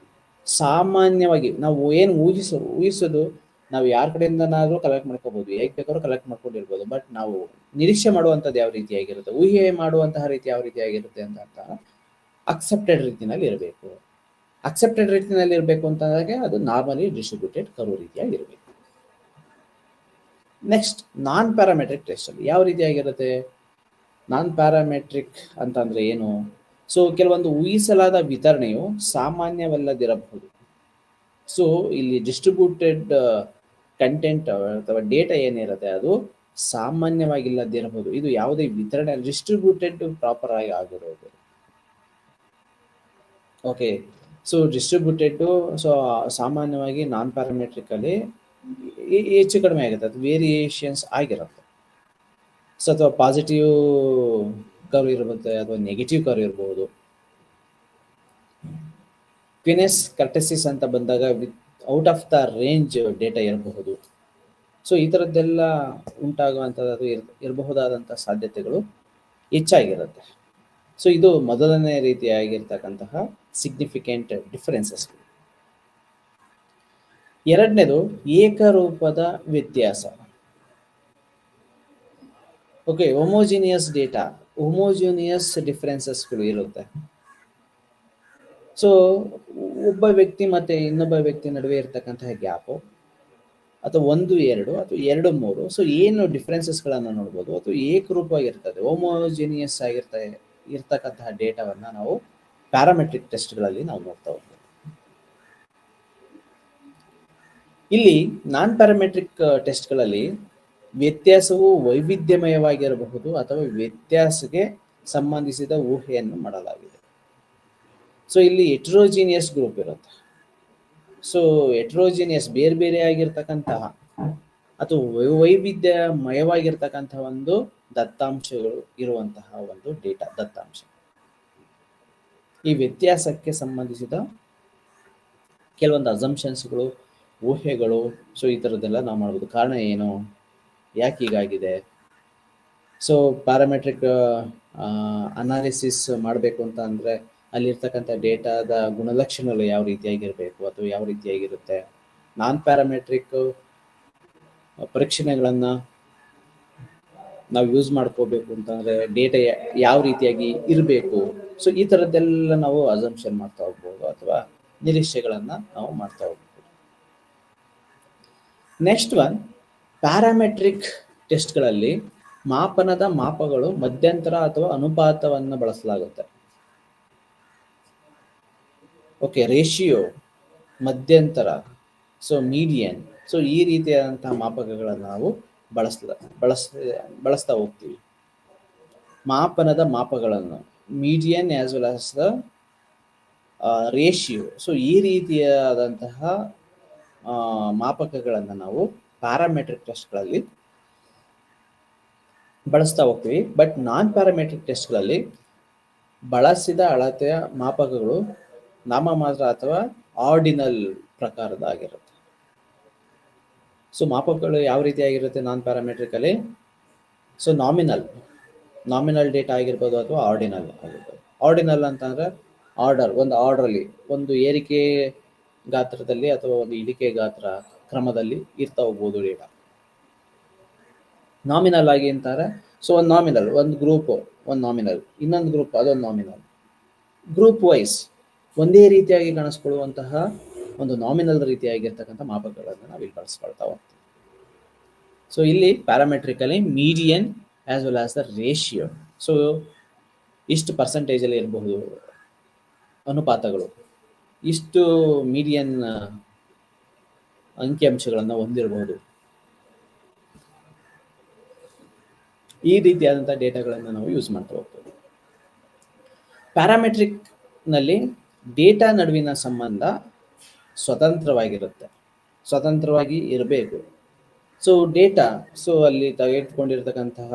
ಸಾಮಾನ್ಯವಾಗಿ ನಾವು ಏನು ಊಹಿಸೋದು ನಾವು ಯಾರ ಕಡೆಯಿಂದನಾದ್ರೂ ಕಲೆಕ್ಟ್ ಮಾಡ್ಕೋಬಹುದು, ಹೇಗೆ ಬೇಕಾದ್ರೂ ಕಲೆಕ್ಟ್ ಮಾಡ್ಕೊಂಡಿರ್ಬೋದು. ಬಟ್ ನಾವು ನಿರೀಕ್ಷೆ ಮಾಡುವಂಥದ್ದು ಯಾವ ರೀತಿಯಾಗಿರುತ್ತೆ, ಊಹೆ ಮಾಡುವಂತಹ ರೀತಿ ಯಾವ ರೀತಿಯಾಗಿರುತ್ತೆ ಅಂತ ಅಕ್ಸೆಪ್ಟೆಡ್ ರೀತಿನಲ್ಲಿ ಇರಬೇಕು. ಅಕ್ಸೆಪ್ಟೆಡ್ ರೀತಿನಲ್ಲಿ ಇರಬೇಕು ಅಂತಂದಾಗ ಅದು ನಾರ್ಮಲಿ ಡಿಸ್ಟ್ರಿಬ್ಯೂಟೆಡ್ ಕರ್ವ್ ರೀತಿಯಾಗಿ ಇರಬೇಕು. ನೆಕ್ಸ್ಟ್ ನಾನ್ ಪ್ಯಾರಾಮೆಟ್ರಿಕ್ ಟೆಸ್ಟ್ ಅಲ್ಲಿ ಯಾವ ರೀತಿಯಾಗಿರುತ್ತೆ, ನಾನ್ ಪ್ಯಾರಾಮೆಟ್ರಿಕ್ ಅಂತಂದ್ರೆ ಏನು? ಸೊ ಕೆಲವೊಂದು ಊಹಿಸಲಾದ ವಿತರಣೆಯು ಸಾಮಾನ್ಯವಲ್ಲದಿರಬಹುದು. ಸೊ ಇಲ್ಲಿ ಡಿಸ್ಟ್ರಿಬ್ಯೂಟೆಡ್ ಕಂಟೆಂಟ್ ಅಥವಾ ಡೇಟಾ ಏನಿರುತ್ತೆ ಅದು ಸಾಮಾನ್ಯವಾಗಿಲ್ಲದಿರಬಹುದು. ಇದು ಯಾವುದೇ ವಿತರಣೆ ಡಿಸ್ಟ್ರಿಬ್ಯೂಟೆಡ್ ಪ್ರಾಪರ್ ಆಗಿ ಆಗಿರೋದು. ಓಕೆ, ಸೊ ಡಿಸ್ಟ್ರಿಬ್ಯೂಟೆಡ್ ಸೊ ಸಾಮಾನ್ಯವಾಗಿ ನಾನ್ ಪ್ಯಾರಾಮೆಟ್ರಿಕ್ ಅಲ್ಲಿ ಹೆಚ್ಚು ಕಡಿಮೆ ಆಗುತ್ತೆ, ಅದು ವೇರಿಯೇಷನ್ಸ್ ಆಗಿರುತ್ತೆ. ಸೊ ಅಥವಾ ಪಾಸಿಟಿವ್ ಕರ್ವ್ ಇರುತ್ತೆ ಅಥವಾ ನೆಗೆಟಿವ್ ಕರ್ವ್ ಇರಬಹುದು. ಕ್ವಿನೆಸ್ ಕರ್ಟೆಸಿಸ್ ಅಂತ ಬಂದಾಗ out of the range data ಇರಬಹುದು. ಸೊ ಈ ಥರದ್ದೆಲ್ಲ ಉಂಟಾಗುವಂಥದ್ದು ಇರಬಹುದಾದಂಥ ಸಾಧ್ಯತೆಗಳು ಹೆಚ್ಚಾಗಿರುತ್ತೆ. ಸೊ ಇದು ಮೊದಲನೇ ರೀತಿಯಾಗಿರ್ತಕ್ಕಂತಹ ಸಿಗ್ನಿಫಿಕೆಂಟ್ ಡಿಫರೆನ್ಸಸ್. ಎರಡನೇದು ಏಕರೂಪದ ವ್ಯತ್ಯಾಸ. ಓಕೆ, ಹೋಮೋಜಿನಿಯಸ್ ಡೇಟಾ, ಹೋಮೋಜಿನಿಯಸ್ ಡಿಫರೆನ್ಸಸ್ಗಳು ಇರುತ್ತೆ. ಸೊ ಒಬ್ಬ ವ್ಯಕ್ತಿ ಮತ್ತೆ ಇನ್ನೊಬ್ಬ ವ್ಯಕ್ತಿ ನಡುವೆ ಇರ್ತಕ್ಕಂತಹ ಗ್ಯಾಪು ಅಥವಾ 1, 2 ಅಥವಾ 2, 3 ಸೊ ಏನು ಡಿಫರೆನ್ಸಸ್ಗಳನ್ನು ನೋಡ್ಬೋದು. ಅಥವಾ ಏಕರೂಪವಾಗಿರ್ತದೆ, ಹೋಮೋಜಿನಿಯಸ್ ಇರ್ತಕ್ಕಂತಹ ಡೇಟಾವನ್ನು ನಾವು ಪ್ಯಾರಾಮೆಟ್ರಿಕ್ ಟೆಸ್ಟ್ಗಳಲ್ಲಿ ನಾವು ನೋಡ್ತಾ ಹೋಗ್ಬೋದು. ಇಲ್ಲಿ ನಾನ್ ಪ್ಯಾರಾಮೆಟ್ರಿಕ್ ಟೆಸ್ಟ್ಗಳಲ್ಲಿ ವ್ಯತ್ಯಾಸವು ವೈವಿಧ್ಯಮಯವಾಗಿರಬಹುದು ಅಥವಾ ವ್ಯತ್ಯಾಸಕ್ಕೆ ಸಂಬಂಧಿಸಿದ ಊಹೆಯನ್ನು ಮಾಡಲಾಗಿದೆ. ಸೊ ಇಲ್ಲಿ ಹೆಟ್ರೋಜಿನಿಯಸ್ ಗ್ರೂಪ್ ಇರುತ್ತೆ. ಸೊ ಹೆಟ್ರೋಜಿನಿಯಸ್ ಬೇರೆ ಬೇರೆ ಆಗಿರ್ತಕ್ಕಂತಹ ಅಥವಾ ವೈವಿಧ್ಯಮಯವಾಗಿರ್ತಕ್ಕಂತಹ ಒಂದು ದತ್ತಾಂಶಗಳು ಇರುವಂತಹ ಒಂದು ಡೇಟಾ ದತ್ತಾಂಶ. ಈ ವ್ಯತ್ಯಾಸಕ್ಕೆ ಸಂಬಂಧಿಸಿದ ಕೆಲವೊಂದು ಅಸಂಪ್ಷನ್ಸ್ಗಳು, ಊಹೆಗಳು, ಸೊ ಈ ಥರದ್ದೆಲ್ಲ ನಾವು ಮಾಡ್ಬೋದು. ಕಾರಣ ಏನು, ಯಾಕೆ ಹೀಗಾಗಿದೆ, ಸೊ ಪ್ಯಾರಾಮೆಟ್ರಿಕ್ ಅನಾಲಿಸಿಸ್ ಮಾಡಬೇಕು ಅಂತ ಅಂದರೆ ಅಲ್ಲಿರ್ತಕ್ಕಂಥ ಡೇಟಾದ ಗುಣಲಕ್ಷಣಗಳು ಯಾವ ರೀತಿಯಾಗಿರಬೇಕು ಅಥವಾ ಯಾವ ರೀತಿಯಾಗಿರುತ್ತೆ. ನಾನ್ ಪ್ಯಾರಾಮೆಟ್ರಿಕ್ ಪರೀಕ್ಷಣೆಗಳನ್ನು ನಾವು ಯೂಸ್ ಮಾಡ್ಕೋಬೇಕು ಅಂತಂದರೆ ಡೇಟಾ ಯಾವ ರೀತಿಯಾಗಿ ಇರಬೇಕು. ಸೊ ಈ ಥರದ್ದೆಲ್ಲ ನಾವು ಅಸಂಪ್ಷನ್ ಮಾಡ್ತಾ ಹೋಗ್ಬೋದು ಅಥವಾ ನಿರೀಕ್ಷೆಗಳನ್ನು ನಾವು ಮಾಡ್ತಾ ಹೋಗ್ಬೋದು. ನೆಕ್ಸ್ಟ್ ಒನ್, ಪ್ಯಾರಾಮೆಟ್ರಿಕ್ ಟೆಸ್ಟ್ಗಳಲ್ಲಿ ಮಾಪನದ ಮಾಪಗಳು ಮಧ್ಯಂತರ ಅಥವಾ ಅನುಪಾತವನ್ನು ಬಳಸಲಾಗುತ್ತೆ. ಓಕೆ, ರೇಷಿಯೋ, ಮಧ್ಯಂತರ, ಸೊ ಮೀಡಿಯನ್, ಸೊ ಈ ರೀತಿಯಾದಂತಹ ಮಾಪಕಗಳನ್ನು ನಾವು ಬಳಸ್ತಾ ಹೋಗ್ತೀವಿ. ಮಾಪನದ ಮಾಪಗಳನ್ನು median as well as the ratio, so ಈ ರೀತಿಯಾದಂತಹ ಮಾಪಕಗಳನ್ನು ನಾವು ಪ್ಯಾರಾಮೆಟ್ರಿಕ್ ಟೆಸ್ಟ್ಗಳಲ್ಲಿ ಬಳಸ್ತಾ ಹೋಗ್ತೀವಿ. ಬಟ್ ನಾನ್ ಪ್ಯಾರಾಮೆಟ್ರಿಕ್ ಟೆಸ್ಟ್ಗಳಲ್ಲಿ ಬಳಸಿದ ಅಳತೆಯ ಮಾಪಕಗಳು ನಾಮಮಾತ್ರ ಅಥವಾ ಆರ್ಡಿನಲ್ ಪ್ರಕಾರದಾಗಿರುತ್ತೆ. ಸೊ ಮಾಪಕಗಳು ಯಾವ ರೀತಿಯಾಗಿರುತ್ತೆ ನಾನ್ ಪ್ಯಾರಾಮೆಟ್ರಿಕಲ್ಲಿ, ಸೊ ನಾಮಿನಲ್ ಡೇಟಾ ಆಗಿರ್ಬೋದು ಅಥವಾ ಆರ್ಡಿನಲ್ ಆಗಿರ್ಬೋದು. ಆರ್ಡಿನಲ್ ಅಂತಂದರೆ ಒಂದು ಆರ್ಡ್ರಲ್ಲಿ ಒಂದು ಏರಿಕೆ ಗಾತ್ರದಲ್ಲಿ ಅಥವಾ ಒಂದು ಇಳಿಕೆ ಗಾತ್ರ ಕ್ರಮದಲ್ಲಿ ಇರ್ತಾ ಹೋಗ್ಬೋದು ಡೇಟಾ. ನಾಮಿನಲ್ ಆಗಿ ಅಂತಾರೆ, ಸೊ ಒಂದು ನಾಮಿನಲ್, ಒಂದು ಗ್ರೂಪ್ ಒಂದು ನಾಮಿನಲ್, ಇನ್ನೊಂದು ಗ್ರೂಪ್ ಅದೊಂದು ನಾಮಿನಲ್. ಗ್ರೂಪ್ ವೈಸ್ ಒಂದೇ ರೀತಿಯಾಗಿ ಕಾಣಿಸ್ಕೊಳ್ಳುವಂತಹ ಒಂದು ನಾಮಿನಲ್ ರೀತಿಯಾಗಿರ್ತಕ್ಕಂಥ ಮಾಪಕಗಳನ್ನು ನಾವು ಇಲ್ಲಿ ಬಳಸ್ಕೊಳ್ತಾ ಹೋಗ್ತೀವಿ. ಸೊ ಇಲ್ಲಿ parametrically median as well as the ratio, so ಇಷ್ಟು ಪರ್ಸೆಂಟೇಜಲ್ಲಿ ಇರಬಹುದು ಅನುಪಾತಗಳು, ಇಷ್ಟು ಮೀಡಿಯನ್ ಅಂಕಿಅಂಶಗಳನ್ನು ಹೊಂದಿರಬಹುದು. ಈ ರೀತಿಯಾದಂಥ ಡೇಟಾಗಳನ್ನು ನಾವು ಯೂಸ್ ಮಾಡ್ತಾ ಹೋಗ್ತೇವೆ. ಪ್ಯಾರಾಮೆಟ್ರಿಕ್ನಲ್ಲಿ ಡೇಟಾ ನಡುವಿನ ಸಂಬಂಧ ಸ್ವತಂತ್ರವಾಗಿ ಇರಬೇಕು. ಸೊ ಡೇಟಾ, ಸೊ ಅಲ್ಲಿ ತೆಗೆದುಕೊಂಡಿರ್ತಕ್ಕಂತಹ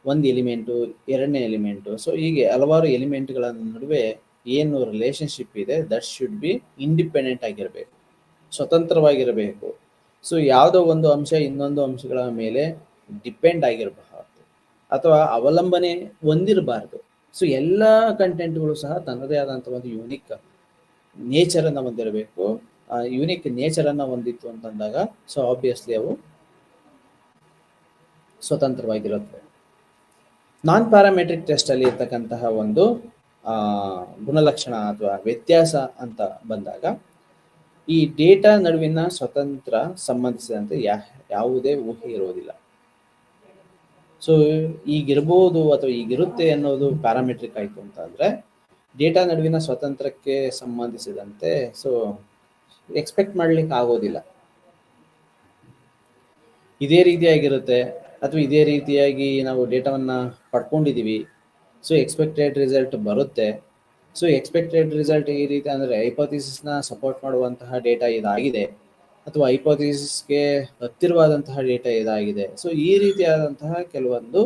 ಒಂದು ಎಲಿಮೆಂಟು, ಎರಡನೇ ಎಲಿಮೆಂಟು, ಸೊ ಹೀಗೆ ಹಲವಾರು ಎಲಿಮೆಂಟ್ಗಳ ನಡುವೆ ಏನು ರಿಲೇಷನ್ಶಿಪ್ ಇದೆ ದಟ್ ಶುಡ್ ಬಿ ಇಂಡಿಪೆಂಡೆಂಟ್ ಆಗಿರಬೇಕು, ಸ್ವತಂತ್ರವಾಗಿರಬೇಕು. ಸೊ ಯಾವುದೋ ಒಂದು ಅಂಶ ಇನ್ನೊಂದು ಅಂಶಗಳ ಮೇಲೆ ಡಿಪೆಂಡ್ ಆಗಿರಬಾರ್ದು ಅಥವಾ ಅವಲಂಬನೆ ಹೊಂದಿರಬಾರ್ದು. ಸೊ ಎಲ್ಲ ಕಂಟೆಂಟ್ಗಳು ಸಹ ತನ್ನದೇ ಆದಂಥ ಒಂದು ಯೂನಿಕ್ ನೇಚರನ್ನು ಹೊಂದಿರಬೇಕು. ಯೂನಿಕ್ ನೇಚರನ್ನು ಹೊಂದಿತ್ತು ಅಂತಂದಾಗ ಸೊ ಆಬ್ವಿಯಸ್ಲಿ ಅವು ಸ್ವತಂತ್ರವಾಗಿರುತ್ತೆ. ನಾನ್ ಪ್ಯಾರಾಮೆಟ್ರಿಕ್ ಟೆಸ್ಟಲ್ಲಿ ಇರ್ತಕ್ಕಂತಹ ಒಂದು ಗುಣಲಕ್ಷಣ ಅಥವಾ ವ್ಯತ್ಯಾಸ ಅಂತ ಬಂದಾಗ ಈ ಡೇಟಾ ನಡುವಿನ ಸ್ವತಂತ್ರ ಸಂಬಂಧಿಸಿದಂತೆ ಯಾವುದೇ ಊಹೆ ಇರುವುದಿಲ್ಲ. ಸೊ ಈಗಿರ್ಬೋದು ಅಥವಾ ಈಗಿರುತ್ತೆ ಅನ್ನೋದು ಪ್ಯಾರಾಮೆಟ್ರಿಕ್ ಆಯಿತು ಅಂತಂದರೆ ಡೇಟಾ ನಡುವಿನ ಸ್ವತಂತ್ರಕ್ಕೆ ಸಂಬಂಧಿಸಿದಂತೆ ಸೊ ಎಕ್ಸ್ಪೆಕ್ಟ್ ಮಾಡಲಿಕ್ಕೆ ಆಗೋದಿಲ್ಲ. ಇದೇ ರೀತಿಯಾಗಿರುತ್ತೆ ಅಥವಾ ಇದೇ ರೀತಿಯಾಗಿ ನಾವು ಡೇಟಾವನ್ನು ಪಡ್ಕೊಂಡಿದ್ದೀವಿ, ಸೊ ಎಕ್ಸ್ಪೆಕ್ಟೆಡ್ ರಿಸಲ್ಟ್ ಬರುತ್ತೆ. ಸೊ ಎಕ್ಸ್ಪೆಕ್ಟೆಡ್ ರಿಸಲ್ಟ್ ಈ ರೀತಿ ಅಂದರೆ ಹೈಪೋಥಿಸಿಸ್ನ ಸಪೋರ್ಟ್ ಮಾಡುವಂತಹ ಡೇಟಾ ಇದಾಗಿದೆ ಅಥವಾ ಹೈಪೋಥಿಸಿಸ್ಗೆ ಹತ್ತಿರವಾದಂತಹ ಡೇಟಾ ಇದಾಗಿದೆ. ಸೊ ಈ ರೀತಿಯಾದಂತಹ ಕೆಲವೊಂದು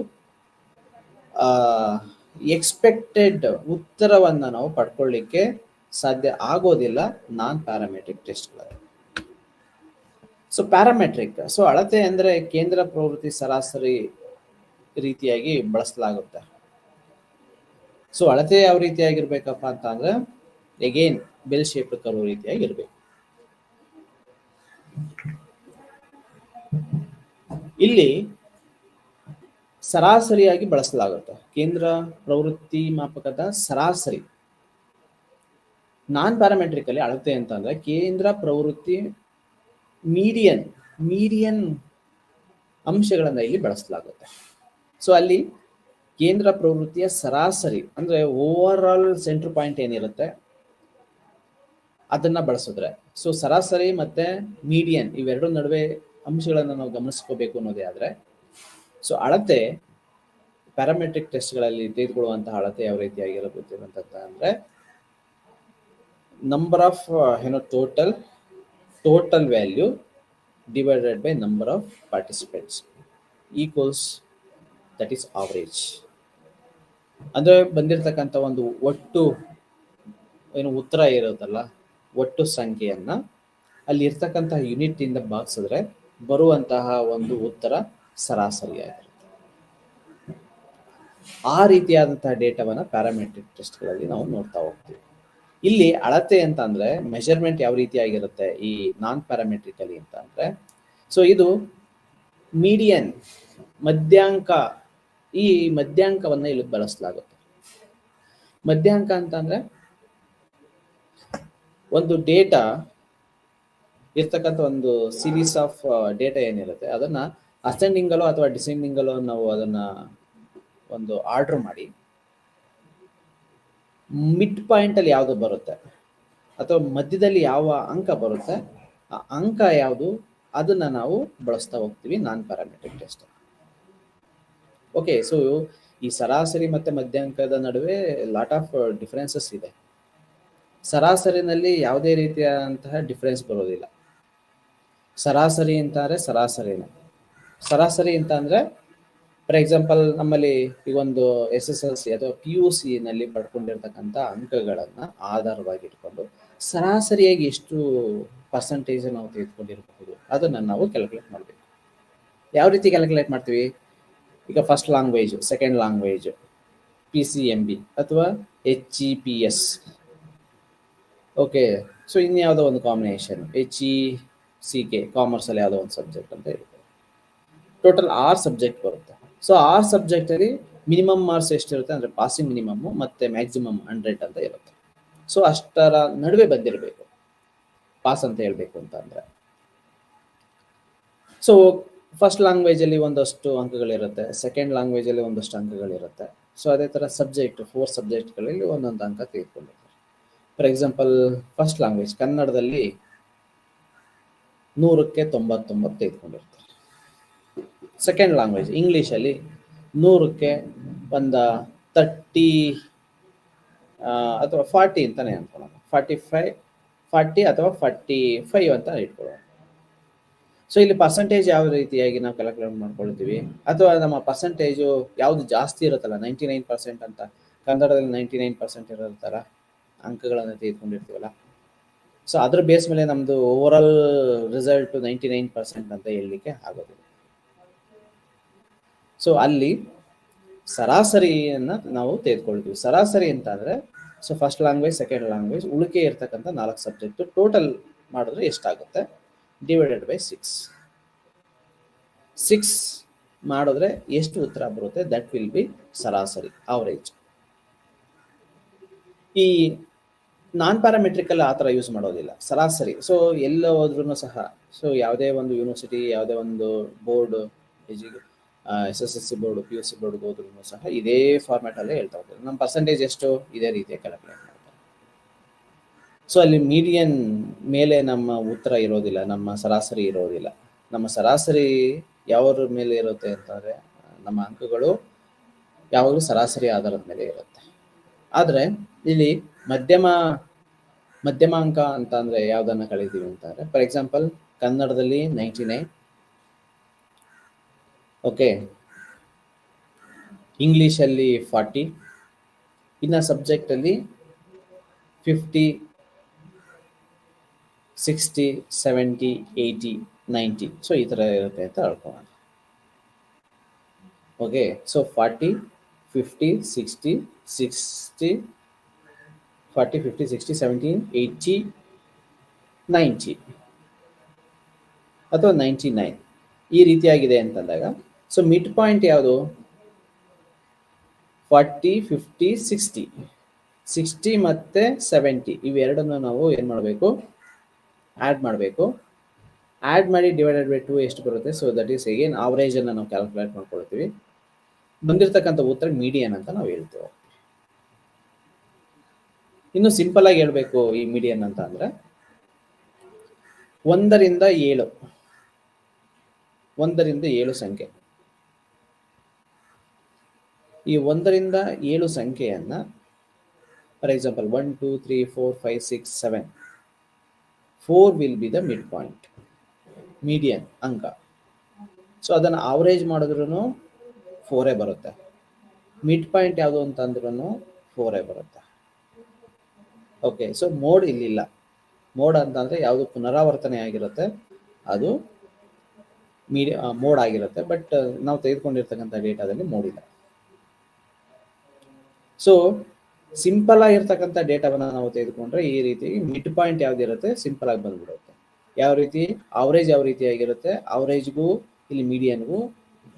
ಎಕ್ಸ್ಪೆಕ್ಟೆಡ್ ಉತ್ತರವನ್ನು ನಾವು ಪಡ್ಕೊಳ್ಳಿಕ್ಕೆ ಸಾಧ್ಯ ಆಗೋದಿಲ್ಲ ನಾನ್ ಪ್ಯಾರಾಮೆಟ್ರಿಕ್ ಟೆಸ್ಟ್ಗಳಲ್ಲಿ. ಸೊ ಪ್ಯಾರಾಮೆಟ್ರಿಕ್, ಸೊ ಅಳತೆ ಅಂದರೆ ಕೇಂದ್ರ ಪ್ರವೃತ್ತಿ ಸರಾಸರಿ ರೀತಿಯಾಗಿ ಬಳಸಲಾಗುತ್ತೆ. ಸೊ ಅಳತೆ ಯಾವ ರೀತಿಯಾಗಿರ್ಬೇಕಪ್ಪ ಅಂತ ಅಂದ್ರೆ ಎಗೇನ್ ಬೆಲ್ ಶೇಪ್ ಕರ್ವ್ ರೀತಿಯಾಗಿರ್ಬೇಕು. ಇಲ್ಲಿ ಸರಾಸರಿಯಾಗಿ ಬಳಸಲಾಗುತ್ತೆ ಕೇಂದ್ರ ಪ್ರವೃತ್ತಿ ಮಾಪಕದ ಸರಾಸರಿ. ನಾನ್ ಪ್ಯಾರಾಮೆಟ್ರಿಕ್ ಅಲ್ಲಿ ಅಳತೆ ಅಂತಂದ್ರೆ ಕೇಂದ್ರ ಪ್ರವೃತ್ತಿ ಮೀಡಿಯನ್ ಅಂಶಗಳನ್ನ ಇಲ್ಲಿ ಬಳಸಲಾಗುತ್ತೆ. ಸೊ ಅಲ್ಲಿ ಕೇಂದ್ರ ಪ್ರವೃತ್ತಿಯ ಸರಾಸರಿ ಅಂದ್ರೆ ಓವರ್ ಆಲ್ ಸೆಂಟರ್ ಪಾಯಿಂಟ್ ಏನಿರುತ್ತೆ ಅದನ್ನ ಬಳಸಿದ್ರೆ, ಸೊ ಸರಾಸರಿ ಮತ್ತೆ ಮೀಡಿಯನ್ ಇವೆರಡರ ನಡುವೆ ಅಂಶಗಳನ್ನು ನಾವು ಗಮನಿಸ್ಕೋಬೇಕು ಅನ್ನೋದೇ ಆದ್ರೆ, ಸೊ ಅಳತೆ ಪ್ಯಾರಾಮೆಟ್ರಿಕ್ ಟೆಸ್ಟ್ಗಳಲ್ಲಿ ತೆಗೆದುಕೊಳ್ಳುವಂತಹ ಅಳತೆ ಯಾವ ರೀತಿಯಾಗಿರಬಹುದು ಅಂತಂದ್ರೆ number of total value divided by number of participants equals that is average. ಅಂದ್ರೆ ಬಂದಿರತಕ್ಕಂಥ ಒಂದು ಒಟ್ಟು ಏನು ಉತ್ತರ ಇರುತ್ತಲ್ಲ, ಒಟ್ಟು ಸಂಖ್ಯೆಯನ್ನ ಅಲ್ಲಿ ಇರ್ತಕ್ಕಂತಹ ಯೂನಿಟ್ ಇಂದ ಭಾಗಿಸಿದ್ರೆ ಬರುವಂತಹ ಒಂದು ಉತ್ತರ ಸರಾಸರಿಯಾಗಿರುತ್ತೆ. ಆ ರೀತಿಯಾದಂತಹ ಡೇಟಾವನ್ನ ಪ್ಯಾರಾಮೆಟ್ರಿಕ್ ಟೆಸ್ಟ್ಗಳಲ್ಲಿ ನಾವು ನೋಡ್ತಾ ಹೋಗ್ತೀವಿ. ಇಲ್ಲಿ ಅಳತೆ ಅಂತ ಅಂದ್ರೆ ಮೆಜರ್ಮೆಂಟ್ ಯಾವ ರೀತಿಯಾಗಿರುತ್ತೆ ಈ ನಾನ್ ಪ್ಯಾರಾಮೆಟ್ರಿಕಲಿ ಅಂತ ಅಂದ್ರೆ, ಸೊ ಇದು ಮೀಡಿಯನ್ ಮಧ್ಯಾಂಕ, ಈ ಮಧ್ಯಾಂಕವನ್ನ ಇಲ್ಲಿ ಬಳಸಲಾಗುತ್ತೆ. ಮಧ್ಯಾಂಕ ಅಂತ ಅಂದ್ರೆ ಒಂದು ಡೇಟಾ ಇರ್ತಕ್ಕಂಥ ಒಂದು ಸೀರೀಸ್ ಆಫ್ ಡೇಟಾ ಏನಿರುತ್ತೆ ಅದನ್ನ ಅಸೆಂಡಿಂಗ್ ಅಲ್ಲೋ ಅಥವಾ ಡಿಸೆಂಡಿಂಗ್ ಅಲ್ಲೋ ನಾವು ಅದನ್ನ ಒಂದು ಆರ್ಡರ್ ಮಾಡಿ ಮಿಡ್ ಪಾಯಿಂಟ್ ಅಲ್ಲಿ ಯಾವುದು ಬರುತ್ತೆ ಅಥವಾ ಮಧ್ಯದಲ್ಲಿ ಯಾವ ಅಂಕ ಬರುತ್ತೆ ಆ ಅಂಕ ಯಾವುದು ಅದನ್ನ ನಾವು ಬಳಸ್ತಾ ಹೋಗ್ತೀವಿ ನಾನ್ ಪ್ಯಾರಾಮೆಟ್ರಿಕ್ ಟೆಸ್ಟ್. ಓಕೆ, ಸೊ ಈ ಸರಾಸರಿ ಮತ್ತೆ ಮಧ್ಯಾಂಕದ ನಡುವೆ ಲಾಟ್ ಆಫ್ ಡಿಫರೆನ್ಸಸ್ ಇದೆ. ಸರಾಸರಿನಲ್ಲಿ ಯಾವುದೇ ರೀತಿಯಾದಂತಹ ಡಿಫರೆನ್ಸ್ ಬರೋದಿಲ್ಲ. ಸರಾಸರಿ ಅಂತಂದ್ರೆ ಸರಾಸರಿನೇ. ಸರಾಸರಿ ಅಂತ ಅಂದ್ರೆ ಫಾರ್ ಎಕ್ಸಾಂಪಲ್ ನಮ್ಮಲ್ಲಿ ಈಗ ಒಂದು SSLC ಅಥವಾ PUC ನಲ್ಲಿ ಪಡ್ಕೊಂಡಿರ್ತಕ್ಕಂಥ ಅಂಕಗಳನ್ನ ಆಧಾರವಾಗಿ ಇಟ್ಕೊಂಡು ಸರಾಸರಿಯಾಗಿ ಎಷ್ಟು ಪರ್ಸೆಂಟೇಜ್ ನಾವು ತೆಗೆದುಕೊಂಡಿರಬಹುದು ಅದನ್ನ ನಾವು ಕ್ಯಾಲ್ಕುಲೇಟ್ ಮಾಡಬೇಕು. ಯಾವ ರೀತಿ ಕ್ಯಾಲ್ಕುಲೇಟ್ ಮಾಡ್ತೀವಿ? ಈಗ first language, second language, PCMB ಅಥವಾ HEPS. ಓಕೆ, ಸೊ ಇನ್ಯಾವುದೋ ಒಂದು ಕಾಂಬಿನೇಷನ್ HECK, ಕಾಮರ್ಸ್ ಅಲ್ಲಿ ಯಾವುದೋ ಒಂದು ಸಬ್ಜೆಕ್ಟ್ ಅಂತ ಇರುತ್ತೆ. ಟೋಟಲ್ 6 ಸಬ್ಜೆಕ್ಟ್ ಬರುತ್ತೆ. ಸೊ 6 ಸಬ್ಜೆಕ್ಟ್ ಅಲ್ಲಿ ಮಿನಿಮಮ್ ಮಾರ್ಕ್ಸ್ ಎಷ್ಟಿರುತ್ತೆ ಅಂದ್ರೆ ಪಾಸಿಂಗ್ ಮಿನಿಮಮ್ ಮತ್ತೆ ಮ್ಯಾಕ್ಸಿಮಮ್ 100 ಅಂತ ಇರುತ್ತೆ. ಸೊ ಅಷ್ಟರ ನಡುವೆ ಬಂದಿರಬೇಕು ಪಾಸ್ ಅಂತ ಹೇಳ್ಬೇಕು ಅಂತ ಅಂದ್ರೆ. ಸೊ ಫಸ್ಟ್ ಲ್ಯಾಂಗ್ವೇಜ್ ಅಲ್ಲಿ ಒಂದಷ್ಟು ಅಂಕಗಳಿರುತ್ತೆ, ಸೆಕೆಂಡ್ ಲ್ಯಾಂಗ್ವೇಜ್ ಅಲ್ಲಿ ಒಂದಷ್ಟು ಅಂಕಗಳಿರುತ್ತೆ. ಸೊ ಅದೇ ತರ ಸಬ್ಜೆಕ್ಟ್ 4 ಸಬ್ಜೆಕ್ಟ್ಗಳಲ್ಲಿ ಒಂದೊಂದು ಅಂಕ ತೆಗೆದುಕೊಂಡಿರ್ತಾರೆ. ಫಾರ್ ಎಕ್ಸಾಂಪಲ್ ಫಸ್ಟ್ ಲ್ಯಾಂಗ್ವೇಜ್ ಕನ್ನಡದಲ್ಲಿ 100ಕ್ಕೆ 99 ತೆಗೆದುಕೊಂಡಿರ್ತಾರೆ. ಸೆಕೆಂಡ್ ಲ್ಯಾಂಗ್ವೇಜ್ ಇಂಗ್ಲಿಷ್ ಅಲ್ಲಿ 100ಕ್ಕೆ ಒಂದು 30 ಅಥವಾ 40 ಅಂತಾನೆ ಅನ್ಕೊಳ್ಳೋಣ, 40 ಅಥವಾ 45 ಅಂತ ಇಟ್ಕೊಳ್ಳೋಣ. ಸೊ ಇಲ್ಲಿ ಪರ್ಸೆಂಟೇಜ್ ಯಾವ ರೀತಿಯಾಗಿ ನಾವು ಕ್ಯಾಲ್ಕುಲೇಟ್ ಮಾಡ್ಕೊಳ್ತೀವಿ, ಅಥವಾ ನಮ್ಮ ಪರ್ಸೆಂಟೇಜು ಯಾವ್ದು ಜಾಸ್ತಿ ಇರುತ್ತಲ್ಲ 99% ಅಂತ, ಕನ್ನಡದಲ್ಲಿ 99% ಇರೋತರ ಅಂಕಗಳನ್ನು ತೆಗೆದುಕೊಂಡಿರ್ತೀವಲ್ಲ, ಸೊ ಅದ್ರ ಬೇಸ್ ಮೇಲೆ ನಮ್ದು ಓವರ್ ಆಲ್ ರಿಸಲ್ಟ್ 99% ಅಂತ ಹೇಳಲಿಕ್ಕೆ ಆಗೋದಿಲ್ಲ. ಸೊ ಅಲ್ಲಿ ಸರಾಸರಿಯನ್ನ ನಾವು ತೆಗೆದುಕೊಳ್ತೀವಿ. ಸರಾಸರಿ ಅಂತ ಅಂದ್ರೆ so first language, second language, ಉಳಿಕೆ ಇರ್ತಕ್ಕಂಥ 4 ಸಬ್ಜೆಕ್ಟ್ ಟೋಟಲ್ ಮಾಡಿದ್ರೆ ಎಷ್ಟಾಗುತ್ತೆ ಡಿವೈಡೆಡ್ ಬೈ 6 ಮಾಡಿದ್ರೆ ಎಷ್ಟು ಉತ್ತರ ಬರುತ್ತೆ, ದಟ್ ವಿಲ್ ಬಿ ಸರಾಸರಿ, ಅವರೇಜ್. ಈ ನಾನ್ ಪ್ಯಾರಾಮೆಟ್ರಿಕಲ್ ಆ ಥರ ಯೂಸ್ ಮಾಡೋದಿಲ್ಲ, ಸರಾಸರಿ. ಸೊ ಎಲ್ಲ ಹೋದ್ರೂ ಸಹ, ಸೊ ಯಾವುದೇ ಒಂದು ಯೂನಿವರ್ಸಿಟಿ, ಯಾವುದೇ ಒಂದು ಬೋರ್ಡ್, SSLC ಬೋರ್ಡ್, PUC ಬೋರ್ಡ್ಗೆ ಹೋದ್ರೂ ಸಹ ಇದೇ ಫಾರ್ಮ್ಯಾಟ್ ಅಲ್ಲೇ ಹೇಳ್ತಾ ಹೋಗ್ತಾರೆ. ನಮ್ಮ ಪರ್ಸೆಂಟೇಜ್ ಎಷ್ಟು ಇದೇ ರೀತಿಯ ಕ್ಯಾಲ್ಕುಲೇಟ್ ಮಾಡ್ತಾರೆ. ಸೊ ಅಲ್ಲಿ ಮೀಡಿಯನ್ ಮೇಲೆ ನಮ್ಮ ಉತ್ತರ ಇರೋದಿಲ್ಲ, ನಮ್ಮ ಸರಾಸರಿ ಇರೋದಿಲ್ಲ. ನಮ್ಮ ಸರಾಸರಿ ಯಾವ ಮೇಲೆ ಇರುತ್ತೆ ಅಂತಂದ್ರೆ ನಮ್ಮ ಅಂಕಗಳು ಯಾವಾಗಲೂ ಸರಾಸರಿ ಆಧಾರದ ಮೇಲೆ ಇರುತ್ತೆ. ಆದ್ರೆ ಇಲ್ಲಿ ಮಧ್ಯಮಾಂಕ ಅಂತ ಅಂದ್ರೆ ಯಾವ್ದನ್ನ ಕಳಿತೀವಿ ಅಂತಂದ್ರೆ ಫಾರ್ ಎಕ್ಸಾಂಪಲ್ ಕನ್ನಡದಲ್ಲಿ 99, ಓಕೆ, ಇಂಗ್ಲಿಷ್ ಅಲ್ಲಿ 40, ಇನ್ನ ಸಬ್ಜೆಕ್ಟ್ ಅಲ್ಲಿ 50, 60, 70, 80, 90. ಸೊ ಈ ತರ ಇರುತ್ತೆ ಅಂತ ಹೇಳ್ಕೊಳ್ಳೋಣ. ಓಕೆ, ಸೊ 40, 50, 60, 40, 50, 60, 70, 80, 90 ಅಥವಾ 99 ಈ ರೀತಿಯಾಗಿದೆ ಅಂತಂದಾಗ ಸೊ ಮಿಡ್ ಪಾಯಿಂಟ್ ಯಾವುದು? 40, 50, 60 ಮತ್ತೆ 70 ಇವೆರಡನ್ನು ನಾವು ಏನ್ ಮಾಡಬೇಕು? ಆಡ್ ಮಾಡಬೇಕು. ಆಡ್ ಮಾಡಿ ಡಿವೈಡೆಡ್ ಬೈ 2 ಎಷ್ಟು ಬರುತ್ತೆ? So that is again average ಅನ್ನ ನಾವು ಕ್ಯಾಲ್ಕುಲೇಟ್ ಮಾಡ್ಕೊಳ್ತೀವಿ. ಬಂದಿರತಕ್ಕಂಥ ಉತ್ತರ ಮೀಡಿಯನ್ ಅಂತ ನಾವು ಹೇಳ್ತೇವೆ. ಇನ್ನು ಸಿಂಪಲ್ ಆಗಿ ಹೇಳ್ಬೇಕು ಈ ಮೀಡಿಯನ್ ಅಂತ ಅಂದ್ರೆ 1 ರಿಂದ 7 ಸಂಖ್ಯೆ. ಈ 1 ರಿಂದ 7 ಸಂಖ್ಯೆಯನ್ನ for example 1, 2, 3, 4, 5, 6, 7, 4 will be the mid point, median ಅಂಕ. ಸೊ ಅದನ್ನ ಅವರೇಜ್ ಮಾಡಿದ್ರು 4 ಬರುತ್ತೆ. ಮಿಡ್ ಪಾಯಿಂಟ್ ಯಾವುದು ಅಂತ ಅಂದ್ರೂ 4 ಬರುತ್ತೆ. ಓಕೆ, ಸೊ ಮೋಡ್ ಇಲ್ಲಿಲ್ಲ. ಮೋಡ್ ಅಂತಂದ್ರೆ ಯಾವುದು ಪುನರಾವರ್ತನೆ ಆಗಿರುತ್ತೆ ಅದು ಮೋಡ್ ಆಗಿರುತ್ತೆ. ಬಟ್ ನಾವು ತೆಗೆದುಕೊಂಡಿರ್ತಕ್ಕಂಥ ಡೇಟಾದಲ್ಲಿ ಮೋಡ್ ಇಲ್ಲ. ಸೊ ಸಿಂಪಲ್ ಆಗಿರ್ತಕ್ಕಂಥ ಡೇಟಾವನ್ನ ನಾವು ತೆಗೆದುಕೊಂಡ್ರೆ ಈ ರೀತಿ ಮಿಡ್ ಪಾಯಿಂಟ್ ಯಾವ್ದಿರುತ್ತೆ ಸಿಂಪಲ್ ಆಗಿ ಬಂದ್ಬಿಡುತ್ತೆ. ಯಾವ ರೀತಿ ಅವರೇಜ್ ಯಾವ ರೀತಿ ಆಗಿರುತ್ತೆ, ಅವರೇಜ್ಗೂ ಇಲ್ಲಿ ಮೀಡಿಯನ್ಗೂ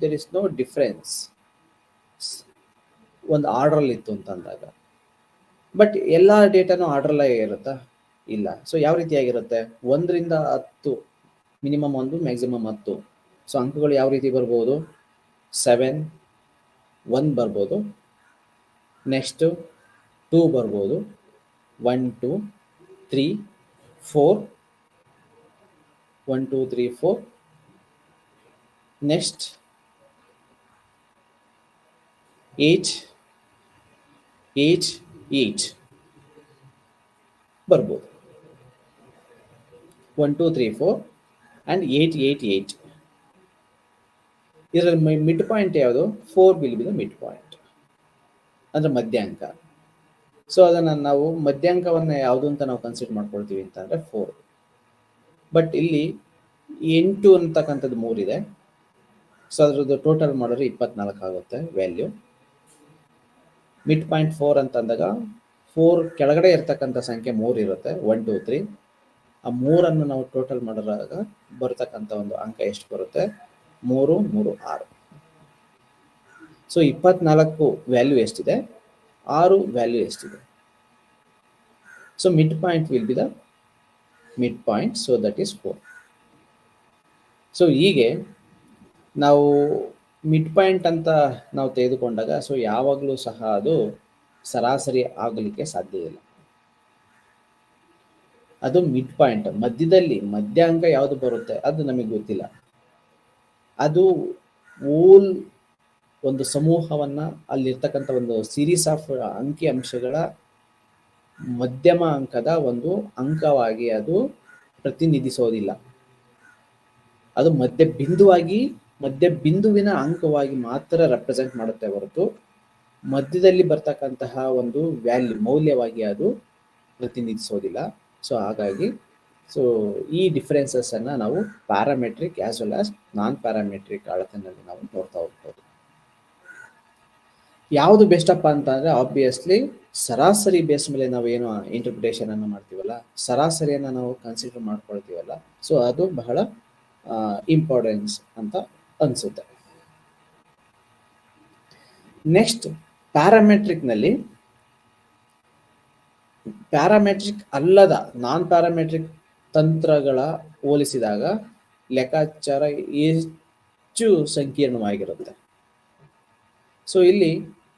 ದೇರ್ ಇಸ್ ನೋ ಡಿಫ್ರೆನ್ಸ್ ಒಂದು ಆರ್ಡರ್ ಇತ್ತು ಅಂತ ಅಂದಾಗ. ಬಟ್ ಎಲ್ಲ ಡೇಟಾನು ಆರ್ಡರ್ ಇರುತ್ತಾ? ಇಲ್ಲ. ಸೊ ಯಾವ ರೀತಿಯಾಗಿರುತ್ತೆ, 1 ರಿಂದ 10, ಮಿನಿಮಮ್ 1 ಮ್ಯಾಕ್ಸಿಮಮ್ 10. ಸೊ ಅಂಕಗಳು ಯಾವ ರೀತಿ ಬರ್ಬೋದು, 7, 1 ಬರ್ಬೋದು, ನೆಕ್ಸ್ಟ್ 2 ಬರ್ಬೋದು, 1 2 3 4, 1 2 3 4, ನೆಕ್ಸ್ಟ್ 8 8 8 ಬರ್ಬೋದು, 1 2 3 4 and 8 8 8. ಇದರಲ್ಲಿ ಮಿಡ್ ಪಾಯಿಂಟ್ ಯಾವುದು, 4 will be the mid point, ಅಂದ್ರೆ ಮಧ್ಯಾಂಕ. ಸೊ ಅದನ್ನ ನಾವು ಮಧ್ಯಾಂಕವನ್ನ ಯಾವುದು ಅಂತ ನಾವು ಕನ್ಸಿಡರ್ ಮಾಡ್ಕೊಳ್ತೀವಿ ಅಂತಂದ್ರೆ 4. ಬಟ್ ಇಲ್ಲಿ 8 ಅಂತಕ್ಕಂಥದ್ದು 3 ಇದೆ. ಸೊ ಅದ್ರದ್ದು ಟೋಟಲ್ ಮಾಡಿದ್ರೆ 24 ಆಗುತ್ತೆ ವ್ಯಾಲ್ಯೂ. ಮಿಡ್ ಪಾಯಿಂಟ್ 4 ಅಂತ ಅಂದಾಗ 4 ಕೆಳಗಡೆ ಇರ್ತಕ್ಕಂಥ ಸಂಖ್ಯೆ 3 ಇರುತ್ತೆ, 1 2 3. ಆ 3ಅನ್ನು ನಾವು ಟೋಟಲ್ ಮಾಡಿದಾಗ ಬರ್ತಕ್ಕಂಥ ಒಂದು ಅಂಕ ಎಷ್ಟು ಬರುತ್ತೆ, 3 3 6. ಸೊ 24 ವ್ಯಾಲ್ಯೂ ಎಷ್ಟಿದೆ, 6 ವ್ಯಾಲ್ಯೂ ಎಷ್ಟಿದೆ. So mid point will be the mid point, so that is 4. So ಹೀಗೆ ನಾವು ಮಿಡ್ ಪಾಯಿಂಟ್ ಅಂತ ನಾವು ತೆಗೆದುಕೊಂಡಾಗ ಸೊ ಯಾವಾಗಲೂ ಸಹ ಅದು ಸರಾಸರಿ ಆಗಲಿಕ್ಕೆ ಸಾಧ್ಯ ಇಲ್ಲ. ಅದು ಮಿಡ್ ಪಾಯಿಂಟ್, ಮಧ್ಯದಲ್ಲಿ ಮಧ್ಯಾಂಕ ಯಾವುದು ಬರುತ್ತೆ ಅದು ನಮಗೆ ಗೊತ್ತಿಲ್ಲ. ಅದು ಓಲ್ ಒಂದು ಸಮೂಹವನ್ನ ಅಲ್ಲಿರ್ತಕ್ಕಂಥ ಒಂದು ಸೀರೀಸ್ ಆಫ್ ಅಂಕಿ ಅಂಶಗಳ ಮಧ್ಯಮ ಅಂಕದ ಒಂದು ಅಂಕವಾಗಿ ಅದು ಪ್ರತಿನಿಧಿಸೋದಿಲ್ಲ. ಅದು ಮಧ್ಯ ಬಿಂದುವಿನ ಅಂಕವಾಗಿ ಮಾತ್ರ ರೆಪ್ರೆಸೆಂಟ್ ಮಾಡುತ್ತೆ ಹೊರತು ಮಧ್ಯದಲ್ಲಿ ಬರ್ತಕ್ಕಂತಹ ಒಂದು ಮೌಲ್ಯವಾಗಿ ಅದು ಪ್ರತಿನಿಧಿಸೋದಿಲ್ಲ. ಸೊ ಹಾಗಾಗಿ ಸೊ ಈ ಡಿಫರೆನ್ಸಸ್ ಅನ್ನ ನಾವು parametric as well as non parametric ಅಳತೆನಲ್ಲಿ ನಾವು ನೋಡ್ತಾ ಹೋಗ್ಬೋದು. ಯಾವುದು ಬೆಸ್ಟ್ ಅಪ್ಪ ಅಂತ ಅಂದ್ರೆ ಆಬ್ವಿಯಸ್ಲಿ ಸರಾಸರಿ ಬೇಸ್ ಮೇಲೆ ನಾವು ಏನು ಇಂಟರ್ಪ್ರಿಟೇಷನ್ ಅನ್ನು ಮಾಡ್ತೀವಲ್ಲ, ಸರಾಸರಿಯನ್ನ ನಾವು ಕನ್ಸಿಡರ್ ಮಾಡ್ಕೊಳ್ತೀವಲ್ಲ, ಸೊ ಅದು ಬಹಳ ಇಂಪಾರ್ಟೆನ್ಸ್ ಅಂತ ಅನ್ಸುತ್ತೆ. ನೆಕ್ಸ್ಟ್ ಪ್ಯಾರಾಮೆಟ್ರಿಕ್ ನಲ್ಲಿ ಪ್ಯಾರಾಮೆಟ್ರಿಕ್ ಅಲ್ಲದ ನಾನ್ ಪ್ಯಾರಾಮೆಟ್ರಿಕ್ ತಂತ್ರಗಳ ಹೋಲಿಸಿದಾಗ ಲೆಕ್ಕಾಚಾರ ಹೆಚ್ಚು ಸಂಕೀರ್ಣವಾಗಿರುತ್ತೆ. ಸೊ ಇಲ್ಲಿ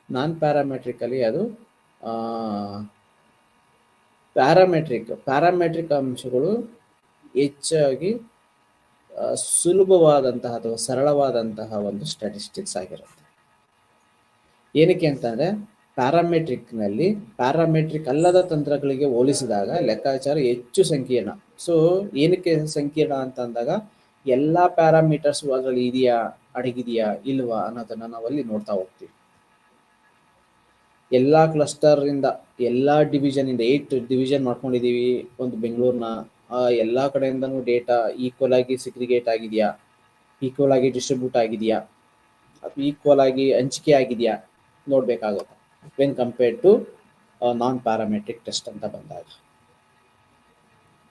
ನಾನ್ ಪ್ಯಾರಾಮೆಟ್ರಿಕ್ ಅಲ್ಲಿ ಅದು ಪ್ಯಾರಾಮೆಟ್ರಿಕ್ ಅಂಶಗಳು ಹೆಚ್ಚಾಗಿ ಸುಲಭವಾದಂತಹ ಅಥವಾ ಸರಳವಾದಂತಹ ಒಂದು ಸ್ಟ್ಯಾಟಿಸ್ಟಿಕ್ಸ್ ಆಗಿರುತ್ತೆ. ಏನಕ್ಕೆ ಅಂತಂದ್ರೆ ಪ್ಯಾರಾಮೆಟ್ರಿಕ್ನಲ್ಲಿ ಪ್ಯಾರಾಮೆಟ್ರಿಕ್ ಅಲ್ಲದ ತಂತ್ರಗಳಿಗೆ ಹೋಲಿಸಿದಾಗ ಲೆಕ್ಕಾಚಾರ ಹೆಚ್ಚು ಸಂಕೀರ್ಣ. ಸೊ ಏನಕ್ಕೆ ಸಂಕೀರ್ಣ ಅಂತ ಅಂದಾಗ ಎಲ್ಲ ಪ್ಯಾರಾಮೀಟರ್ಸ್ ಅದರಲ್ಲಿ ಇದೆಯಾ, ಅಡಗಿದೆಯಾ ಇಲ್ವಾ ಅನ್ನೋದನ್ನ ನಾವು ಅಲ್ಲಿ ನೋಡ್ತಾ ಹೋಗ್ತೀವಿ. ಎಲ್ಲ ಕ್ಲಸ್ಟರ್ ಇಂದ ಎಲ್ಲ ಡಿವಿಷನ್ ಇಂದ 8 ಡಿವಿಷನ್ ಮಾಡ್ಕೊಂಡಿದೀವಿ ಒಂದು ಬೆಂಗಳೂರಿನ. ಎಲ್ಲ ಕಡೆಯಿಂದನೂ ಡೇಟಾ ಈಕ್ವಲ್ ಆಗಿ ಸಿಗ್ರಿಗೇಟ್ ಆಗಿದೆಯಾ, ಈಕ್ವಲ್ ಆಗಿ ಡಿಸ್ಟ್ರಿಬ್ಯೂಟ್ ಆಗಿದೆಯಾ, ಈಕ್ವಲ್ ಆಗಿ ಹಂಚಿಕೆ ಆಗಿದೆಯಾ ನೋಡ್ಬೇಕಾಗುತ್ತೆ when compared to non parametric test ಅಂತ ಬಂದಾಗ.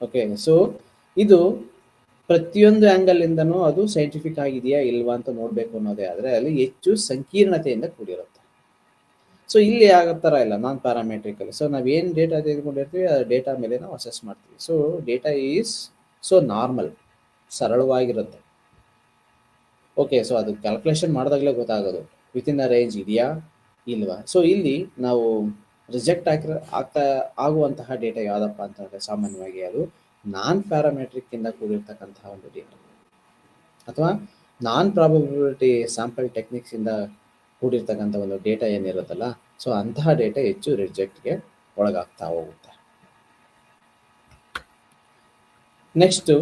ಓಕೆ, ಸೊ ಇದು ಪ್ರತಿಯೊಂದು ಆಂಗಲ್ ಇಂದನೂ ಅದು ಸೈಂಟಿಫಿಕ್ ಆಗಿದೆಯಾ ಇಲ್ವಾ ಅಂತ ನೋಡ್ಬೇಕು ಅನ್ನೋದೇ ಆದ್ರೆ ಅಲ್ಲಿ ಹೆಚ್ಚು ಸಂಕೀರ್ಣತೆಯಿಂದ ಕೂಡಿರುತ್ತೆ. ಸೊ ಇಲ್ಲಿ ಆಗತ್ತರ ಇಲ್ಲ ನಾನ್ ಪ್ಯಾರಾಮೆಟ್ರಿಕ್ ಅಲ್ಲಿ. ಸೊ ನಾವೇನ್ ಡೇಟಾ ತೆಗೆದುಕೊಂಡಿರ್ತೀವಿ ಆ ಡೇಟಾ ಮೇಲೆ ನಾವು ಅಸೆಸ್ ಮಾಡ್ತೀವಿ. So data is so normal, ಸರಳವಾಗಿರುತ್ತೆ. ಓಕೆ, ಸೊ ಅದು ಕ್ಯಾಲ್ಕುಲೇಷನ್ ಮಾಡಿದಾಗಲೇ ಗೊತ್ತಾಗೋದು ವಿತಿನ್ ದ ರೇಂಜ್ ಇದೆಯಾ ಇಲ್ವಾ. ಸೊ ಇಲ್ಲಿ ನಾವು ರಿಜೆಕ್ಟ್ ಆಗುವಂತಹ ಡೇಟಾ ಯಾವ್ದಪ್ಪ ಅಂತಂದ್ರೆ ಸಾಮಾನ್ಯವಾಗಿ ಅದು ನಾನ್ ಪ್ಯಾರಾಮೆಟ್ರಿಕ್ ಇಂದ ಕೂಡಿರ್ತಕ್ಕಂತಹ ಒಂದು ಡೇಟಾ ಅಥವಾ ನಾನ್ ಪ್ರಾಬಬಿಲಿಟಿ ಸ್ಯಾಂಪಲ್ ಟೆಕ್ನಿಕ್ಸ್ ಇಂದ ಕೂಡಿರ್ತಕ್ಕಂಥ ಒಂದು ಡೇಟಾ ಏನಿರುತ್ತಲ್ಲ, ಸೊ ಅಂತಹ ಡೇಟಾ ಹೆಚ್ಚು ರಿಜೆಕ್ಟ್ಗೆ ಒಳಗಾಗ್ತಾ ಹೋಗುತ್ತೆ. ನೆಕ್ಸ್ಟ್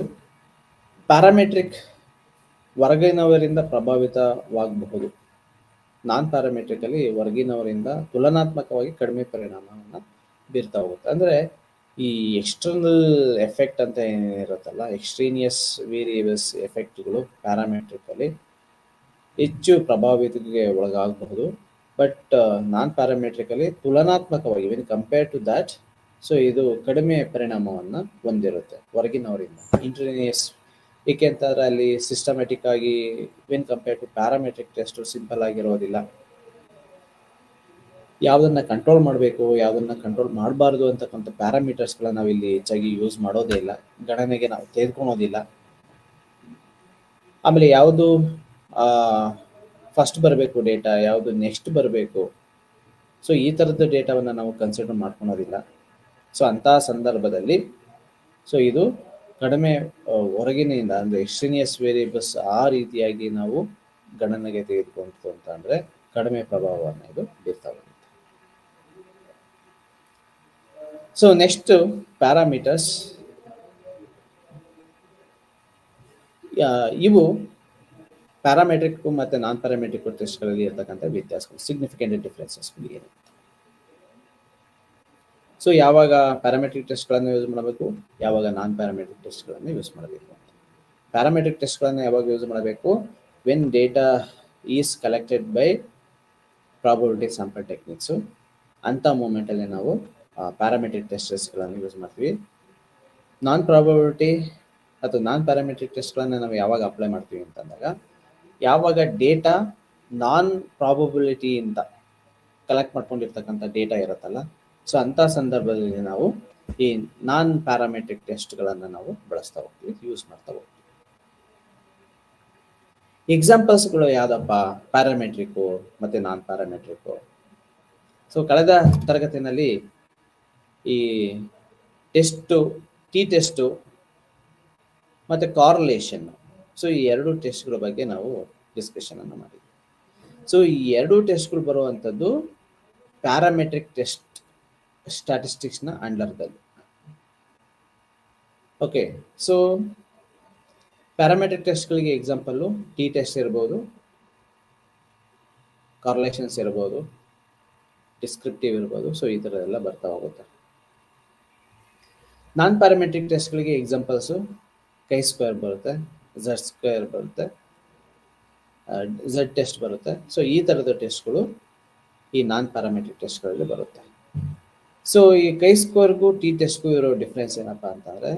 ಪ್ಯಾರಾಮೆಟ್ರಿಕ್ ಹೊರಗಿನವರಿಂದ ಪ್ರಭಾವಿತವಾಗಬಹುದು. ನಾನ್ ಪ್ಯಾರಾಮೆಟ್ರಿಕ್ ಅಲ್ಲಿ ಹೊರಗಿನವರಿಂದ ತುಲನಾತ್ಮಕವಾಗಿ ಕಡಿಮೆ ಪರಿಣಾಮವನ್ನು ಬೀರ್ತಾ ಹೋಗುತ್ತೆ. ಅಂದ್ರೆ ಈ ಎಕ್ಸ್ಟರ್ನಲ್ ಎಫೆಕ್ಟ್ ಅಂತ ಏನಿರುತ್ತಲ್ಲ, ಎಕ್ಸ್ಟ್ರೇನಿಯಸ್ ವೇರಿಯೇಬಲ್ಸ್ ಎಫೆಕ್ಟ್ಗಳು ಪ್ಯಾರಾಮೆಟ್ರಿಕಲ್ಲಿ ಹೆಚ್ಚು ಪ್ರಭಾವಿತಕ್ಕೆ ಒಳಗಾಗಬಹುದು. ಬಟ್ ನಾನ್ ಪ್ಯಾರಾಮೆಟ್ರಿಕಲ್ಲಿ ತುಲನಾತ್ಮಕವಾಗಿ when compare to that, so ಇದು ಕಡಿಮೆ ಪರಿಣಾಮವನ್ನು ಹೊಂದಿರುತ್ತೆ ಹೊರಗಿನವರಿಂದ. ಇಂಟರ್ನಿಯಸ್ ಏಕೆ ಅಂತಂದ್ರೆ ಅಲ್ಲಿ ಸಿಸ್ಟಮ್ಯಾಟಿಕ್ ಆಗಿ when compare to parametric test simple ಆಗಿರೋದಿಲ್ಲ. ಯಾವುದನ್ನ ಕಂಟ್ರೋಲ್ ಮಾಡಬೇಕು, ಯಾವುದನ್ನ ಕಂಟ್ರೋಲ್ ಮಾಡಬಾರ್ದು ಅಂತಕ್ಕಂಥ ಪ್ಯಾರಾಮೀಟರ್ಸ್ಗಳನ್ನ ನಾವಿಲ್ಲಿ ಹೆಚ್ಚಾಗಿ ಯೂಸ್ ಮಾಡೋದೇ ಇಲ್ಲ, ಗಣನೆಗೆ ನಾವು ತೆಗೆದುಕೊಳೋದಿಲ್ಲ. ಆಮೇಲೆ ಯಾವುದು ಫಸ್ಟ್ ಬರಬೇಕು ಡೇಟಾ, ಯಾವುದು ನೆಕ್ಸ್ಟ್ ಬರಬೇಕು, ಸೊ ಈ ಥರದ ಡೇಟಾವನ್ನು ನಾವು ಕನ್ಸಿಡರ್ ಮಾಡ್ಕೊಳೋದಿಲ್ಲ. ಸೊ ಅಂತಹ ಸಂದರ್ಭದಲ್ಲಿ ಸೊ ಇದು ಕಡಿಮೆ ಹೊರಗಿನಿಂದ ಅಂದರೆ ಎಕ್ಸ್ಟ್ರೇನಿಯಸ್ ವೇರಿಯೇಬಲ್ಸ್ ಆ ರೀತಿಯಾಗಿ ನಾವು ಗಣನೆಗೆ ತೆಗೆದುಕೊಂತು ಅಂತ ಅಂದರೆ ಕಡಿಮೆ ಪ್ರಭಾವವನ್ನು ಇದು ಬೀರ್ತಾ ಹೋಗುತ್ತೆ. ಸೊ ನೆಕ್ಸ್ಟ್ ಪ್ಯಾರಾಮೀಟರ್ಸ್, ಇವು ಪ್ಯಾರಾಮೆಟ್ರಿಕ್ ಮತ್ತು ನಾನ್ ಪ್ಯಾರಾಮೆಟ್ರಿಕ್ ಟೆಸ್ಟ್ಗಳಲ್ಲಿ ಇರ್ತಕ್ಕಂಥ ವ್ಯತ್ಯಾಸಗಳು, ಸಿಗ್ನಿಫಿಕೆಂಟ್ ಡಿಫ್ರೆನ್ಸಸ್ಗಳು ಏನು. ಸೊ ಯಾವಾಗ ಪ್ಯಾರಾಮೆಟ್ರಿಕ್ ಟೆಸ್ಟ್ಗಳನ್ನು ಯೂಸ್ ಮಾಡಬೇಕು, ಯಾವಾಗ ನಾನ್ ಪ್ಯಾರಾಮೆಟ್ರಿಕ್ ಟೆಸ್ಟ್ಗಳನ್ನು ಯೂಸ್ ಮಾಡಬೇಕು. ಪ್ಯಾರಾಮೆಟ್ರಿಕ್ ಟೆಸ್ಟ್ಗಳನ್ನು ಯಾವಾಗ ಯೂಸ್ ಮಾಡಬೇಕು, when data is collected by probability sample techniques, ಅಂಥ ಮೂಮೆಂಟಲ್ಲಿ ನಾವು ಪ್ಯಾರಾಮೆಟ್ರಿಕ್ ಟೆಸ್ಟ್ಗಳನ್ನು ಯೂಸ್ ಮಾಡ್ತೀವಿ. ನಾನ್ ಪ್ರಾಬಬಿಲಿಟಿ ಅಥವಾ ನಾನ್ ಪ್ಯಾರಾಮೆಟ್ರಿಕ್ ಟೆಸ್ಟ್ಗಳನ್ನು ನಾವು ಯಾವಾಗ ಅಪ್ಲೈ ಮಾಡ್ತೀವಿ ಅಂತಂದಾಗ, ಯಾವಾಗ ಡೇಟಾ ನಾನ್ ಪ್ರಾಬಬಿಲಿಟಿಯಿಂದ ಕಲೆಕ್ಟ್ ಮಾಡ್ಕೊಂಡಿರ್ತಕ್ಕಂಥ ಡೇಟಾ ಇರುತ್ತಲ್ಲ, ಸೊ ಅಂಥ ಸಂದರ್ಭದಲ್ಲಿ ನಾವು ಈ ನಾನ್ ಪ್ಯಾರಾಮೆಟ್ರಿಕ್ ಟೆಸ್ಟ್ಗಳನ್ನು ನಾವು ಬಳಸ್ತಾ ಹೋಗ್ತೀವಿ, ಯೂಸ್ ಮಾಡ್ತಾ ಹೋಗ್ತೀವಿ. ಎಕ್ಸಾಂಪಲ್ಸ್ಗಳು ಯಾವುದಪ್ಪ ಪ್ಯಾರಾಮೆಟ್ರಿಕ್ಕು ಮತ್ತು ನಾನ್ ಪ್ಯಾರಾಮೆಟ್ರಿಕ್ಕು? ಸೊ ಕಳೆದ ತರಗತಿನಲ್ಲಿ ಈ ಟೆಸ್ಟು, ಟಿ ಟೆಸ್ಟು ಮತ್ತು ಕಾರ್ಲೇಷನ್, ಸೊ ಈ ಎರಡು ಟೆಸ್ಟ್ಗಳ ಬಗ್ಗೆ ನಾವು ಡಿಸ್ಕಷನನ್ನು ಮಾಡಿದ್ವಿ. ಸೊ ಈ ಎರಡು ಟೆಸ್ಟ್ಗಳು ಬರುವಂಥದ್ದು ಪ್ಯಾರಾಮೆಟ್ರಿಕ್ ಟೆಸ್ಟ್ ಸ್ಟ್ಯಾಟಿಸ್ಟಿಕ್ಸ್ನ ಅಂಡರ್ದಲ್ಲಿ. ಓಕೆ, ಸೊ ಪ್ಯಾರಾಮೆಟ್ರಿಕ್ ಟೆಸ್ಟ್ಗಳಿಗೆ ಎಕ್ಸಾಂಪಲ್ಲು ಟಿ ಟೆಸ್ಟ್ ಇರ್ಬೋದು, ಕಾರ್ಲೇಷನ್ಸ್ ಇರ್ಬೋದು, ಡಿಸ್ಕ್ರಿಪ್ಟಿವ್ ಇರ್ಬೋದು, ಸೊ ಈ ಥರ ಎಲ್ಲ ಬರ್ತಾ ಹೋಗುತ್ತೆ. ನಾನ್ ಪ್ಯಾರಾಮೆಟ್ರಿಕ್ ಟೆಸ್ಟ್ಗಳಿಗೆ ಎಕ್ಸಾಂಪಲ್ಸು ಕೈ ಸ್ಕ್ವೇರ್ ಬರುತ್ತೆ, ಝಡ್ ಸ್ಕ್ವೇರ್ ಬರುತ್ತೆ, ಝಡ್ ಟೆಸ್ಟ್ ಬರುತ್ತೆ. ಸೊ ಈ ಥರದ ಟೆಸ್ಟ್ಗಳು ಈ ನಾನ್ ಪ್ಯಾರಾಮೆಟ್ರಿಕ್ ಟೆಸ್ಟ್ಗಳಲ್ಲಿ ಬರುತ್ತೆ. ಸೊ ಈ ಕೈ ಸ್ಕ್ವೇರ್ಗೂ ಟಿ ಟೆಸ್ಟ್ಗೂ ಇರೋ ಡಿಫ್ರೆನ್ಸ್ ಏನಪ್ಪ ಅಂತಂದರೆ,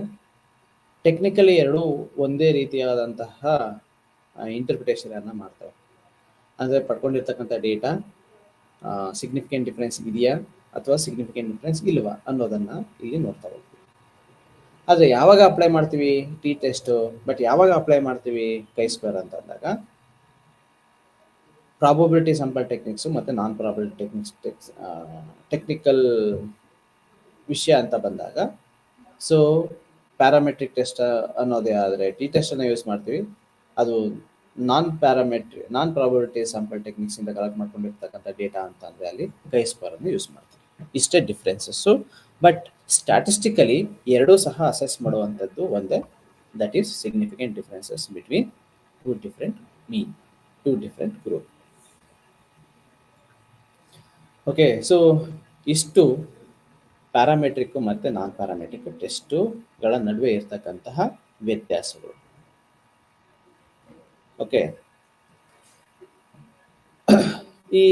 ಟೆಕ್ನಿಕಲಿ ಎರಡೂ ಒಂದೇ ರೀತಿಯಾದಂತಹ ಇಂಟರ್ಪ್ರಿಟೇಷನನ್ನು ಮಾಡ್ತವೆ. ಅಂದರೆ ಪಡ್ಕೊಂಡಿರ್ತಕ್ಕಂಥ ಡೇಟಾ ಸಿಗ್ನಿಫಿಕೆಂಟ್ ಡಿಫ್ರೆನ್ಸ್ ಇದೆಯಾ ಅಥವಾ ಸಿಗ್ನಿಫಿಕೆಂಟ್ ಡಿಫ್ರೆನ್ಸ್ ಇಲ್ವಾ ಅನ್ನೋದನ್ನು ಇಲ್ಲಿ ನೋಡ್ತಾ ಹೋಗ್ತೀವಿ. ಆದರೆ ಯಾವಾಗ ಅಪ್ಲೈ ಮಾಡ್ತೀವಿ ಟಿ ಟೆಸ್ಟು, ಬಟ್ ಯಾವಾಗ ಅಪ್ಲೈ ಮಾಡ್ತೀವಿ ಕೈ ಸ್ಕ್ವೇರ್ ಅಂತ ಅಂದಾಗ, ಪ್ರಾಬಬಿಲಿಟಿ ಸ್ಯಾಂಪಲ್ ಟೆಕ್ನಿಕ್ಸು ಮತ್ತು ನಾನ್ ಪ್ರಾಬಬಿಲಿಟಿ ಟೆಕ್ನಿಕಲ್ ವಿಷಯ ಅಂತ ಬಂದಾಗ, ಸೊ ಪ್ಯಾರಾಮೆಟ್ರಿಕ್ ಟೆಸ್ಟ್ ಅನ್ನೋದೇ ಆದರೆ ಟಿ ಟೆಸ್ಟನ್ನು ಯೂಸ್ ಮಾಡ್ತೀವಿ. ಅದು ನಾನ್ ಪ್ರಾಬಬಿಲಿಟಿ ಸ್ಯಾಂಪಲ್ ಟೆಕ್ನಿಕ್ಸಿಂದ ಕಲೆಕ್ಟ್ ಮಾಡ್ಕೊಂಡಿರ್ತಕ್ಕಂಥ ಡೇಟಾ ಅಂತ ಅಂದರೆ ಅಲ್ಲಿ ಕೈ ಸ್ಕ್ವೇರನ್ನು ಯೂಸ್ ಮಾಡ್ತೀವಿ. ಇಷ್ಟೇ ಡಿಫ್ರೆನ್ಸಸ್ಸು. ಬಟ್ ಸ್ಟ್ಯಾಟಿಸ್ಟಿಕಲಿ ಎರಡೂ ಸಹ ಅಸೆಸ್ ಮಾಡುವಂಥದ್ದು ಒಂದೇ, that is significant differences between two different group. Okay, so ಇಷ್ಟು ಪ್ಯಾರಾಮೆಟ್ರಿಕ್ ಮತ್ತು ನಾನ್ ಪ್ಯಾರಾಮೆಟ್ರಿಕ್ ಟೆಸ್ಟುಗಳ ನಡುವೆ ಇರ್ತಕ್ಕಂತಹ ವ್ಯತ್ಯಾಸಗಳು. ಓಕೆ, ಈ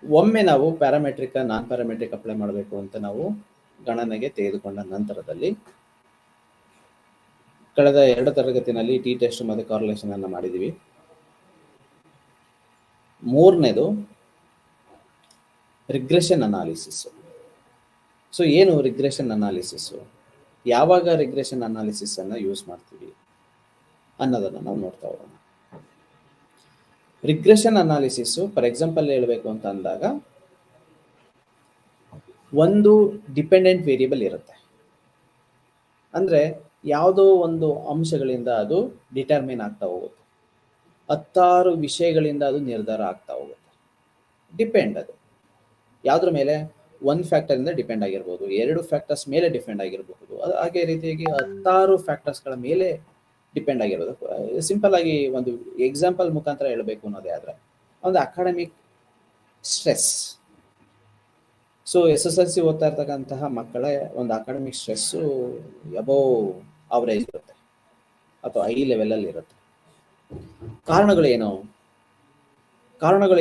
ಒಮ್ಮೆ ನಾವು ಪ್ಯಾರಾಮೆಟ್ರಿಕ್ ನಾನ್ ಪ್ಯಾರಾಮೆಟ್ರಿಕ್ ಅಪ್ಲೈ ಮಾಡಬೇಕು ಅಂತ ನಾವು ಗಣನೆಗೆ ತೆಗೆದುಕೊಂಡ ನಂತರದಲ್ಲಿ, ಕಳೆದ 2 ತರಗತಿನಲ್ಲಿ ಟಿ ಟೆಸ್ಟ್ ಮತ್ತು ಕಾರ್ಲೇಷನ್ ಅನ್ನು ಮಾಡಿದ್ದೀವಿ. ಮೂರನೇದು ರಿಗ್ರೆಷನ್ ಅನಾಲಿಸಿಸ್. ಸೊ ಏನು ರಿಗ್ರೆಷನ್ ಅನಾಲಿಸಿಸ್ಸು, ಯಾವಾಗ ರಿಗ್ರೆಷನ್ ಅನಾಲಿಸಿಸ್ ಅನ್ನು ಯೂಸ್ ಮಾಡ್ತೀವಿ ಅನ್ನೋದನ್ನು ನಾವು ನೋಡ್ತಾ ಹೋಗೋಣ. ರಿಗ್ರೆಷನ್ ಅನಾಲಿಸಿಸ್ಸು ಫಾರ್ ಎಕ್ಸಾಂಪಲ್ ಹೇಳಬೇಕು ಅಂತ ಅಂದಾಗ, ಒಂದು ಡಿಪೆಂಡೆಂಟ್ ವೇರಿಯಬಲ್ ಇರುತ್ತೆ, ಅಂದರೆ ಯಾವುದೋ ಒಂದು ಅಂಶಗಳಿಂದ ಅದು ಡಿಟರ್ಮಿನ್ ಆಗ್ತಾ ಹೋಗುತ್ತೆ, 16 ವಿಷಯಗಳಿಂದ ಅದು ನಿರ್ಧಾರ ಆಗ್ತಾ ಹೋಗುತ್ತೆ. ಡಿಪೆಂಡ್, ಅದು ಯಾವುದ್ರ ಮೇಲೆ, ಒಂದು ಫ್ಯಾಕ್ಟರಿಂದ ಡಿಪೆಂಡ್ ಆಗಿರ್ಬೋದು, 2 ಫ್ಯಾಕ್ಟರ್ಸ್ ಮೇಲೆ ಡಿಪೆಂಡ್ ಆಗಿರಬಹುದು, ಹಾಗೆ ರೀತಿಯಾಗಿ 16 ಫ್ಯಾಕ್ಟರ್ಸ್ಗಳ ಮೇಲೆ ಡಿಪೆಂಡ್ ಆಗಿರೋದು. ಸಿಂಪಲ್ ಆಗಿ ಒಂದು ಎಕ್ಸಾಂಪಲ್ ಮುಖಾಂತರ ಹೇಳಬೇಕು ಅನ್ನೋದೇ ಆದರೆ, ಒಂದು ಅಕಾಡೆಮಿಕ್ ಸ್ಟ್ರೆಸ್. ಸೊ SSLC ಓದ್ತಾ ಇರ್ತಕ್ಕಂತಹ ಮಕ್ಕಳ ಒಂದು ಅಕಾಡೆಮಿಕ್ ಸ್ಟ್ರೆಸ್ಸು ಅಬೋವ್ ಅವರೇಜ್ ಇರುತ್ತೆ ಅಥವಾ ಹೈ ಲೆವೆಲಲ್ಲಿ ಇರುತ್ತೆ. ಕಾರಣಗಳು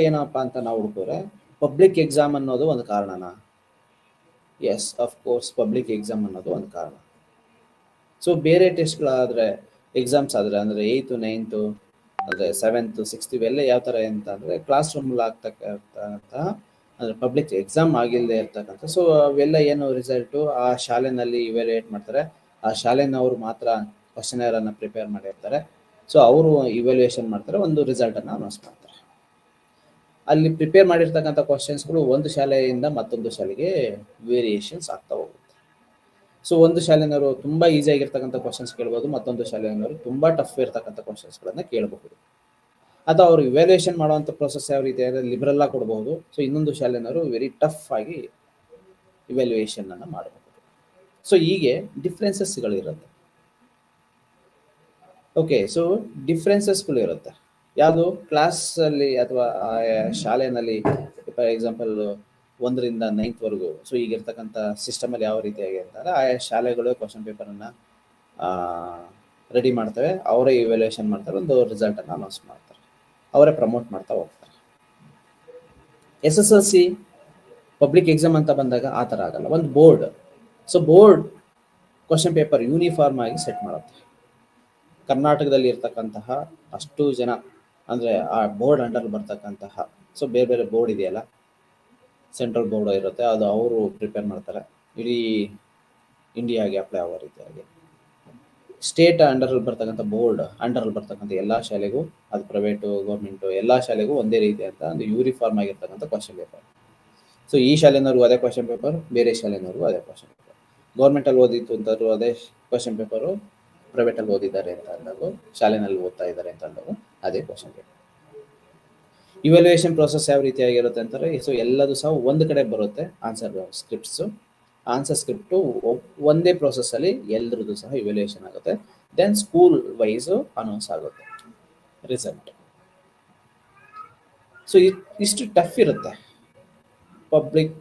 ಏನಪ್ಪ ಅಂತ ನಾವು ಹುಡುಕಿದ್ರೆ ಪಬ್ಲಿಕ್ ಎಕ್ಸಾಮ್ ಅನ್ನೋದು ಒಂದು ಕಾರಣನಾ? Yes, of course public exam ಅನ್ನೋದು ಒಂದು ಕಾರಣ. ಸೊ ಬೇರೆ ಟೆಸ್ಟ್ಗಳಾದರೆ ಎಕ್ಸಾಮ್ಸ್ ಆದರೆ ಅಂದರೆ 8th 9th ಅಂದರೆ 7th 6th ಇವೆಲ್ಲ ಯಾವ ಥರ ಅಂತ ಅಂದರೆ ಕ್ಲಾಸ್ ರೂಮಲ್ಲಿ ಆಗ್ತಕ್ಕಂತಹ ಅಂದರೆ ಪಬ್ಲಿಕ್ ಎಕ್ಸಾಮ್ ಆಗಿಲ್ಲದೆ ಇರ್ತಕ್ಕಂಥ. ಸೊ ಅವೆಲ್ಲ ಏನು ರಿಸಲ್ಟು ಆ ಶಾಲೆನಲ್ಲಿ ಇವ್ಯಾಲ್ಯೂಯೇಟ್ ಮಾಡ್ತಾರೆ. ಆ ಶಾಲೆನವರು ಮಾತ್ರ ಕ್ವಶನರನ್ನು ಪ್ರಿಪೇರ್ ಮಾಡಿರ್ತಾರೆ. ಸೊ ಅವರು ಇವ್ಯಾಲ್ಯೂಯೇಷನ್ ಮಾಡ್ತಾರೆ, ಒಂದು ರಿಸಲ್ಟನ್ನು ಅನೌನ್ಸ್ ಮಾಡ್ತಾರೆ. ಅಲ್ಲಿ ಪ್ರಿಪೇರ್ ಮಾಡಿರ್ತಕ್ಕಂಥ ಕ್ವಶನ್ಸ್ಗಳು ಒಂದು ಶಾಲೆಯಿಂದ ಮತ್ತೊಂದು ಶಾಲೆಗೆ ವೇರಿಯೇಷನ್ಸ್ ಆಗ್ತಾ ಹೋಗುತ್ತೆ. ಸೊ ಒಂದು ಶಾಲೆನವರು ತುಂಬ ಈಸಿಯಾಗಿರ್ತಕ್ಕಂಥ ಕ್ವಶನ್ಸ್ ಕೇಳ್ಬೋದು, ಮತ್ತೊಂದು ಶಾಲೆಯವರು ತುಂಬ ಟಫ್ ಇರ್ತಕ್ಕಂಥ ಕ್ವಶನ್ಸ್ಗಳನ್ನು ಕೇಳಬಹುದು. ಅಥವಾ ಅವರು ಇವ್ಯಾಲ್ಯೂಯೇಷನ್ ಮಾಡುವಂಥ ಪ್ರೊಸೆಸ್ ಯಾವ ರೀತಿ ಅಂದರೆ ಲಿಬ್ರಲ್ ಆಗಿ ಕೊಡ್ಬೋದು. ಸೊ ಇನ್ನೊಂದು ಶಾಲೆನವರು ವೆರಿ ಟಫ್ ಆಗಿ ಇವ್ಯಾಲ್ಯೂಯೇಷನ್ ಅನ್ನು ಮಾಡಬಹುದು. ಸೊ ಹೀಗೆ ಡಿಫ್ರೆನ್ಸಸ್ಗಳು ಇರುತ್ತೆ. ಓಕೆ, ಸೊ ಡಿಫ್ರೆನ್ಸಸ್ಗಳು ಇರುತ್ತೆ. ಯಾವುದು ಕ್ಲಾಸಲ್ಲಿ ಅಥವಾ ಶಾಲೆಯಲ್ಲಿ ಫಾರ್ ಎಕ್ಸಾಂಪಲ್ 1ರಿಂದ 9th ಸೊ ಈಗಿರ್ತಕ್ಕಂಥ ಸಿಸ್ಟಮಲ್ಲಿ ಯಾವ ರೀತಿಯಾಗಿ ಅಂತಾರೆ ಆಯಾ ಶಾಲೆಗಳು ಕ್ವಶನ್ ಪೇಪರನ್ನು ರೆಡಿ ಮಾಡ್ತವೆ, ಅವರೇ ಇವ್ಯಾಲ್ಯೂಯೇಷನ್ ಮಾಡ್ತಾರೆ, ಒಂದು ರಿಸಲ್ಟನ್ನು ಅನೌನ್ಸ್ ಮಾಡ್ತಾರೆ, ಅವರೇ ಪ್ರಮೋಟ್ ಮಾಡ್ತಾ ಹೋಗ್ತಾರೆ. SSLC ಪಬ್ಲಿಕ್ ಎಕ್ಸಾಮ್ ಅಂತ ಬಂದಾಗ ಆ ಥರ ಆಗಲ್ಲ. ಒಂದು board, so board question paper uniform ಆಗಿ ಸೆಟ್ ಮಾಡುತ್ತೆ. ಕರ್ನಾಟಕದಲ್ಲಿ ಇರ್ತಕ್ಕಂತಹ ಅಷ್ಟು ಜನ ಅಂದರೆ ಆ ಬೋರ್ಡ್ ಅಂಡರ್ ಬರ್ತಕ್ಕಂತಹ ಸೊ ಬೇರೆ ಬೇರೆ ಬೋರ್ಡ್ ಇದೆಯಲ್ಲ, ಸೆಂಟ್ರಲ್ ಬೋರ್ಡ್ ಇರುತ್ತೆ, ಅದು ಅವರು ಪ್ರಿಪೇರ್ ಮಾಡ್ತಾರೆ ಇಡೀ ಇಂಡಿಯಾಗೆ ಅಪ್ಲೈ ಆಗೋ ರೀತಿಯಾಗಿ. ಸ್ಟೇಟ್ ಅಂಡರಲ್ಲಿ ಬರ್ತಕ್ಕಂಥ ಬೋರ್ಡ್ ಅಂಡರಲ್ಲಿ ಬರ್ತಕ್ಕಂಥ ಎಲ್ಲ ಶಾಲೆಗೂ, ಅದು ಪ್ರೈವೇಟು ಗೌರ್ಮೆಂಟು ಎಲ್ಲ ಶಾಲೆಗೂ ಒಂದೇ ರೀತಿ ಅಂತ ಒಂದು ಯೂನಿಫಾರ್ಮ್ ಆಗಿರ್ತಕ್ಕಂಥ ಕ್ವಶನ್ ಪೇಪರ್. ಸೊ ಈ ಶಾಲೆನವ್ರಿಗೂ ಅದೇ ಕ್ವಶನ್ ಪೇಪರ್, ಬೇರೆ ಶಾಲೆನವ್ರಿಗೂ ಅದೇ ಕ್ವಶನ್ ಪೇಪರ್. ಗೌರ್ಮೆಂಟಲ್ಲಿ ಓದಿತ್ತು ಅಂತಂದ್ರು ಅದೇ ಕ್ವಶನ್ ಪೇಪರು, ಪ್ರೈವೇಟಲ್ಲಿ ಓದಿದ್ದಾರೆ ಅಂತ ಅಂದಾಗ, ಶಾಲೆನಲ್ಲಿ ಓದ್ತಾ ಇದ್ದಾರೆ ಅಂತ ಅಂದಾಗ ಅದೇ ಕ್ವಶನ್ ಪೇಪರ್. ಇವ್ಯಾಲ್ಯೂಯೇಷನ್ ಪ್ರೋಸೆಸ್ ಯಾವ ರೀತಿಯಾಗಿರುತ್ತೆ ಅಂತಾರೆ, ಸೊ ಎಲ್ಲದೂ ಸಹ ಒಂದು ಕಡೆ ಬರುತ್ತೆ. ಆನ್ಸರ್ ಸ್ಕ್ರಿಪ್ಟು ಒಂದೇ ಪ್ರೋಸೆಸ್ಸಲ್ಲಿ ಎಲ್ಲರದ್ದು ಸಹ ಇವ್ಯಾಲ್ಯೂಯೇಷನ್ ಆಗುತ್ತೆ. ದೆನ್ ಸ್ಕೂಲ್ ವೈಸು ಅನೌನ್ಸ್ ಆಗುತ್ತೆ ರಿಸಲ್ಟ್. ಸೊ ಇಷ್ಟು ಟಫ್ ಇರುತ್ತೆ ಪಬ್ಲಿಕ್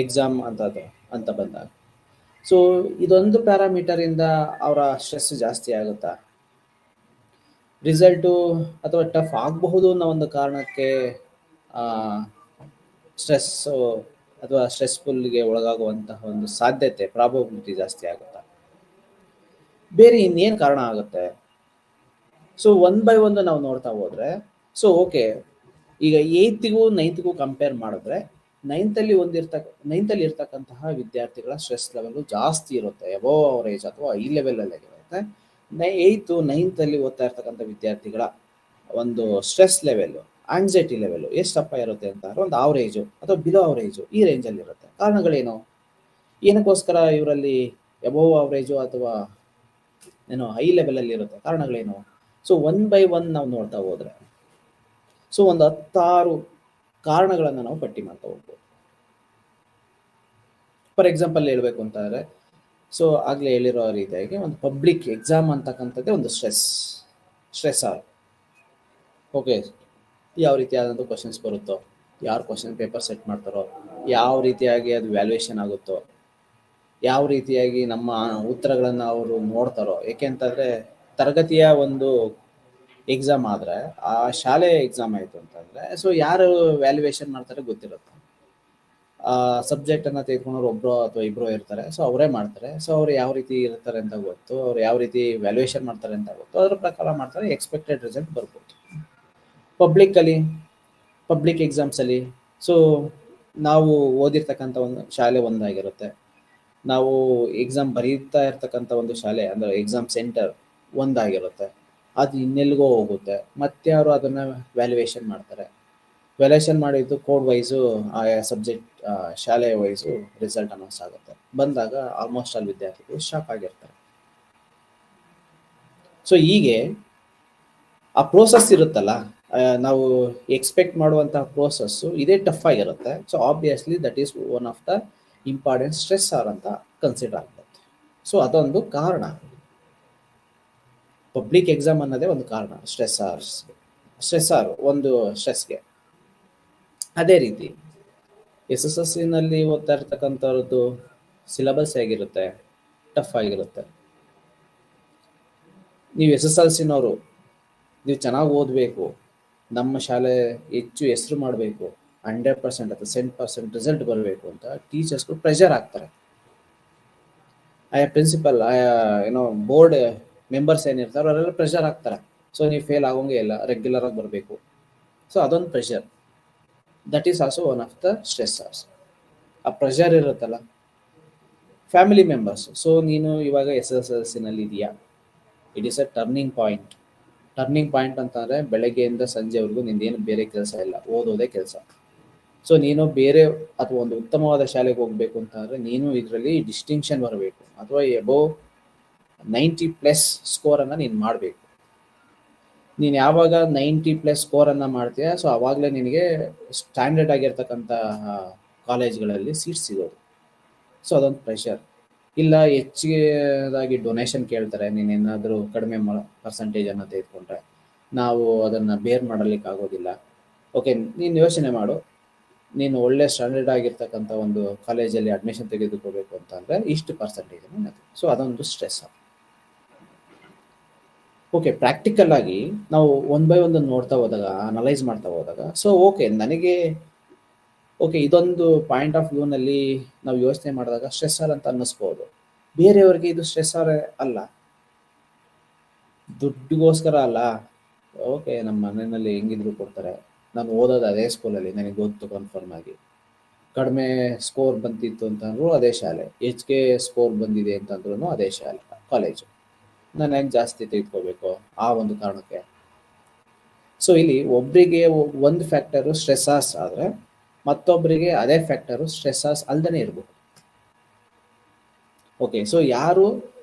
ಎಕ್ಸಾಮ್ ಅಂತ ಬಂದಾಗ. ಸೊ ಇದೊಂದು ಪ್ಯಾರಾಮೀಟರಿಂದ ಅವರ ಸ್ಟ್ರೆಸ್ ಜಾಸ್ತಿ ಆಗುತ್ತಾ, ರಿಸಲ್ಟು ಅಥವಾ ಟಫ್ ಆಗಬಹುದು ಅನ್ನೋ ಒಂದು ಕಾರಣಕ್ಕೆ ಸ್ಟ್ರೆಸ್ಸು ಅಥವಾ ಸ್ಟ್ರೆಸ್ಫುಲ್ಗೆ ಒಳಗಾಗುವಂತಹ ಒಂದು ಸಾಧ್ಯತೆ, ಪ್ರಾಬಬಿಲಿಟಿ ಜಾಸ್ತಿ ಆಗುತ್ತಾ, ಬೇರೆ ಇನ್ನೇನು ಕಾರಣ ಆಗುತ್ತೆ? ಸೊ 1 by 1 ನಾವು ನೋಡ್ತಾ ಹೋದರೆ, ಸೊ ಓಕೆ, ಈಗ 8th 9th ಕಂಪೇರ್ ಮಾಡಿದ್ರೆ 9th ಇರ್ತಕ್ಕಂತಹ ವಿದ್ಯಾರ್ಥಿಗಳ ಸ್ಟ್ರೆಸ್ ಲೆವೆಲ್ ಜಾಸ್ತಿ ಇರುತ್ತೆ, ಅಬೋವ್ ಅವರೇಜ್ ಅಥವಾ ಹೈ ಲೆವೆಲಲ್ಲಿ ಇರುತ್ತೆ. 8th 9th ಓದ್ತಾ ಇರ್ತಕ್ಕಂಥ ವಿದ್ಯಾರ್ಥಿಗಳ ಒಂದು ಸ್ಟ್ರೆಸ್ ಲೆವೆಲ್ಲು, ಆಂಗ್ಸೈಟಿ ಲೆವೆಲ್ಲು ಎಷ್ಟಪ್ಪ ಇರುತ್ತೆ ಅಂತಂದ್ರೆ ಒಂದು ಆವರೇಜು ಅಥವಾ ಬಿಲೋ ಅವರೇಜು ಈ ರೇಂಜಲ್ಲಿ ಇರುತ್ತೆ. ಕಾರಣಗಳೇನು? ಏನಕ್ಕೋಸ್ಕರ ಇವರಲ್ಲಿ ಅಬೋವ್ ಅವರೇಜು ಅಥವಾ ಏನೋ ಹೈ ಲೆವೆಲಲ್ಲಿ ಇರುತ್ತೆ? ಕಾರಣಗಳೇನು? ಸೊ 1 by 1 ನಾವು ನೋಡ್ತಾ ಹೋದರೆ ಸೊ ಒಂದು 10 ಕಾರಣಗಳನ್ನು ನಾವು ಪಟ್ಟಿ ಮಾಡ್ತಾ ಹೋಗ್ಬೋದು. ಫಾರ್ ಎಕ್ಸಾಂಪಲ್ ಹೇಳಬೇಕು ಅಂತಂದರೆ, ಸೊ ಆಗಲೇ ಹೇಳಿರೋ ರೀತಿಯಾಗಿ ಒಂದು ಪಬ್ಲಿಕ್ ಎಕ್ಸಾಮ್ ಅಂತಕ್ಕಂಥದ್ದೇ ಒಂದು ಸ್ಟ್ರೆಸ್ಸರ್. ಓಕೆ, ಯಾವ ರೀತಿಯಾದಂಥ ಕ್ವಶನ್ಸ್ ಬರುತ್ತೋ, ಯಾರು ಕ್ವಶನ್ ಪೇಪರ್ ಸೆಟ್ ಮಾಡ್ತಾರೋ, ಯಾವ ರೀತಿಯಾಗಿ ಅದು ವ್ಯಾಲ್ಯೂಯೇಷನ್ ಆಗುತ್ತೋ, ಯಾವ ರೀತಿಯಾಗಿ ನಮ್ಮ ಉತ್ತರಗಳನ್ನು ಅವರು ನೋಡ್ತಾರೋ. ಏಕೆಂತಂದರೆ ತರಗತಿಯ ಒಂದು ಎಕ್ಸಾಮ್ ಆದರೆ, ಆ ಶಾಲೆ ಎಕ್ಸಾಮ್ ಆಯಿತು ಅಂತಂದರೆ, ಸೊ ಯಾರು ವ್ಯಾಲ್ಯೂಯೇಷನ್ ಮಾಡ್ತಾರೆ ಗೊತ್ತಿರುತ್ತೆ. ಸಬ್ಜೆಕ್ಟನ್ನು ತೆಗೆದುಕೊಂಡವ್ರು ಒಬ್ಬರು ಅಥವಾ ಇಬ್ಬರು ಇರ್ತಾರೆ, ಸೊ ಅವರೇ ಮಾಡ್ತಾರೆ. ಸೊ ಅವ್ರು ಯಾವ ರೀತಿ ಇರ್ತಾರೆ ಅಂತ ಗೊತ್ತು, ಅವ್ರು ಯಾವ ರೀತಿ ವ್ಯಾಲ್ಯೂಯೇಷನ್ ಮಾಡ್ತಾರೆ ಅಂತ ಗೊತ್ತು, ಅದ್ರ ಪ್ರಕಾರ ಮಾಡ್ತಾರೆ, ಎಕ್ಸ್ಪೆಕ್ಟೆಡ್ ರಿಸಲ್ಟ್ ಬರ್ಬೋದು. ಪಬ್ಲಿಕ್ ಎಕ್ಸಾಮ್ಸಲ್ಲಿ ಸೊ ನಾವು ಓದಿರ್ತಕ್ಕಂಥ ಒಂದು ಶಾಲೆ ಒಂದಾಗಿರುತ್ತೆ, ನಾವು ಎಕ್ಸಾಮ್ ಬರೀತಾ ಇರ್ತಕ್ಕಂಥ ಒಂದು ಶಾಲೆ ಅಂದರೆ ಎಕ್ಸಾಮ್ ಸೆಂಟರ್ ಒಂದಾಗಿರುತ್ತೆ, ಅದು ಇನ್ನೆಲ್ಲಿಗೋ ಹೋಗುತ್ತೆ. ಮತ್ತೆ ಅವರು ಅದನ್ನು ವ್ಯಾಲ್ಯೂಯೇಷನ್ ಮಾಡ್ತಾರೆ. ವ್ಯಾಲ್ಯೂಯೇಷನ್ ಮಾಡಿದ್ದು ಕೋಡ್ ವೈಸು ಆಯಾ ಸಬ್ಜೆಕ್ಟ್ ಶಾಲೆಯ ವೈಸು ರಿಸಲ್ಟ್ ಅನೌನ್ಸ್ ಆಗುತ್ತೆ. ಬಂದಾಗ ಆಲ್ಮೋಸ್ಟ್ ಆಲ್ ವಿದ್ಯಾರ್ಥಿಗಳು ಶಾಕ್ ಆಗಿರ್ತಾರೆ. ಸೊ ಹೀಗೆ ಆ ಪ್ರೋಸೆಸ್ ಇರುತ್ತಲ್ಲ, ನಾವು ಎಕ್ಸ್ಪೆಕ್ಟ್ ಮಾಡುವಂತಹ ಪ್ರೋಸೆಸ್ಸು ಇದೇ ಟಫ್ ಆಗಿರುತ್ತೆ. So obviously that is one of the important ಸ್ಟ್ರೆಸ್ಸರ್ ಅಂತ ಕನ್ಸಿಡರ್ ಆಗುತ್ತೆ. ಸೊ ಅದೊಂದು ಕಾರಣ, ಪಬ್ಲಿಕ್ ಎಕ್ಸಾಮ್ ಅನ್ನೋದೇ ಒಂದು ಕಾರಣ ಸ್ಟ್ರೆಸ್ಸರ್ ಒಂದು ಸ್ಟ್ರೆಸ್ಗೆ. ಅದೇ ರೀತಿ SSLC ಓದ್ತಾ ಇರ್ತಕ್ಕಂಥವ್ರದ್ದು ಸಿಲೆಬಸ್ ಹೇಗಿರುತ್ತೆ, ಟಫ್ ಆಗಿರುತ್ತೆ. ನೀವು SSLCನವರು ನೀವು ಚೆನ್ನಾಗಿ ಓದಬೇಕು, ನಮ್ಮ ಶಾಲೆ ಹೆಚ್ಚು ಹೆಸರು ಮಾಡಬೇಕು, 100% ಅಥವಾ 100% ರಿಸಲ್ಟ್ ಬರಬೇಕು ಅಂತ ಟೀಚರ್ಸ್ಗಳು ಪ್ರೆಷರ್ ಆಗ್ತಾರೆ. ಆಯಾ ಪ್ರಿನ್ಸಿಪಲ್, ಆಯಾ ಬೋರ್ಡ್ ಮೆಂಬರ್ಸ್ ಏನಿರ್ತಾರೆ ಅವರೆಲ್ಲ ಪ್ರೆಷರ್ ಆಗ್ತಾರೆ. ಸೊ ನೀವು ಫೇಲ್ ಆಗೋಂಗೆ ಇಲ್ಲ, ರೆಗ್ಯುಲರ್ ಆಗಿ ಬರಬೇಕು. ಸೊ ಅದೊಂದು pressure, that is also one of the stressors. ಆ ಪ್ರೆಷರ್ ಇರುತ್ತಲ್ಲ, ಫ್ಯಾಮಿಲಿ ಮೆಂಬರ್ಸ್. ಸೊ ನೀನು ಇವಾಗ SSLCನಲ್ಲಿ ಇದೆಯಾ, it is a turning point. Turning point ಅಂತಂದರೆ ಬೆಳಗ್ಗೆಯಿಂದ ಸಂಜೆವರೆಗೂ ನಿಂದೇನು ಬೇರೆ ಕೆಲಸ ಇಲ್ಲ, ಓದೋದೇ ಕೆಲಸ. ಸೊ ನೀನು ಬೇರೆ ಅಥವಾ ಒಂದು ಉತ್ತಮವಾದ ಶಾಲೆಗೆ ಹೋಗಬೇಕು ಅಂತಂದರೆ ನೀನು ಇದರಲ್ಲಿ ಡಿಸ್ಟಿಂಕ್ಷನ್ ಬರಬೇಕು, ಅಥವಾ ಎಬೋವ್ 90+ ಸ್ಕೋರನ್ನು ನೀನು ಮಾಡಬೇಕು. ನೀನು ಯಾವಾಗ 90+ ಸ್ಕೋರನ್ನು ಮಾಡ್ತೀಯ, ಸೊ ಆವಾಗಲೇ ನಿನಗೆ ಸ್ಟ್ಯಾಂಡರ್ಡ್ ಆಗಿರ್ತಕ್ಕಂಥ ಕಾಲೇಜ್ಗಳಲ್ಲಿ ಸೀಟ್ ಸಿಗೋದು. ಸೊ ಅದೊಂದು ಪ್ರೆಷರ್. ಇಲ್ಲ ಹೆಚ್ಚಿಗೆದಾಗಿ ಡೊನೇಷನ್ ಕೇಳ್ತಾರೆ, ನೀನೇನಾದರೂ ಕಡಿಮೆ ಪರ್ಸೆಂಟೇಜನ್ನು ತೆಗೆದುಕೊಂಡ್ರೆ ನಾವು ಅದನ್ನು ಬೇರ್ ಮಾಡಲಿಕ್ಕೆ ಆಗೋದಿಲ್ಲ. ಓಕೆ, ನೀನು ಯೋಚನೆ ಮಾಡು, ನೀನು ಒಳ್ಳೆ ಸ್ಟ್ಯಾಂಡರ್ಡ್ ಆಗಿರ್ತಕ್ಕಂಥ ಒಂದು ಕಾಲೇಜಲ್ಲಿ ಅಡ್ಮಿಷನ್ ತೆಗೆದುಕೋಬೇಕು ಅಂತಂದರೆ ಇಷ್ಟು ಪರ್ಸೆಂಟೇಜನ್ನು. ಸೊ ಅದೊಂದು ಸ್ಟ್ರೆಸ್. ಓಕೆ, ಪ್ರಾಕ್ಟಿಕಲ್ ಆಗಿ ನಾವು ಒನ್ ಬೈ ಒನ್ ನೋಡ್ತಾ ಹೋದಾಗ, ಅನಲೈಸ್ ಮಾಡ್ತಾ ಹೋದಾಗ, ಸೊ ಓಕೆ ನನಗೆ ಇದೊಂದು ಪಾಯಿಂಟ್ ಆಫ್ ವ್ಯೂನಲ್ಲಿ ನಾವು ಯೋಚನೆ ಮಾಡಿದಾಗ ಸ್ಟ್ರೆಸ್ಸರ್ ಅಂತ ಅನ್ನಿಸ್ಬೋದು. ಬೇರೆಯವ್ರಿಗೆ ಇದು ಸ್ಟ್ರೆಸ್ಸರ್ ಅಲ್ಲ, ದುಡ್ಡಿಗೋಸ್ಕರ ಅಲ್ಲ. ಓಕೆ, ನಮ್ಮ ಮನೆಯಲ್ಲಿ ಹೆಂಗಿದ್ರು ಕೊಡ್ತಾರೆ, ನಾನು ಓದೋದು ಅದೇ ಸ್ಕೂಲಲ್ಲಿ, ನನಗೆ ಗೊತ್ತು ಕನ್ಫರ್ಮ್ ಆಗಿ. ಕಡಿಮೆ ಸ್ಕೋರ್ ಬಂದಿತ್ತು ಅಂತಂದ್ರೂ ಅದೇ ಶಾಲೆ, ಹೆಚ್ಚಿಗೆ ಸ್ಕೋರ್ ಬಂದಿದೆ ಅಂತಂದ್ರೂ ಅದೇ ಶಾಲೆ, ಕಾಲೇಜು. ನಾನು ಹೆಂಗೆ ಜಾಸ್ತಿ ತೆಗೆದುಕೋಬೇಕು ಆ ಒಂದು ಕಾರಣಕ್ಕೆ. ಸೊ ಇಲ್ಲಿ ಒಬ್ಬರಿಗೆ ಒಂದು ಫ್ಯಾಕ್ಟರು ಸ್ಟ್ರೆಸ್ಸರ್ಸ್ ಆದರೆ ಮತ್ತೊಬ್ಬರಿಗೆ ಅದೇ ಫ್ಯಾಕ್ಟರು ಸ್ಟ್ರೆಸ್ಸರ್ಸ್ ಅಲ್ದೇ ಇರ್ಬೋದು. ಓಕೆ, ಸೊ ಯಾರು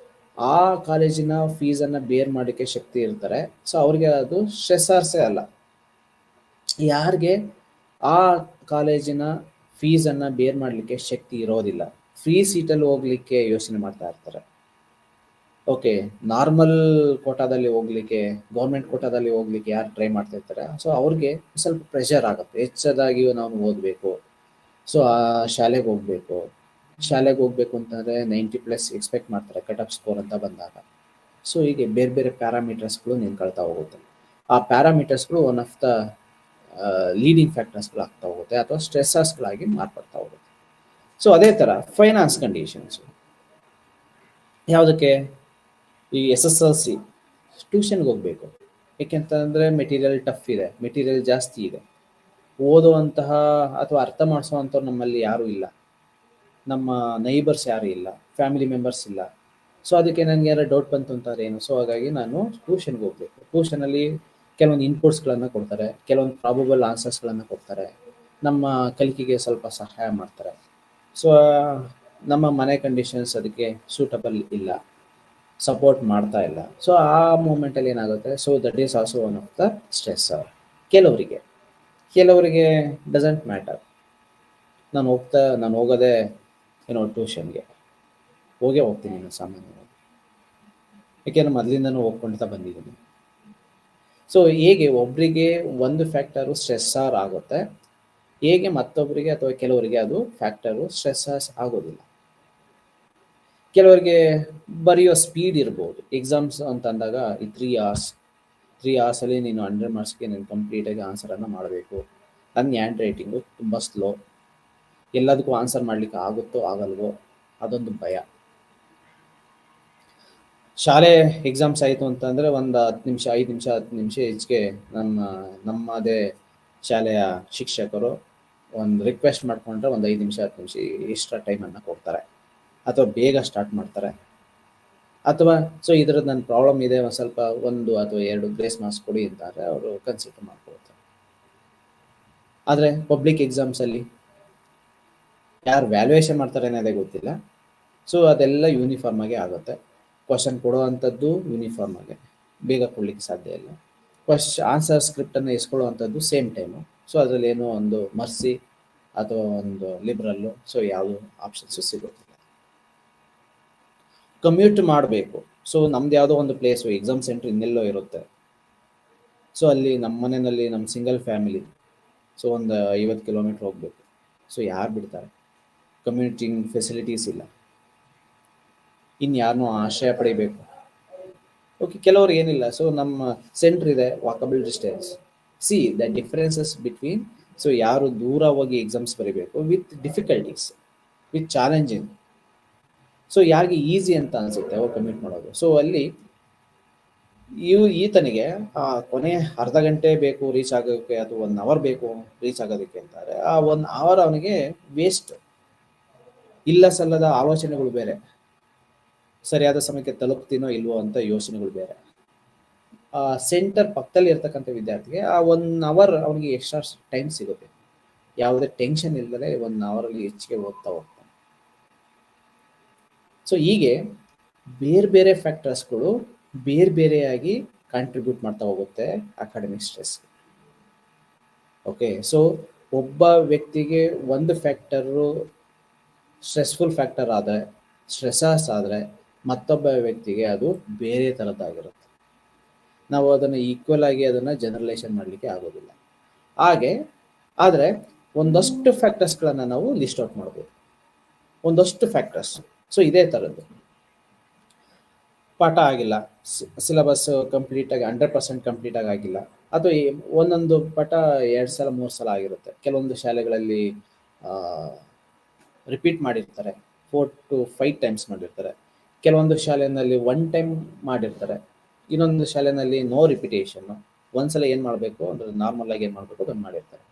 ಆ ಕಾಲೇಜಿನ ಫೀಸನ್ನು ಬೇರ್ ಮಾಡೋಕ್ಕೆ ಶಕ್ತಿ ಇರ್ತಾರೆ, ಸೊ ಅವ್ರಿಗೆ ಅದು ಸ್ಟ್ರೆಸ್ಸರ್ಸೇ ಅಲ್ಲ. ಯಾರಿಗೆ ಆ ಕಾಲೇಜಿನ ಫೀಸನ್ನು ಬೇರ್ ಮಾಡಲಿಕ್ಕೆ ಶಕ್ತಿ ಇರೋದಿಲ್ಲ, ಫ್ರೀ ಸೀಟಲ್ಲಿ ಹೋಗ್ಲಿಕ್ಕೆ ಯೋಚನೆ ಮಾಡ್ತಾ ಇರ್ತಾರೆ. ಓಕೆ, ನಾರ್ಮಲ್ ಕೋಟಾದಲ್ಲಿ ಹೋಗ್ಲಿಕ್ಕೆ, ಗೌರ್ಮೆಂಟ್ ಕೋಟಾದಲ್ಲಿ ಹೋಗ್ಲಿಕ್ಕೆ ಯಾರು ಟ್ರೈ ಮಾಡ್ತಾ ಇರ್ತಾರೆ, ಸೊ ಅವ್ರಿಗೆ ಸ್ವಲ್ಪ ಪ್ರೆಷರ್ ಆಗುತ್ತೆ, ಹೆಚ್ಚದಾಗಿ ನಾವು ಓದಬೇಕು, ಸೊ ಆ ಶಾಲೆಗೆ ಹೋಗ್ಬೇಕು. ಶಾಲೆಗೆ ಹೋಗ್ಬೇಕು ಅಂತಂದರೆ 90+ ಎಕ್ಸ್ಪೆಕ್ಟ್ ಮಾಡ್ತಾರೆ ಕಟ್ ಆಫ್ ಸ್ಕೋರ್ ಅಂತ ಬಂದಾಗ. ಸೊ ಹೀಗೆ ಬೇರೆ ಬೇರೆ ಪ್ಯಾರಾಮೀಟರ್ಸ್ಗಳು ನಿಂತ್ಕೊಳ್ತಾ ಹೋಗುತ್ತೆ. ಆ ಪ್ಯಾರಾಮೀಟರ್ಸ್ಗಳು ಒನ್ ಆಫ್ ದ ಲೀಡಿಂಗ್ ಫ್ಯಾಕ್ಟರ್ಸ್ಗಳು ಆಗ್ತಾ ಹೋಗುತ್ತೆ, ಅಥವಾ ಸ್ಟ್ರೆಸ್ಸರ್ಸ್ಗಳಾಗಿ ಮಾರ್ಪಡ್ತಾ ಹೋಗುತ್ತೆ. ಸೊ ಅದೇ ಥರ ಫೈನಾನ್ಸ್ ಕಂಡೀಷನ್ಸು. ಯಾವುದಕ್ಕೆ? ಈ SSLC ಟ್ಯೂಷನ್ಗೆ ಹೋಗಬೇಕು, ಏಕೆಂತಂದರೆ ಮೆಟೀರಿಯಲ್ ಟಫ್ ಇದೆ, ಮೆಟೀರಿಯಲ್ ಜಾಸ್ತಿ ಇದೆ, ಓದುವಂತಹ ಅಥವಾ ಅರ್ಥ ಮಾಡಿಸೋವಂಥವ್ರು ನಮ್ಮಲ್ಲಿ ಯಾರೂ ಇಲ್ಲ, ನಮ್ಮ ನೈಬರ್ಸ್ ಯಾರೂ ಇಲ್ಲ, ಫ್ಯಾಮಿಲಿ ಮೆಂಬರ್ಸ್ ಇಲ್ಲ. ಸೊ ಅದಕ್ಕೆ ನನಗೆ ಯಾರು ಡೌಟ್ ಬಂತು ಅಂತಾರೆ ಏನು, ಸೊ ಹಾಗಾಗಿ ನಾನು ಟ್ಯೂಷನ್ಗೆ ಹೋಗಬೇಕು. ಟ್ಯೂಷನಲ್ಲಿ ಕೆಲವೊಂದು ಇನ್ಪುಟ್ಸ್ಗಳನ್ನು ಕೊಡ್ತಾರೆ, ಕೆಲವೊಂದು ಪ್ರಾಬಬಲ್ ಆನ್ಸರ್ಸ್ಗಳನ್ನು ಕೊಡ್ತಾರೆ, ನಮ್ಮ ಕಲಿಕೆಗೆ ಸ್ವಲ್ಪ ಸಹಾಯ ಮಾಡ್ತಾರೆ. ಸೊ ನಮ್ಮ ಮನೆ ಕಂಡೀಷನ್ಸ್ ಅದಕ್ಕೆ ಸೂಟಬಲ್ ಇಲ್ಲ, ಸಪೋರ್ಟ್ ಮಾಡ್ತಾ ಇಲ್ಲ. ಸೊ ಆ ಮೂಮೆಂಟಲ್ಲಿ ಏನಾಗುತ್ತೆ, so that is also one of the stressor. ಕೆಲವರಿಗೆ ಡಸಂಟ್ ಮ್ಯಾಟರ್, ನಾನು ಹೋಗೋದೇ ಟ್ಯೂಷನ್ಗೆ ಹೋಗ್ತೀನಿ ನಾನು ಸಾಮಾನ್ಯವಾಗಿ, ಯಾಕೆಂದರೆ ಮೊದಲಿಂದನೂ ಹೋಗ್ಕೊಳ್ತಾ ಬಂದಿದ್ದೀನಿ. ಸೊ ಹೇಗೆ ಒಬ್ಬರಿಗೆ ಒಂದು ಫ್ಯಾಕ್ಟರು ಸ್ಟ್ರೆಸ್ಸರ್ ಆಗುತ್ತೆ, ಹೇಗೆ ಮತ್ತೊಬ್ಬರಿಗೆ ಅಥವಾ ಕೆಲವರಿಗೆ ಅದು ಫ್ಯಾಕ್ಟರು ಸ್ಟ್ರೆಸ್ಸರ್ಸ್ ಆಗೋದಿಲ್ಲ. ಕೆಲವರಿಗೆ ಬರೆಯೋ ಸ್ಪೀಡ್ ಇರ್ಬೋದು. ಎಕ್ಸಾಮ್ಸ್ ಅಂತ ಅಂದಾಗ ಈ 3 ಅವರ್ಸಲ್ಲಿ ನೀನು 100 ಮಾರ್ಕ್ಸ್ಗೆ ನೀನು ಕಂಪ್ಲೀಟಾಗಿ ಆನ್ಸರನ್ನು ಮಾಡಬೇಕು. ನನ್ನ ಹ್ಯಾಂಡ್ ರೈಟಿಂಗು ತುಂಬ ಸ್ಲೋ, ಎಲ್ಲದಕ್ಕೂ ಆನ್ಸರ್ ಮಾಡಲಿಕ್ಕೆ ಆಗುತ್ತೋ ಆಗಲ್ವೋ ಅದೊಂದು ಭಯ. ಶಾಲೆ ಎಕ್ಸಾಮ್ಸ್ ಆಯಿತು ಅಂತಂದರೆ ಒಂದು 5 ನಿಮಿಷ ಹೆಚ್ಚಿಗೆ ನಮ್ಮದೇ ಶಾಲೆಯ ಶಿಕ್ಷಕರು ಒಂದು ರಿಕ್ವೆಸ್ಟ್ ಮಾಡಿಕೊಂಡ್ರೆ ಒಂದು 5 ನಿಮಿಷ 10 ನಿಮಿಷ ಎಕ್ಸ್ಟ್ರಾ ಟೈಮನ್ನು ಕೊಡ್ತಾರೆ, ಅಥವಾ ಬೇಗ ಸ್ಟಾರ್ಟ್ ಮಾಡ್ತಾರೆ. ಅಥವಾ ಸೊ ಇದರದ್ದು ನನ್ನ ಪ್ರಾಬ್ಲಮ್ ಇದೆ, ಒಂದು ಸ್ವಲ್ಪ 1 ಅಥವಾ 2 ಗ್ರೇಸ್ ಮಾರ್ಕ್ಸ್ ಕೊಡಿ ಅಂತಾರೆ, ಅವರು ಕನ್ಸಿಡರ್ ಮಾಡ್ಕೊಳ್ತಾರೆ. ಆದರೆ ಪಬ್ಲಿಕ್ ಎಕ್ಸಾಮ್ಸಲ್ಲಿ ಯಾರು ವ್ಯಾಲ್ಯೂಯೇಷನ್ ಮಾಡ್ತಾರೆ ಅನ್ನೋದೇ ಗೊತ್ತಿಲ್ಲ. ಸೊ ಅದೆಲ್ಲ ಯೂನಿಫಾರ್ಮ್ ಆಗಿ ಆಗುತ್ತೆ. ಕ್ವಶನ್ ಕೊಡುವಂಥದ್ದು ಯೂನಿಫಾರ್ಮ್ ಆಗಿ, ಬೇಗ ಕೊಡಲಿಕ್ಕೆ ಸಾಧ್ಯ ಇಲ್ಲ. ಆನ್ಸರ್ ಸ್ಕ್ರಿಪ್ಟನ್ನು ಇಸ್ಕೊಳ್ಳುವಂಥದ್ದು ಸೇಮ್ ಟೈಮು. ಸೊ ಅದರಲ್ಲಿ ಏನೋ ಒಂದು ಮರ್ಸಿ ಅಥವಾ ಒಂದು ಲಿಬ್ರಲ್ಲು, ಸೊ ಯಾವುದು ಆಪ್ಷನ್ಸು ಸಿಗೋದಿಲ್ಲ. ಕಮ್ಯೂಟ್ ಮಾಡಬೇಕು. ಸೊ ನಮ್ದು ಯಾವುದೋ ಒಂದು ಪ್ಲೇಸು ಎಕ್ಸಾಮ್ ಸೆಂಟ್ರ್ ಇನ್ನೆಲ್ಲೋ ಇರುತ್ತೆ. ಸೊ ಅಲ್ಲಿ ನಮ್ಮ ಮನೆಯಲ್ಲಿ ನಮ್ಮ ಸಿಂಗಲ್ ಫ್ಯಾಮಿಲಿ, ಸೊ ಒಂದು 50 ಕಿಲೋಮೀಟ್ರ್ ಹೋಗಬೇಕು. ಸೊ ಯಾರು ಬಿಡ್ತಾರೆ? ಕಮ್ಯುನಿಟಿಂಗ್ ಫೆಸಿಲಿಟೀಸ್ ಇಲ್ಲ, ಇನ್ಯಾರನ್ನೂ ಆಶ್ರಯ ಪಡಿಬೇಕು. ಓಕೆ, ಕೆಲವರು ಏನಿಲ್ಲ, ಸೊ ನಮ್ಮ ಸೆಂಟ್ರ್ ಇದೆ, walkable distance. C the differences between, so ಯಾರು ದೂರ ಹೋಗಿ ಎಕ್ಸಾಮ್ಸ್ ಬರೀಬೇಕು with difficulties, with challenging, so ಯಾರಿಗೆ ಈಸಿ ಅಂತ ಅನ್ಸುತ್ತೆ ಅವಾಗ ಕಮ್ಯೂಟ್ ಮಾಡೋದು. ಸೊ ಅಲ್ಲಿ ಈತನಿಗೆ ಕೊನೆ ಅರ್ಧ ಗಂಟೆ ಬೇಕು ರೀಚ್ ಆಗೋಕ್ಕೆ, ಅಥವಾ 1 ಅವರ್ ಬೇಕು ರೀಚ್ ಆಗೋದಕ್ಕೆ ಅಂತಾರೆ. ಆ 1 ಅವರ್ ಅವನಿಗೆ ವೇಸ್ಟ್. ಇಲ್ಲ ಸಲ್ಲದ ಆಲೋಚನೆಗಳು ಬೇರೆ, ಸರಿಯಾದ ಸಮಯಕ್ಕೆ ತಲುಪ್ತೀನೋ ಇಲ್ವೋ ಅಂತ ಯೋಚನೆಗಳು ಬೇರೆ. ಸೆಂಟರ್ ಪಕ್ಕದಲ್ಲಿ ಇರ್ತಕ್ಕಂಥ ವಿದ್ಯಾರ್ಥಿಗೆ ಆ 1 ಅವರ್ ಅವನಿಗೆ ಎಕ್ಸ್ಟ್ರಾ ಟೈಮ್ ಸಿಗುತ್ತೆ, ಯಾವುದೇ ಟೆನ್ಷನ್ ಇಲ್ಲದೆ 1 ಅವರಲ್ಲಿ ಹೆಚ್ಚಿಗೆ ಓದ್ತಾ ಹೋಗ್ತಾನೆ. ಸೊ ಹೀಗೆ ಬೇರೆ ಬೇರೆ ಫ್ಯಾಕ್ಟರ್ಸ್ಗಳು ಬೇರೆ ಬೇರೆಯಾಗಿ ಕಾಂಟ್ರಿಬ್ಯೂಟ್ ಮಾಡ್ತಾ ಹೋಗುತ್ತೆ ಅಕಾಡೆಮಿಕ್ ಸ್ಟ್ರೆಸ್. ಓಕೆ, ಸೊ ಒಬ್ಬ ವ್ಯಕ್ತಿಗೆ ಒಂದು ಫ್ಯಾಕ್ಟರು ಸ್ಟ್ರೆಸ್ಫುಲ್ ಫ್ಯಾಕ್ಟರ್ ಆದರೆ, ಸ್ಟ್ರೆಸಸ್ ಆದರೆ, ಮತ್ತೊಬ್ಬ ವ್ಯಕ್ತಿಗೆ ಅದು ಬೇರೆ ಥರದ್ದಾಗಿರುತ್ತೆ. ನಾವು ಅದನ್ನು ಈಕ್ವಲ್ ಆಗಿ ಅದನ್ನು ಜನರಲೈಸೇಷನ್ ಮಾಡಲಿಕ್ಕೆ ಆಗೋದಿಲ್ಲ. ಹಾಗೆ ಆದರೆ ಒಂದಷ್ಟು ಫ್ಯಾಕ್ಟರ್ಸ್ಗಳನ್ನು ನಾವು ಲಿಸ್ಟ್ ಔಟ್ ಮಾಡ್ಬೋದು, ಒಂದಷ್ಟು ಫ್ಯಾಕ್ಟರ್ಸ್. ಸೊ ಇದೇ ಥರದ್ದು ಪಾಠ ಆಗಿಲ್ಲ, ಸಿಲೆಬಸ್ ಕಂಪ್ಲೀಟಾಗಿ 100% ಕಂಪ್ಲೀಟಾಗಿ ಆಗಿಲ್ಲ, ಅಥವಾ ಒಂದೊಂದು ಪಾಠ 2 ಸಲ 3 ಸಲ ಆಗಿರುತ್ತೆ. ಕೆಲವೊಂದು ಶಾಲೆಗಳಲ್ಲಿ ರಿಪೀಟ್ ಮಾಡಿರ್ತಾರೆ, 4 to 5 ಟೈಮ್ಸ್ ಮಾಡಿರ್ತಾರೆ. ಕೆಲವೊಂದು ಶಾಲೆಯಲ್ಲಿ 1 ಟೈಮ್ ಮಾಡಿರ್ತಾರೆ, ಇನ್ನೊಂದು ಶಾಲೆಯಲ್ಲಿ ನೋ ರಿಪಿಟೇಷನ್ನು. ಒಂದ್ಸಲ ಏನು ಮಾಡಬೇಕು ಅಂದರೆ ನಾರ್ಮಲ್ ಆಗಿ ಏನು ಮಾಡಬೇಕು ಅದನ್ನು ಮಾಡಿರ್ತಾರೆ.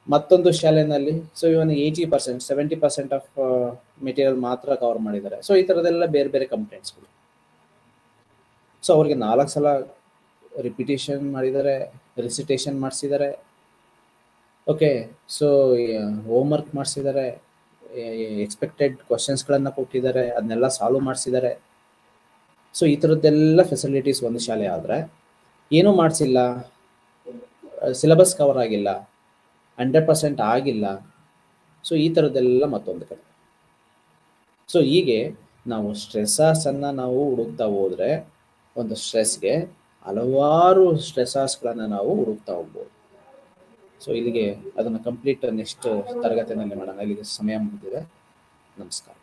ಮತ್ತೊಂದು ಶಾಲೆಯಲ್ಲಿ ಸೊ ಇವನು 80%, 70% ಆಫ್ ಮೆಟೀರಿಯಲ್ ಮಾತ್ರ ಕವರ್ ಮಾಡಿದ್ದಾರೆ. ಸೊ ಈ ಥರದ್ದೆಲ್ಲ ಬೇರೆ ಬೇರೆ ಕಂಪ್ಲೇಂಟ್ಸ್ಗಳು. ಸೊ ಅವ್ರಿಗೆ 4 ಸಲ ರಿಪಿಟೇಷನ್ ಮಾಡಿದ್ದಾರೆ, ರಿಸಿಟೇಷನ್ ಮಾಡಿಸಿದ್ದಾರೆ. ಓಕೆ, ಸೊ ಹೋಮ್ವರ್ಕ್ ಮಾಡಿಸಿದ್ದಾರೆ, ಎಕ್ಸ್ಪೆಕ್ಟೆಡ್ ಕ್ವಶನ್ಸ್ಗಳನ್ನು ಕೊಟ್ಟಿದ್ದಾರೆ, ಅದನ್ನೆಲ್ಲ ಸಾಲ್ವ್ ಮಾಡಿಸಿದ್ದಾರೆ. ಸೊ ಈ ಥರದ್ದೆಲ್ಲ ಫೆಸಿಲಿಟೀಸ್ ಒಂದು ಶಾಲೆ ಆದರೆ, ಏನೂ ಮಾಡಿಸಿಲ್ಲ, ಸಿಲೆಬಸ್ ಕವರ್ ಆಗಿಲ್ಲ, 100% ಆಗಿಲ್ಲ. ಸೊ ಈ ಥರದ್ದೆಲ್ಲ ಮತ್ತೊಂದು ಕಡೆ. ಸೊ ಹೀಗೆ ನಾವು ಸ್ಟ್ರೆಸಸನ್ನು ನಾವು ಹುಡುಕ್ತಾ ಹೋದರೆ, ಒಂದು ಸ್ಟ್ರೆಸ್ಗೆ ಹಲವಾರು ಸ್ಟ್ರೆಸಸ್ಗಳನ್ನು ನಾವು ಹುಡುಕ್ತಾ ಹೋಗ್ಬೋದು. ಸೊ ಇಲ್ಲಿಗೆ ಅದನ್ನು ಕಂಪ್ಲೀಟ್ ನೆಕ್ಸ್ಟ್ ತರಗತಿಯಲ್ಲಿ ಮಾಡೋಣ. ಇಲ್ಲಿಗೆ ಸಮಯ ಮುಗಿದಿದೆ. ನಮಸ್ಕಾರ.